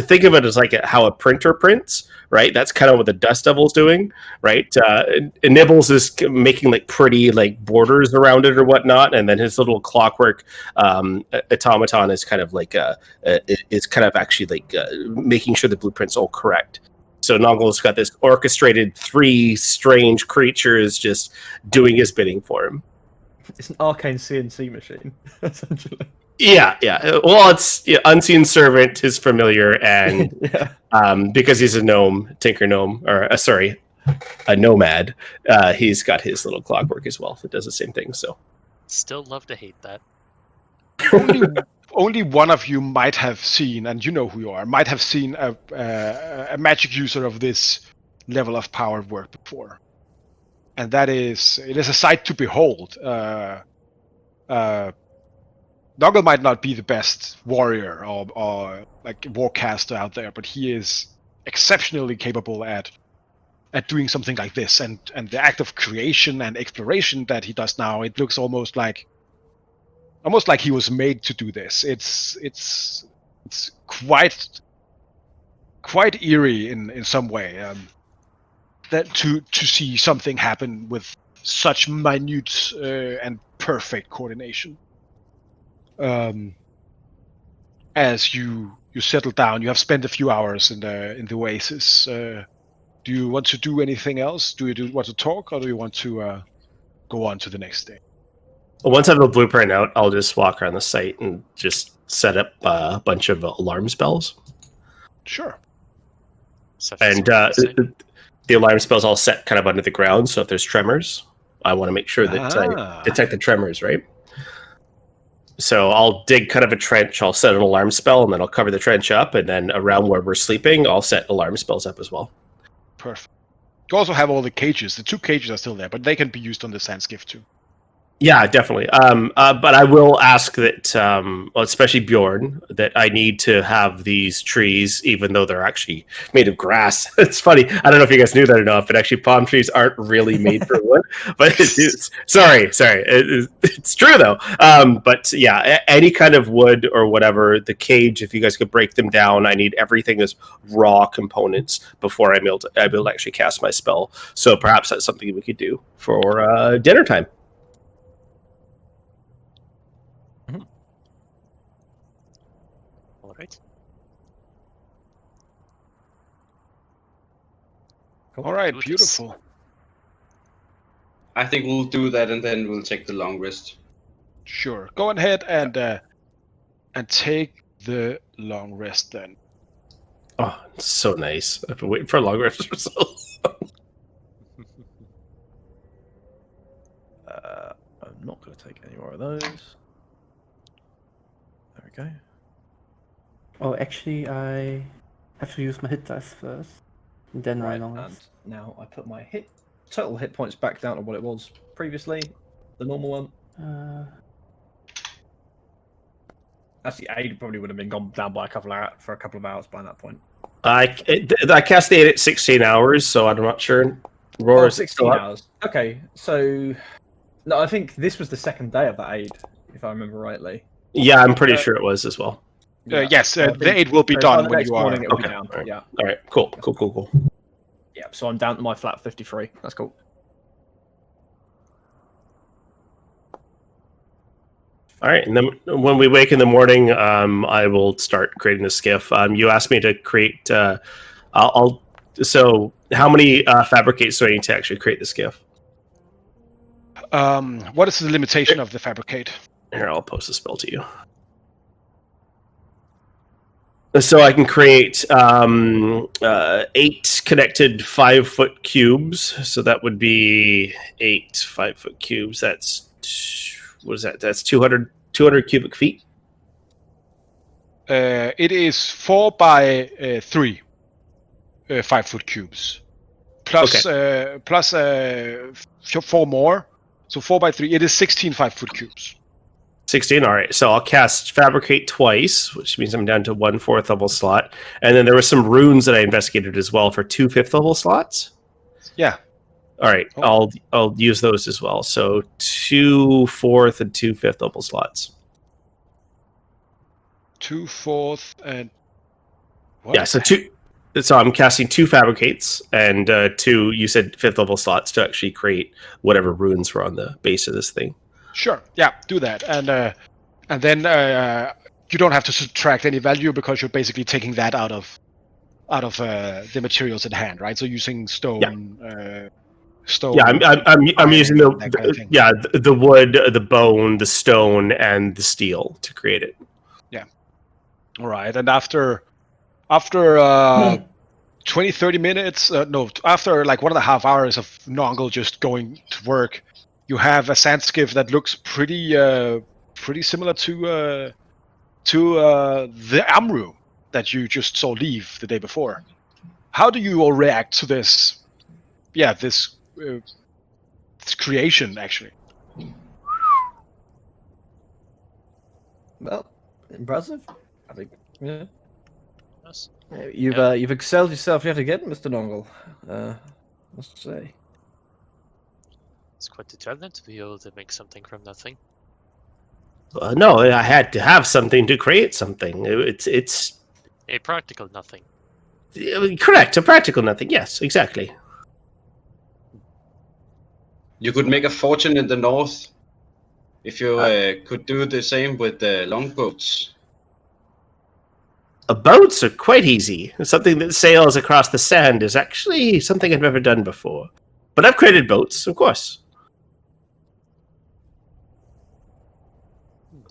Speaker 2: think of it as like how a printer prints, right? That's kind of what the dust devil's doing, right? And Nibbles is making like pretty like borders around it or whatnot, and then his little clockwork automaton is kind of like making sure the blueprint's all correct. So Nongol's got this orchestrated 3 strange creatures just doing his bidding for him.
Speaker 5: It's an arcane CNC machine, essentially.
Speaker 2: Yeah. Well, it's unseen servant, his familiar, and because he's a gnome, tinker gnome, or a nomad, he's got his little clockwork as well that does the same thing. So,
Speaker 4: Still love to hate that.
Speaker 1: Only one of you might have seen, and you know who you are, might have seen a magic user of this level of power work before. And it is a sight to behold. Noggle might not be the best warrior or like warcaster out there, but he is exceptionally capable at doing something like this. And the act of creation and exploration that he does now, it looks almost like he was made to do this. It's quite eerie in some way. That to see something happen with such minute and perfect coordination. As you settle down, you have spent a few hours in the oasis. Do you want to do anything else? Do you want to talk, or do you want to go on to the next day?
Speaker 2: Once I have the blueprint out, I'll just walk around the site and just set up a bunch of alarm spells.
Speaker 1: Sure.
Speaker 2: And the alarm spells all set kind of under the ground, so if there's tremors, I want to make sure that I detect the tremors, right? So I'll dig kind of a trench, I'll set an alarm spell, and then I'll cover the trench up, and then around where we're sleeping, I'll set alarm spells up as well.
Speaker 1: Perfect. You also have all the cages. The 2 cages are still there, but they can be used on the sand skiff too.
Speaker 2: Yeah, definitely. But I will ask that, especially Bjorn, that I need to have these trees, even though they're actually made of grass. It's funny. I don't know if you guys knew that or not, but actually palm trees aren't really made for wood. But it's, sorry. It's true, though. But yeah, any kind of wood or whatever, the cage, if you guys could break them down, I need everything as raw components before I'm able to actually cast my spell. So perhaps that's something we could do for dinner time.
Speaker 4: Right.
Speaker 1: All right, beautiful.
Speaker 6: I think we'll do that, and then we'll take the long rest.
Speaker 1: Sure. Go ahead and take the long rest then.
Speaker 2: Oh, it's so nice. I've been waiting for a long rest for so long.
Speaker 5: I'm not going to take any more of those. There we go.
Speaker 3: Oh, actually, I have to use my hit dice first. And then my long rest.
Speaker 5: And now I put my total hit points back down to what it was previously, the normal one. Actually, aid probably would have been gone down by a couple of hours by that point.
Speaker 2: I cast the 8 at 16 hours, so I'm not sure. Roar
Speaker 5: 16 hours. Okay, so no, I think this was the second day of that aid, if I remember rightly.
Speaker 2: Yeah, I'm pretty sure it was as well.
Speaker 1: Yes, the aid will be done when you are.
Speaker 5: Morning,
Speaker 2: okay.
Speaker 5: Down.
Speaker 2: All right.
Speaker 5: Yeah.
Speaker 2: All right. Cool.
Speaker 5: Yeah. So I'm down to my flat 53. That's cool.
Speaker 2: All right, and then when we wake in the morning, I will start creating the skiff. You asked me to create. I'll So how many fabricates do I need to actually create the skiff?
Speaker 1: What is the limitation of the fabricate?
Speaker 2: Here, I'll post a spell to you. So I can create 8 connected 5-foot cubes. So that would be 8 5-foot cubes. That's what is that? That's 200 cubic feet.
Speaker 1: It is 4 by 3 5-foot cubes, plus 4 more. So 4 by 3. It is 16 5-foot cubes.
Speaker 2: 16. All right. So I'll cast Fabricate twice, which means I'm down to 1 4th level slot. And then there were some runes that I investigated as well for 2 5th level slots.
Speaker 1: Yeah.
Speaker 2: All right.
Speaker 1: Oh.
Speaker 2: I'll use those as well. So 2 4th and 2 5th level slots.
Speaker 1: 2 4th and what?
Speaker 2: Yeah. So I'm casting 2 Fabricates and 2. You said 5th level slots to actually create whatever runes were on the base of this thing.
Speaker 1: Sure. Yeah. Do that, and then you don't have to subtract any value because you're basically taking that out of the materials at hand, right? So using stone. Stone.
Speaker 2: Yeah, I'm using the wood, the bone, the stone, and the steel to create it.
Speaker 1: Yeah. All right, and after 20-30 minutes, after like 1.5 hours of Nongle just going to work, you have a sand skiff that looks pretty similar to the Amru that you just saw leave the day before. How do you all react to this? Yeah, this creation actually.
Speaker 5: Well, impressive. I think. Yeah.
Speaker 4: Yes.
Speaker 5: You've excelled yourself yet again, Mr. Nongle. Must say.
Speaker 4: It's quite a talent to be able to make something from nothing.
Speaker 2: No, I had to have something to create something. It's
Speaker 4: A practical nothing.
Speaker 2: correct. A practical nothing. Yes, exactly.
Speaker 6: You could make a fortune in the north if you could do the same with the longboats.
Speaker 2: Boats are quite easy. Something that sails across the sand is actually something I've never done before. But I've created boats, of course.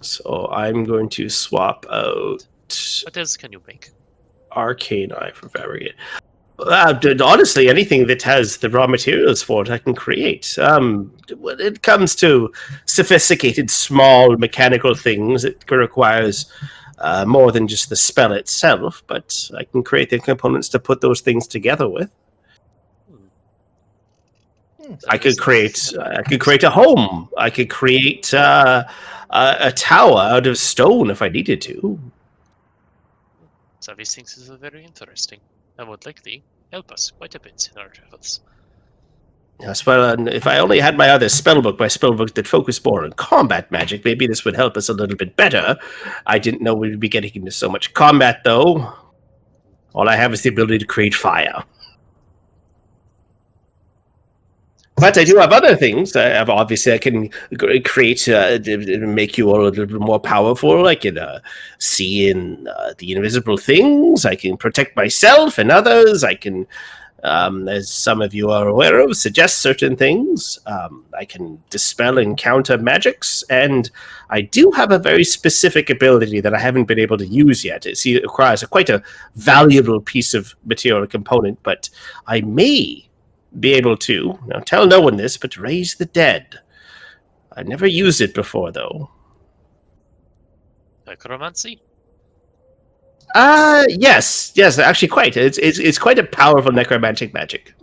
Speaker 2: So I'm going to swap out
Speaker 4: What else can you make?
Speaker 2: Arcane Eye for Fabricate. Honestly, anything that has the raw materials for it, I can create. When it comes to sophisticated, small mechanical things, it requires more than just the spell itself, but I can create the components to put those things together with. I could create a home. I could create a tower out of stone if I needed to.
Speaker 4: So these things is very interesting and would likely help us quite a bit in our travels.
Speaker 2: Yes, well, if I only had my other spellbook, my spellbook that focused more on combat magic, maybe this would help us a little bit better. I didn't know we'd be getting into so much combat, though. All I have is the ability to create fire. But I do have other things. Obviously, I can create, make you all a little bit more powerful. I can see in the invisible things. I can protect myself and others. I can, as some of you are aware of, suggest certain things. I can dispel and counter magics. And I do have a very specific ability that I haven't been able to use yet. It requires quite a valuable piece of material component, but I may be able to, now tell no one this, but raise the dead. I never used it before, though.
Speaker 4: Necromancy?
Speaker 2: Yes, actually quite. It's quite a powerful necromantic magic.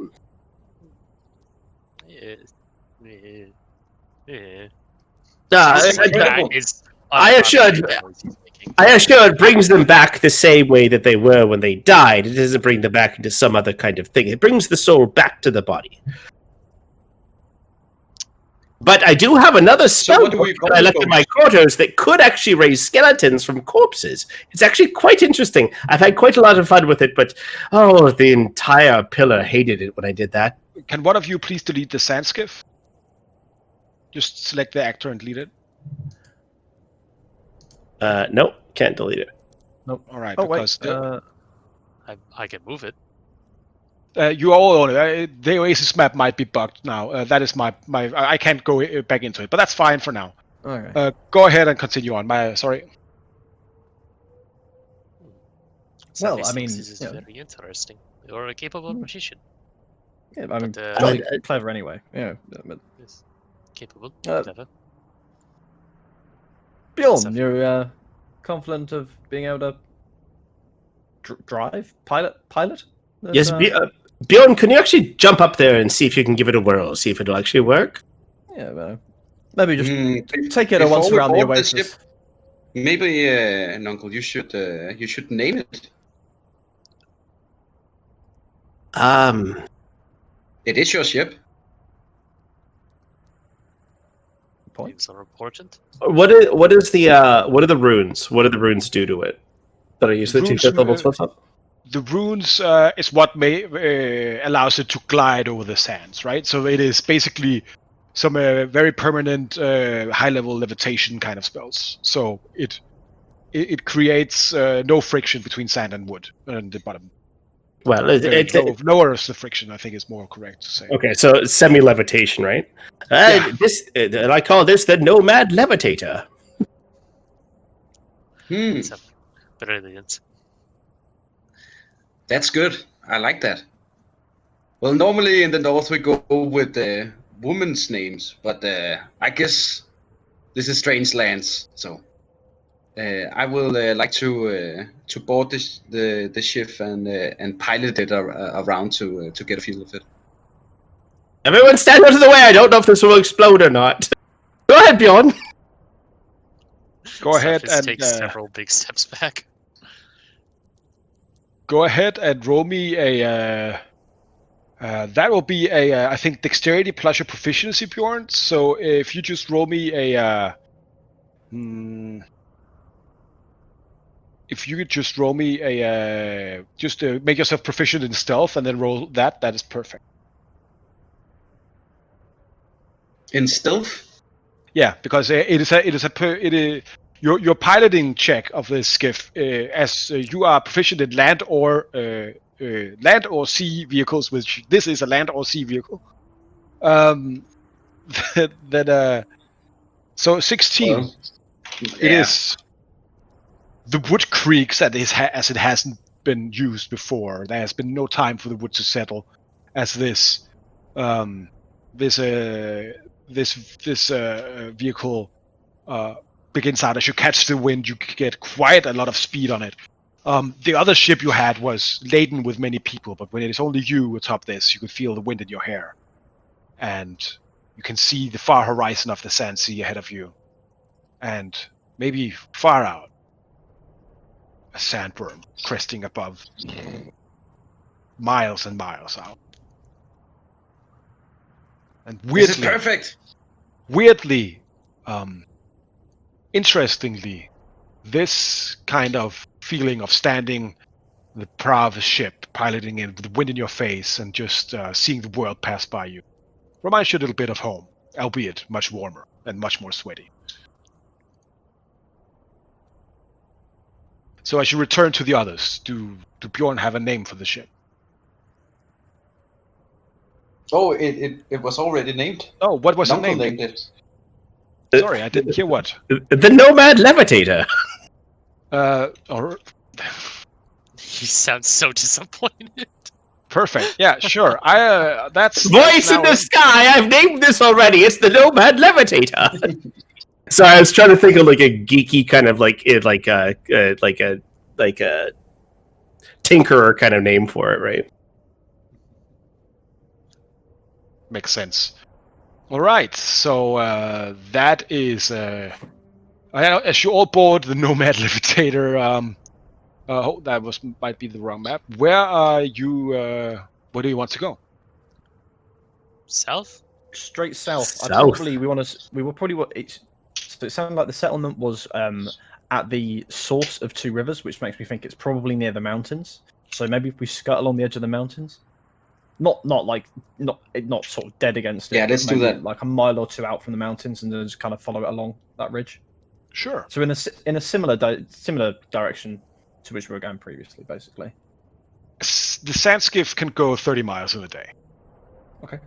Speaker 2: I assure it brings them back the same way that they were when they died. It doesn't bring them back into some other kind of thing. It brings the soul back to the body. But I do have another spell that I left in my quarters that could actually raise skeletons from corpses. It's actually quite interesting. I've had quite a lot of fun with it, but the entire pillar hated it when I did that.
Speaker 1: Can one of you please delete the sand skiff? Just select the actor and delete it.
Speaker 2: Nope, can't delete it.
Speaker 5: Nope.
Speaker 1: All right.
Speaker 5: Oh
Speaker 1: because
Speaker 5: wait.
Speaker 4: I can move it.
Speaker 1: You all own it. The Oasis map might be bugged now. That is my. I can't go back into it, but that's fine for now.
Speaker 5: Okay.
Speaker 1: Go ahead and continue on. Sorry.
Speaker 5: Well,
Speaker 4: Safi
Speaker 5: I mean,
Speaker 4: thinks this is
Speaker 5: you know.
Speaker 4: very interesting. You're a capable magician.
Speaker 5: Yeah, I mean,
Speaker 4: But,
Speaker 5: really clever anyway. Yeah. But,
Speaker 4: Yes. Capable,
Speaker 5: Uh,
Speaker 4: clever.
Speaker 5: Bjorn,
Speaker 4: Safi.
Speaker 5: you're confident of being able to drive, pilot?
Speaker 2: Yes, Bjorn, can you actually jump up there and see if you can give it a whirl, see if it'll actually work?
Speaker 5: Yeah, well, maybe just
Speaker 6: Hmm,
Speaker 5: take it
Speaker 6: before
Speaker 5: once
Speaker 6: we
Speaker 5: around the
Speaker 6: board the ship,
Speaker 5: Oasis.
Speaker 6: maybe, Nuncle, you should name it. It is your ship.
Speaker 5: Point.
Speaker 4: Names are important.
Speaker 2: What is the what are the runes? What do the runes do to it? That I use to take
Speaker 1: Runes,
Speaker 2: that level stuff up?
Speaker 1: The runes is what allows it to glide over the sands, right? So it is basically some very permanent high-level levitation kind of spells. So it creates no friction between sand and wood and the bottom.
Speaker 2: Well,
Speaker 1: Lowers the friction, I think is more correct to say.
Speaker 2: okay, so it's semi-levitation, right?
Speaker 1: Yeah.
Speaker 2: I call this the Nomad Levitator.
Speaker 4: It's a brilliant.
Speaker 6: That's good. I like that. Well, normally in the north we go with women's names, but I guess this is strange lands, so I will like to board the ship and pilot it around to get a feel of it.
Speaker 2: Everyone stand out of the way! I don't know if this will explode or not. Go ahead, Bjorn!
Speaker 1: Go ahead
Speaker 4: Safi
Speaker 1: and
Speaker 4: takes several big steps back.
Speaker 1: go ahead and roll me a. That will be a, I think, dexterity plus your proficiency, Bjorn. So if you just roll me a. If you could just roll me a. Just make yourself proficient in stealth and then roll that, that is perfect.
Speaker 6: In stealth?
Speaker 1: Yeah, because your piloting check of this skiff, as you are proficient in land or sea vehicles, which this is a land or sea vehicle. So 16.
Speaker 6: Well,
Speaker 1: It is the wood creaks as it hasn't been used before. There has been no time for the wood to settle, as this vehicle begins out. As you catch the wind, you get quite a lot of speed on it. The other ship you had was laden with many people, but when it is only you atop this, you could feel the wind in your hair, and you can see the far horizon of the sand sea ahead of you, and maybe far out, a sandworm cresting above, miles and miles out. And
Speaker 6: this is perfect.
Speaker 1: Weirdly, interestingly, this kind of feeling of standing the prow of a ship, piloting it with the wind in your face and just seeing the world pass by you, reminds you a little bit of home, albeit much warmer and much more sweaty. So as you return to the others, do Bjorn have a name for the ship?
Speaker 6: Oh, it was already named.
Speaker 1: Oh, what was it
Speaker 6: Nuncle
Speaker 1: named?
Speaker 6: named it.
Speaker 1: Sorry, I didn't hear what.
Speaker 2: The Nomad Levitator.
Speaker 1: Or
Speaker 4: He sounds so disappointed.
Speaker 1: perfect. Yeah, sure. That's
Speaker 2: Voice in the sky. I've named this already. It's the Nomad Levitator. Sorry, I was trying to think of like a geeky kind of like a tinkerer kind of name for it, right?
Speaker 1: Makes sense. All right, so that is as you all board the Nomad Levitator. That might be the wrong map. Where are you? Where do you want to go?
Speaker 4: South?
Speaker 5: Straight south.
Speaker 2: South.
Speaker 5: We will probably. So it sounded like the settlement was at the source of two rivers, which makes me think it's probably near the mountains. So maybe if we skirt along the edge of the mountains, not sort of dead against it.
Speaker 6: Yeah, let's do that.
Speaker 5: Like a mile or two out from the mountains, and then just kind of follow it along that ridge.
Speaker 1: Sure.
Speaker 5: So in a similar direction to which we were going previously, basically.
Speaker 1: The sand skiff can go 30 miles in a day.
Speaker 5: Okay.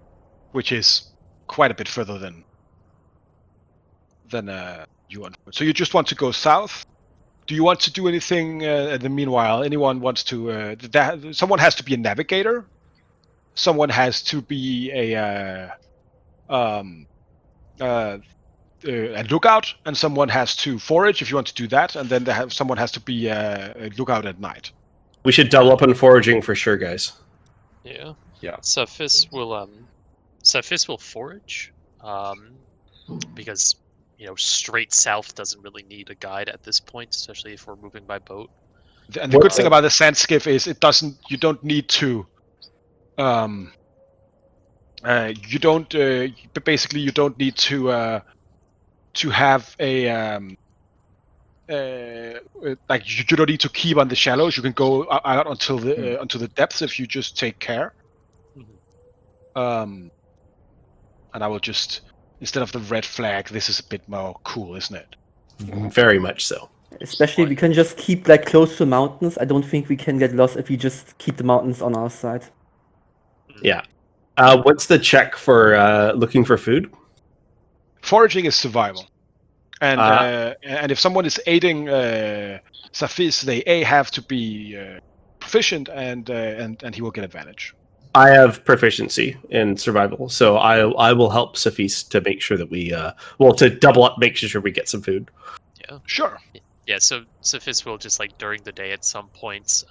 Speaker 1: Which is quite a bit further than you want. So you just want to go south. Do you want to do anything in the meanwhile? Anyone wants to? Someone has to be a navigator. Someone has to be a lookout, and someone has to forage if you want to do that, and then someone has to be a lookout at night.
Speaker 2: We should double up on foraging for sure, guys.
Speaker 4: Yeah.
Speaker 5: Yeah.
Speaker 4: Cephis will forage, because straight south doesn't really need a guide at this point, especially if we're moving by boat.
Speaker 1: And the good thing about the sand skiff is it doesn't. You don't need to. You don't. Basically, you don't need to have a like you don't need to keep on the shallows. You can go out until the onto the depths if you just take care. And I will just, instead of the red flag, this is a bit more cool, isn't it?
Speaker 2: Very much so.
Speaker 3: Especially we can just keep like close to mountains. I don't think we can get lost if we just keep the mountains on our side.
Speaker 2: Yeah. What's the check for looking for food?
Speaker 1: Foraging is survival, and if someone is aiding Safis, they have to be proficient, and he will get advantage.
Speaker 2: I have proficiency in survival, so I will help Safis to make sure that we to double up, make sure we get some food.
Speaker 4: Yeah.
Speaker 1: Sure.
Speaker 4: Yeah. So Cephis will just during the day at some points,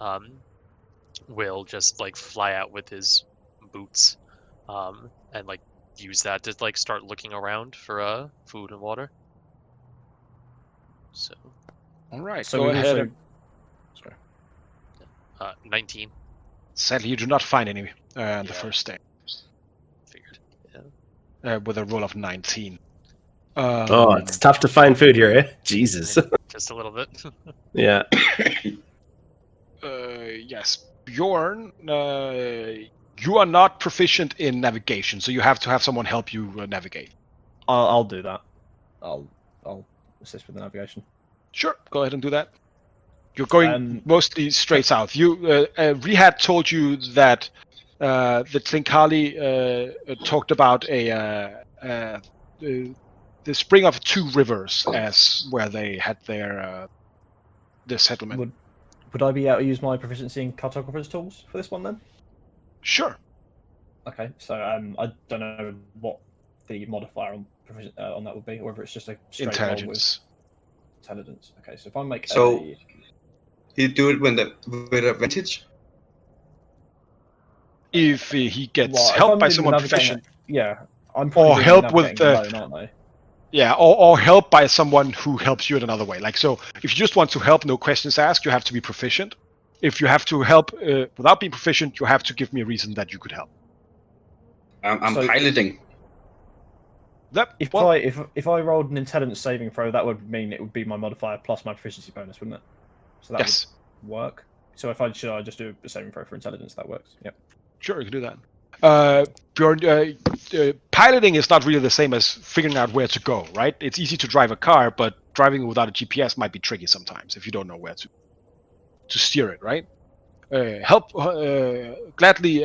Speaker 4: will just fly out with his boots, and use that to start looking around for food and water. So.
Speaker 1: All right.
Speaker 5: So
Speaker 1: go ahead.
Speaker 5: Sorry.
Speaker 4: 19.
Speaker 1: Sadly, you do not find any on the first day.
Speaker 4: Figured. Yeah.
Speaker 1: With a roll of 19.
Speaker 2: It's tough to find food here, eh? Jesus.
Speaker 4: Just a little bit.
Speaker 2: Yeah.
Speaker 1: Yes, Bjorn. You are not proficient in navigation, so you have to have someone help you navigate.
Speaker 5: I'll do that. I'll assist with the navigation.
Speaker 1: Sure, go ahead and do that. You're going mostly straight south. Rihad told you that the Tlinkali talked about the spring of two rivers as where they had their settlement.
Speaker 5: Would I be able to use my proficiency in cartographer's tools for this one then?
Speaker 1: Sure.
Speaker 5: Okay, so I don't know what the modifier on that would be, or whether it's just a straight
Speaker 1: intelligence.
Speaker 5: Roll with intelligence. Okay, so if I make
Speaker 6: you do it with advantage.
Speaker 1: If he gets help by someone proficient,
Speaker 5: yeah, I'm
Speaker 1: or help with
Speaker 5: alone, aren't I?
Speaker 1: Yeah, or help by someone who helps you in another way. So, if you just want to help, no questions asked, you have to be proficient. If you have to help without being proficient, you have to give me a reason that you could help.
Speaker 6: I'm piloting.
Speaker 5: If I rolled an intelligence saving throw, that would mean it would be my modifier plus my proficiency bonus, wouldn't it? So that would work. So should I just do a saving throw for intelligence? That works. Yep.
Speaker 1: Sure, you can do that. Bjorn, piloting is not really the same as figuring out where to go, right? It's easy to drive a car, but driving without a GPS might be tricky sometimes if you don't know where to steer it, right? Gladly,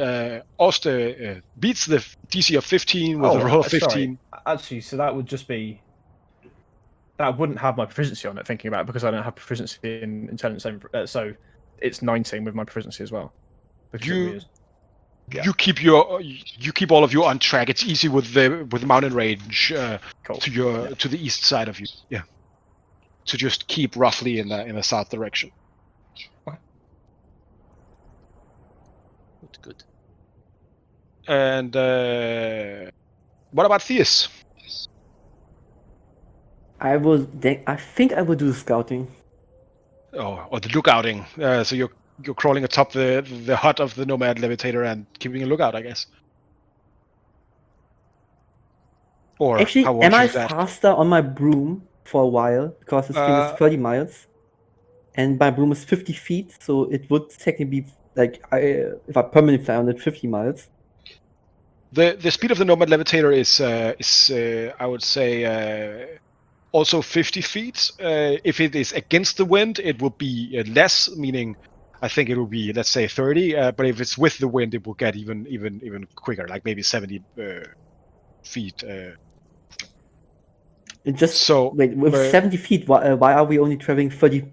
Speaker 1: Oster beats the DC of 15 with a roll of 15.
Speaker 5: Sorry. Actually, so that would just be... That wouldn't have my proficiency on it, thinking about it, because I don't have proficiency in intelligence saving. So it's 19 with my proficiency as well.
Speaker 1: You keep all of you on track. It's easy with the mountain range
Speaker 5: cool.
Speaker 1: to the east side of you. Yeah. To just keep roughly in the south direction.
Speaker 5: Okay.
Speaker 4: Good.
Speaker 1: And what about Theus?
Speaker 3: I think I will do the scouting.
Speaker 1: Oh, or the lookouting. So you're crawling atop the hut of the Nomad Levitator and keeping a lookout, I guess. Or
Speaker 3: actually,
Speaker 1: how
Speaker 3: am I
Speaker 1: that?
Speaker 3: faster on my broom for a while because this thing is 30 miles, and my broom is 50 feet, so it would technically be if I permanently fly on it 50 miles.
Speaker 1: The speed of the Nomad Levitator is I would say also 50 feet. If it is against the wind, it will be less, meaning I think it will be, let's say 30. But if it's with the wind, it will get even quicker, like maybe 70 feet.
Speaker 3: It just
Speaker 1: So
Speaker 3: wait, with 70 feet, why are we only traveling 30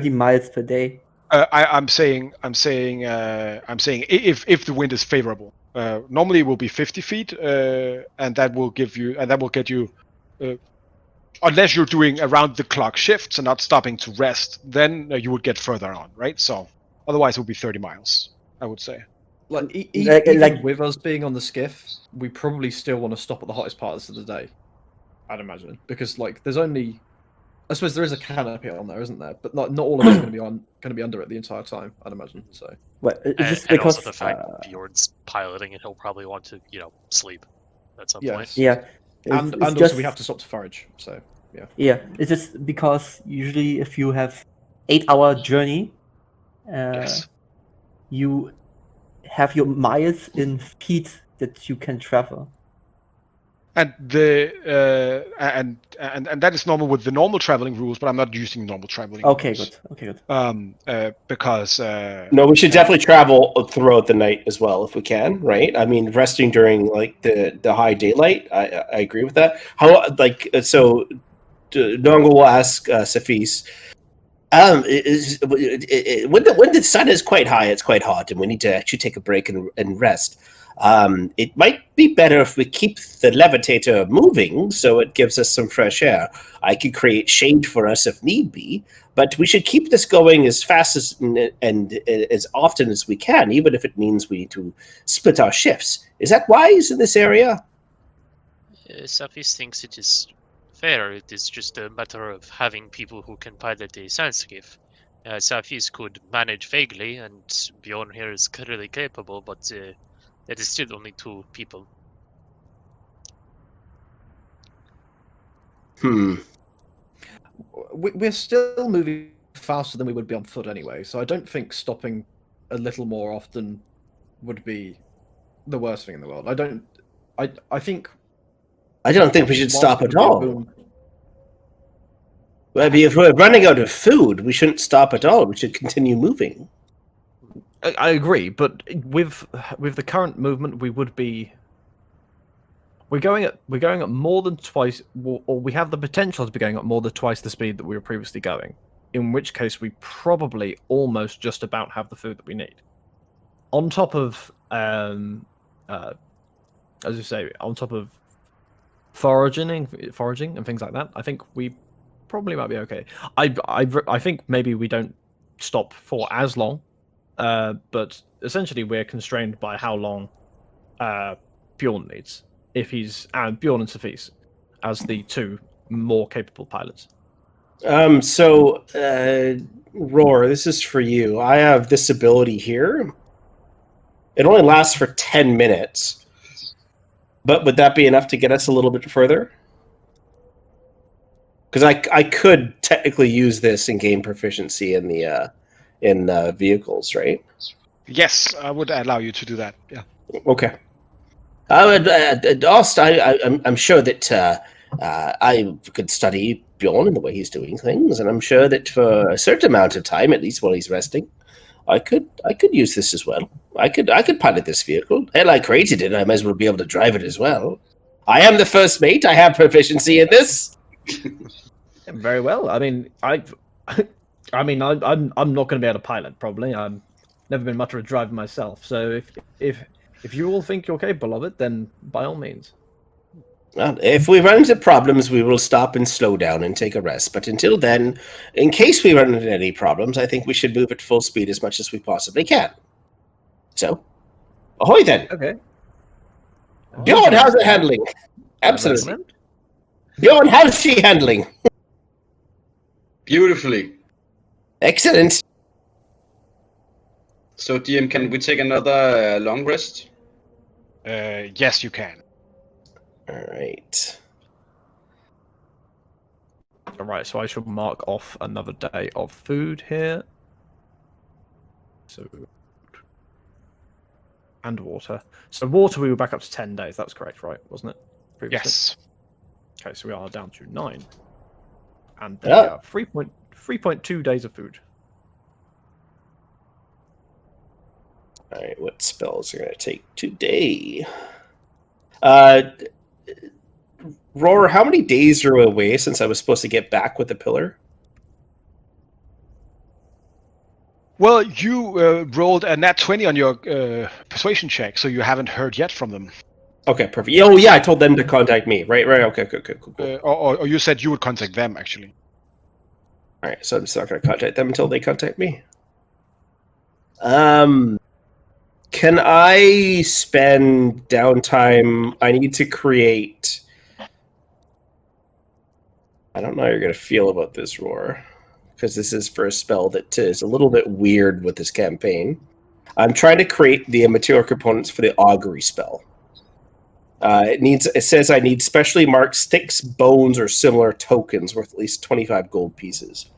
Speaker 3: miles per day?
Speaker 1: I'm saying if the wind is favorable. Normally it will be 50 feet, and that will get you. Unless you're doing around the clock shifts and not stopping to rest, then you would get further on, right? So otherwise it would be 30 miles, I would say.
Speaker 5: Like,
Speaker 3: Like-
Speaker 5: even with us being on the skiff, we probably still want to stop at the hottest parts of the day. I'd imagine, because like there's only, I suppose there is a canopy on there, isn't there? But not all of it's going to be under it the entire time. I'd imagine. So
Speaker 3: Well, it's
Speaker 4: And,
Speaker 3: just
Speaker 4: and
Speaker 3: because
Speaker 4: also the fact Bjorn's piloting and he'll probably want to, sleep at some point.
Speaker 5: yes,
Speaker 3: yeah,
Speaker 5: and
Speaker 3: it's
Speaker 5: also
Speaker 3: just,
Speaker 5: we have to stop to forage. So
Speaker 3: yeah, it's just because usually if you have 8-hour journey,
Speaker 1: Yes.
Speaker 3: you have your miles in feet that you can travel.
Speaker 1: And and that is normal with the normal traveling rules, but I'm not using normal traveling
Speaker 3: Okay,
Speaker 1: rules.
Speaker 3: good.
Speaker 1: Because
Speaker 2: No, we should definitely travel throughout the night as well if we can, right? I mean, resting during like the high daylight. I agree with that. How so? Nongo will ask Safis. When the sun is quite high, it's quite hot, and we need to actually take a break and rest. It might be better if we keep the levitator moving, so it gives us some fresh air. I could create shade for us if need be, but we should keep this going as fast and as often as we can, even if it means we need to split our shifts. Is that wise in this area?
Speaker 4: Safis thinks it is fair. It is just a matter of having people who can pilot a sand skiff. Safis could manage vaguely, and Bjorn here is clearly capable, but it is still only 2 people.
Speaker 5: we're still moving faster than we would be on foot anyway. So I don't think stopping a little more often would be the worst thing in the world. I think.
Speaker 2: I don't think we should stop at all.
Speaker 5: Boon.
Speaker 2: Well, if we're running out of food, we shouldn't stop at all. We should continue moving.
Speaker 5: I agree, but with the current movement, we would be. We're going at more than twice, or we have the potential to be going at more than twice the speed that we were previously going. In which case, we probably almost just about have the food that we need. On top of, as you say, on top of foraging and things like that, I think we probably might be okay. I think maybe we don't stop for as long, but essentially we're constrained by how long Bjorn needs. If he's Bjorn and Safis as the 2 more capable pilots.
Speaker 2: Roar, this is for you. I have this ability here. It only lasts for 10 minutes. But would that be enough to get us a little bit further? Because I could technically use this and gain proficiency in the vehicles, right?
Speaker 1: yes, I would allow you to do that. Yeah.
Speaker 2: Okay. Also, I'm sure that I could study Bjorn and the way he's doing things, and I'm sure that for a certain amount of time, at least while he's resting, I could use this as well. I could pilot this vehicle. Hell, I created it. I might as well be able to drive it as well. I am the first mate. I have proficiency in this.
Speaker 5: Very well. I mean, I'm not going to be able to pilot. Probably. I've never been much of a driver myself. So if you all think you're capable of it, then by all means.
Speaker 2: Well, if we run into problems, we will stop and slow down and take a rest. But until then, in case we run into any problems, I think we should move at full speed as much as we possibly can. So, ahoy then!
Speaker 5: Okay.
Speaker 2: Bjorn, how's it handling? Absolutely.
Speaker 5: Recommend.
Speaker 2: Bjorn, how's she handling?
Speaker 6: Beautifully.
Speaker 2: Excellent.
Speaker 6: So, DM, can we take another long rest?
Speaker 1: Yes, you can.
Speaker 2: All right.
Speaker 5: All right. So I shall mark off another day of food here. So. And water. So water, we were back up to 10 days. That's correct, right? Wasn't it? Previously?
Speaker 1: Yes.
Speaker 5: Okay, so we are down to 9. And
Speaker 2: Yeah.
Speaker 5: 3.2 days of food.
Speaker 2: All right, what spells are going to take today? Roar, how many days are away since I was supposed to get back with the pillar?
Speaker 1: Well, you rolled a nat 20 on your persuasion check, so you haven't heard yet from them.
Speaker 2: Okay, perfect. Oh, yeah, I told them to contact me. Right. Okay, cool.
Speaker 1: Or you said you would contact them, actually.
Speaker 2: All right, so I'm just not going to contact them until they contact me. Can I spend downtime? I need to create. I don't know how you're going to feel about this, Roar, because this is for a spell that is a little bit weird with this campaign. I'm trying to create the immaterial components for the augury spell. It says I need specially marked sticks, bones, or similar tokens worth at least 25 gold pieces.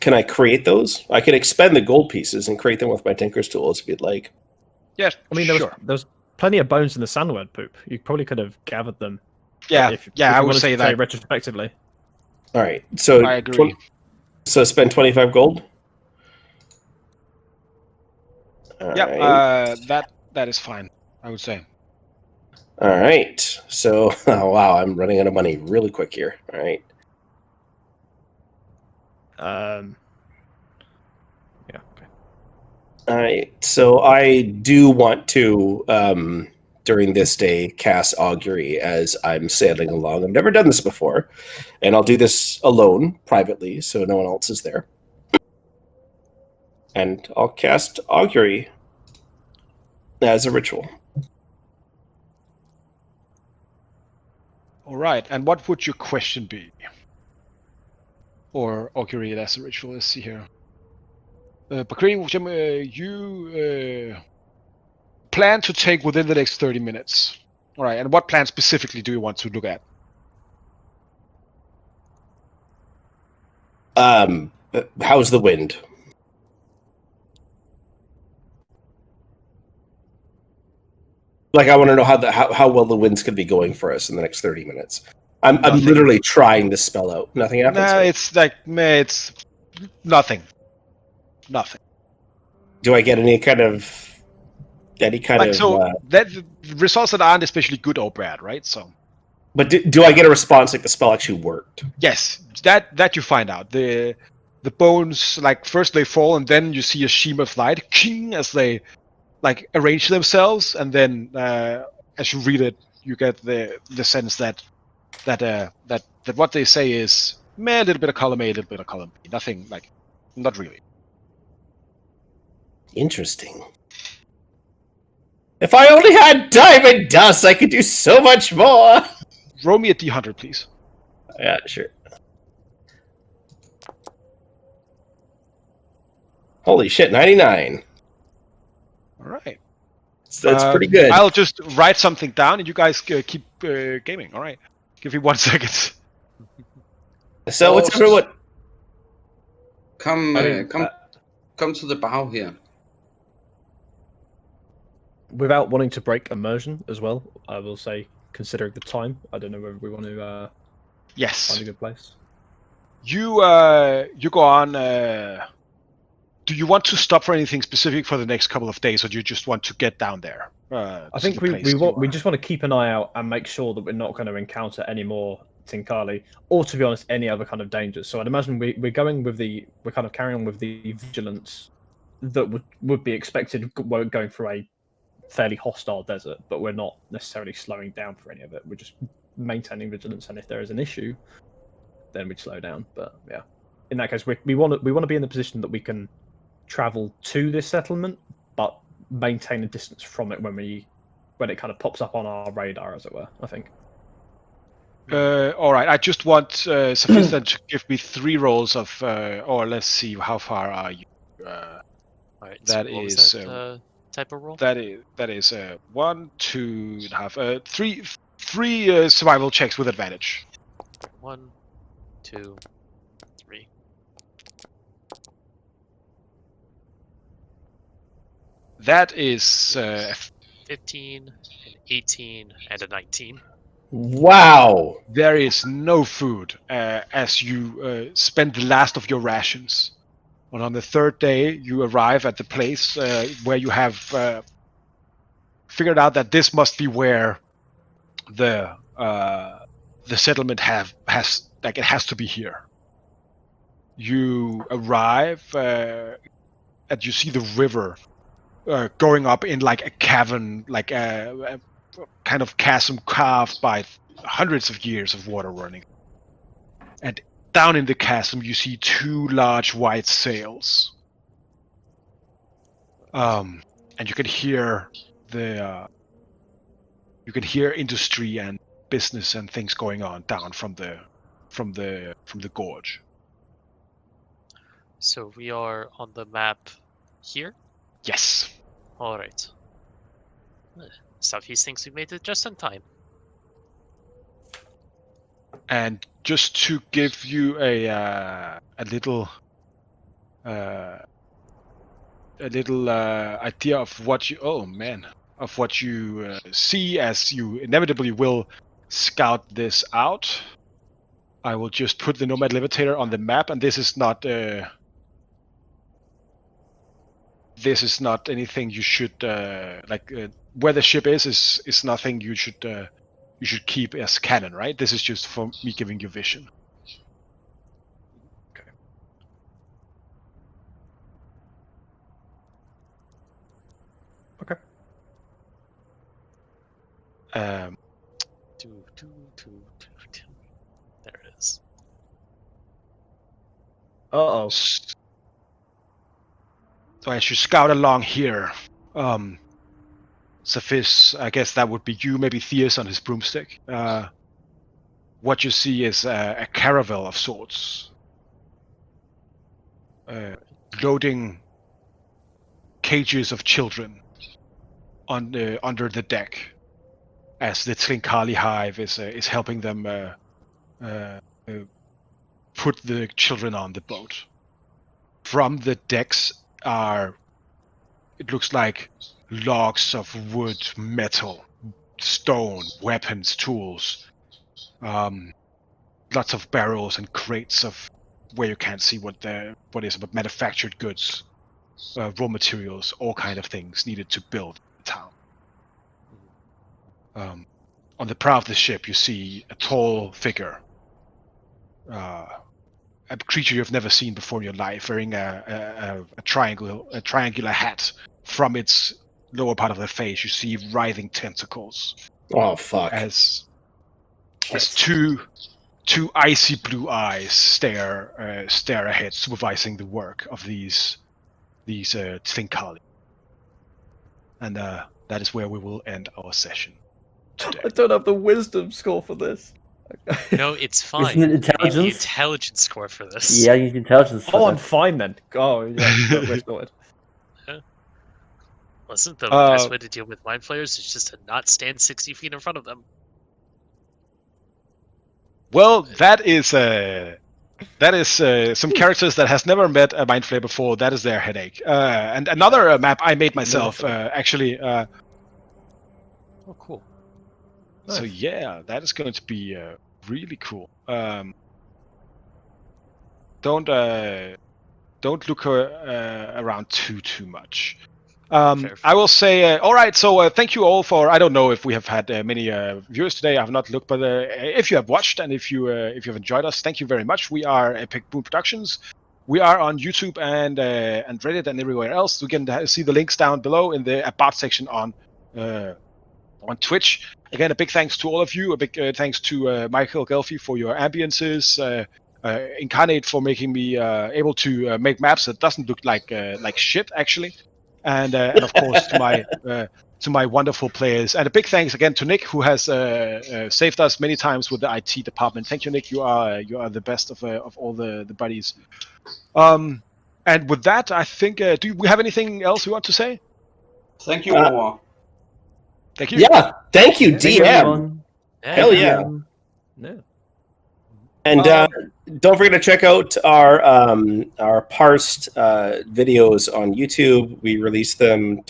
Speaker 2: Can I create those? I can expend the gold pieces and create them with my Tinker's tools if you'd like.
Speaker 1: Yes,
Speaker 5: I mean, there's plenty of bones in the sandword poop. You probably could have gathered them.
Speaker 1: Yeah,
Speaker 5: if
Speaker 1: I
Speaker 5: you
Speaker 1: would
Speaker 5: wanted
Speaker 1: say
Speaker 5: to
Speaker 1: that.
Speaker 5: Retrospectively.
Speaker 2: All right, so
Speaker 1: I agree.
Speaker 2: So spend 25 gold. All right.
Speaker 1: That is fine, I would say.
Speaker 2: All right. So, wow, I'm running out of money really quick here. All right.
Speaker 5: Yeah. Okay.
Speaker 2: All right. So I do want to, during this day, cast augury as I'm sailing along. I've never done this before, and I'll do this alone, privately, so no one else is there. And I'll cast augury as a ritual.
Speaker 1: All right, and what would your question be? Or augury as a ritual? Let's see here. Bakri, you plan to take within the next 30 minutes. All right, and what plan specifically do you want to look at?
Speaker 2: How's the wind? Like, I want to know how well the wind's going to be going for us in the next 30 minutes. I'm literally trying this spell out. Nothing happens.
Speaker 1: No, it's like it's nothing. Nothing.
Speaker 2: Do I get any kind of
Speaker 1: that results that aren't especially good or bad, right? So.
Speaker 2: But do I get a response like the spell actually worked?
Speaker 1: Yes, that you find out. The bones, like, first they fall, and then you see a sheam of light as they like arrange themselves, and then as you read it, you get the sense that what they say is a little bit of column A, a little bit of column B. Nothing, like, not really.
Speaker 2: Interesting. If I only had diamond dust, I could do so much more.
Speaker 1: Roll me a D100, please.
Speaker 2: Yeah, sure. Holy shit, 99.
Speaker 1: All right.
Speaker 2: So that's pretty good.
Speaker 1: I'll just write something down, and you guys keep gaming. All right. Give me 1 second.
Speaker 2: So what's everyone?
Speaker 6: Come to the bow here.
Speaker 5: Without wanting to break immersion as well, I will say, considering the time, I don't know whether we want to
Speaker 1: Yes.
Speaker 5: find a good place.
Speaker 1: You go on. Do you want to stop for anything specific for the next couple of days, or do you just want to get down there?
Speaker 5: I think we just want to keep an eye out and make sure that we're not going to encounter any more Tinkali, or, to be honest, any other kind of dangers. So I'd imagine we're kind of carrying on with the vigilance that would be expected going through a fairly hostile desert, but we're not necessarily slowing down for any of it. We're just maintaining vigilance, and if there is an issue, then we'd slow down. But yeah, in that case, we want to be in the position that we can travel to this settlement, but maintain a distance from it when it kind of pops up on our radar, as it were. I think.
Speaker 1: All right. I just want Sophistan to give me 3 rolls of, or let's see, how far are you?
Speaker 4: All right.
Speaker 1: That
Speaker 4: so what
Speaker 1: is
Speaker 4: was that, type of roll?
Speaker 1: That is 1, 2.5, 3 survival checks with advantage.
Speaker 4: 1, 2, 3.
Speaker 1: That is
Speaker 4: 15, an 18, and a 19.
Speaker 2: Wow.
Speaker 1: There is no food as you spend the last of your rations. And on the third day, you arrive at the place where you have figured out that this must be where the settlement has like it has to be here. You arrive and you see the river going up in like a cavern, like a kind of chasm carved by hundreds of years of water running. And down in the chasm, you see two large white sails. And you can hear industry and business and things going on down from the gorge.
Speaker 4: So we are on the map here?
Speaker 1: Yes.
Speaker 4: Alright. Safis thinks we made it just in time.
Speaker 1: And just to give you a little idea of what you see as you inevitably will scout this out, I will just put the Nomad Levitator on the map, and this is not anything you should where the ship is nothing you should keep as canon, right? This is just for me giving you vision.
Speaker 5: Okay.
Speaker 4: There it is.
Speaker 5: Uh-oh.
Speaker 1: So as you scout along here, Cephis, I guess that would be you, maybe Theus on his broomstick. What you see is a caravel of sorts, loading cages of children under the deck, as the Trinkali hive is helping them put the children on the boat. From the decks it looks like logs of wood, metal, stone, weapons, tools, lots of barrels and crates of where you can't see what is, but manufactured goods, raw materials, all kind of things needed to build the town. On the prow of the ship, you see a tall figure, a creature you've never seen before in your life, wearing a triangular hat. From its lower part of the face, you see writhing tentacles.
Speaker 2: Oh fuck!
Speaker 1: As two icy blue eyes stare ahead, supervising the work of these Trinkali. And that is where we will end our session today.
Speaker 5: I don't have the wisdom score for this.
Speaker 4: No, it's fine.
Speaker 3: Isn't it
Speaker 4: You need the
Speaker 3: intelligence?
Speaker 4: intelligence score for this.
Speaker 3: Yeah, you need intelligence.
Speaker 5: Oh,
Speaker 3: for
Speaker 5: I'm
Speaker 3: that.
Speaker 5: fine then. Oh, yeah, we're sorted.
Speaker 4: Listen, the best way to deal with mind flayers is just to not stand 60 feet in front of them.
Speaker 1: Well, that is some characters that has never met a mind flayer before. That is their headache. And another map I made myself, actually.
Speaker 4: Oh, cool.
Speaker 1: So yeah, that is going to be really cool. Don't look around too much. I will say, all right. So thank you all for. I don't know if we have had many viewers today. I have not looked, but if you have watched and if you have enjoyed us, thank you very much. We are Epic Boon Productions. We are on YouTube and Reddit and everywhere else. You can see the links down below in the About section on Twitch. Again, a big thanks to all of you. A big thanks to Michael Gelfi for your ambiences. Incarnate for making me able to make maps that doesn't look like shit actually. And of course to my wonderful players, and a big thanks again to Nick, who has saved us many times with the IT department. Thank you, Nick. You are the best of all the buddies. And with that, I think do we have anything else we want to say?
Speaker 6: Thank you, Noah.
Speaker 1: Thank you.
Speaker 2: Yeah, thank you,
Speaker 3: Thank you,
Speaker 2: DM.
Speaker 3: everyone.
Speaker 2: Hell yeah.
Speaker 5: No.
Speaker 2: And don't forget to check out our parsed videos on YouTube. We release them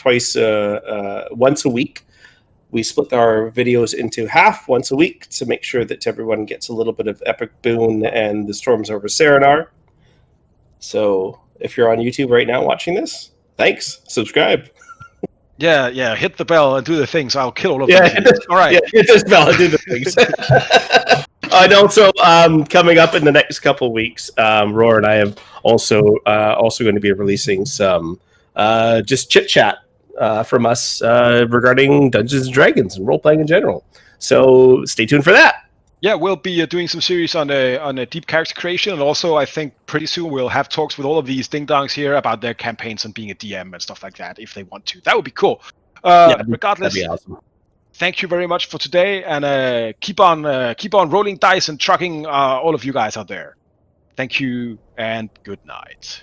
Speaker 2: once a week. We split our videos into half once a week to make sure that everyone gets a little bit of Epic Boon and the Storms over Cerenar. So if you're on YouTube right now watching this, thanks. Subscribe.
Speaker 1: Yeah, hit the bell and do the things. I'll kill all of
Speaker 2: Yeah,
Speaker 1: them. All right.
Speaker 2: Yeah, hit this bell and do the things. And also, coming up in the next couple weeks, Roar and I have also going to be releasing some just chit chat from us regarding Dungeons and Dragons and role playing in general. So stay tuned for that.
Speaker 1: Yeah, we'll be doing some series on a deep character creation, and also I think pretty soon we'll have talks with all of these ding dongs here about their campaigns and being a DM and stuff like that if they want to. That would be cool. Regardless,
Speaker 2: that'd be awesome.
Speaker 1: Thank you very much for today, and keep on rolling dice and trucking all of you guys out there. Thank you and good night.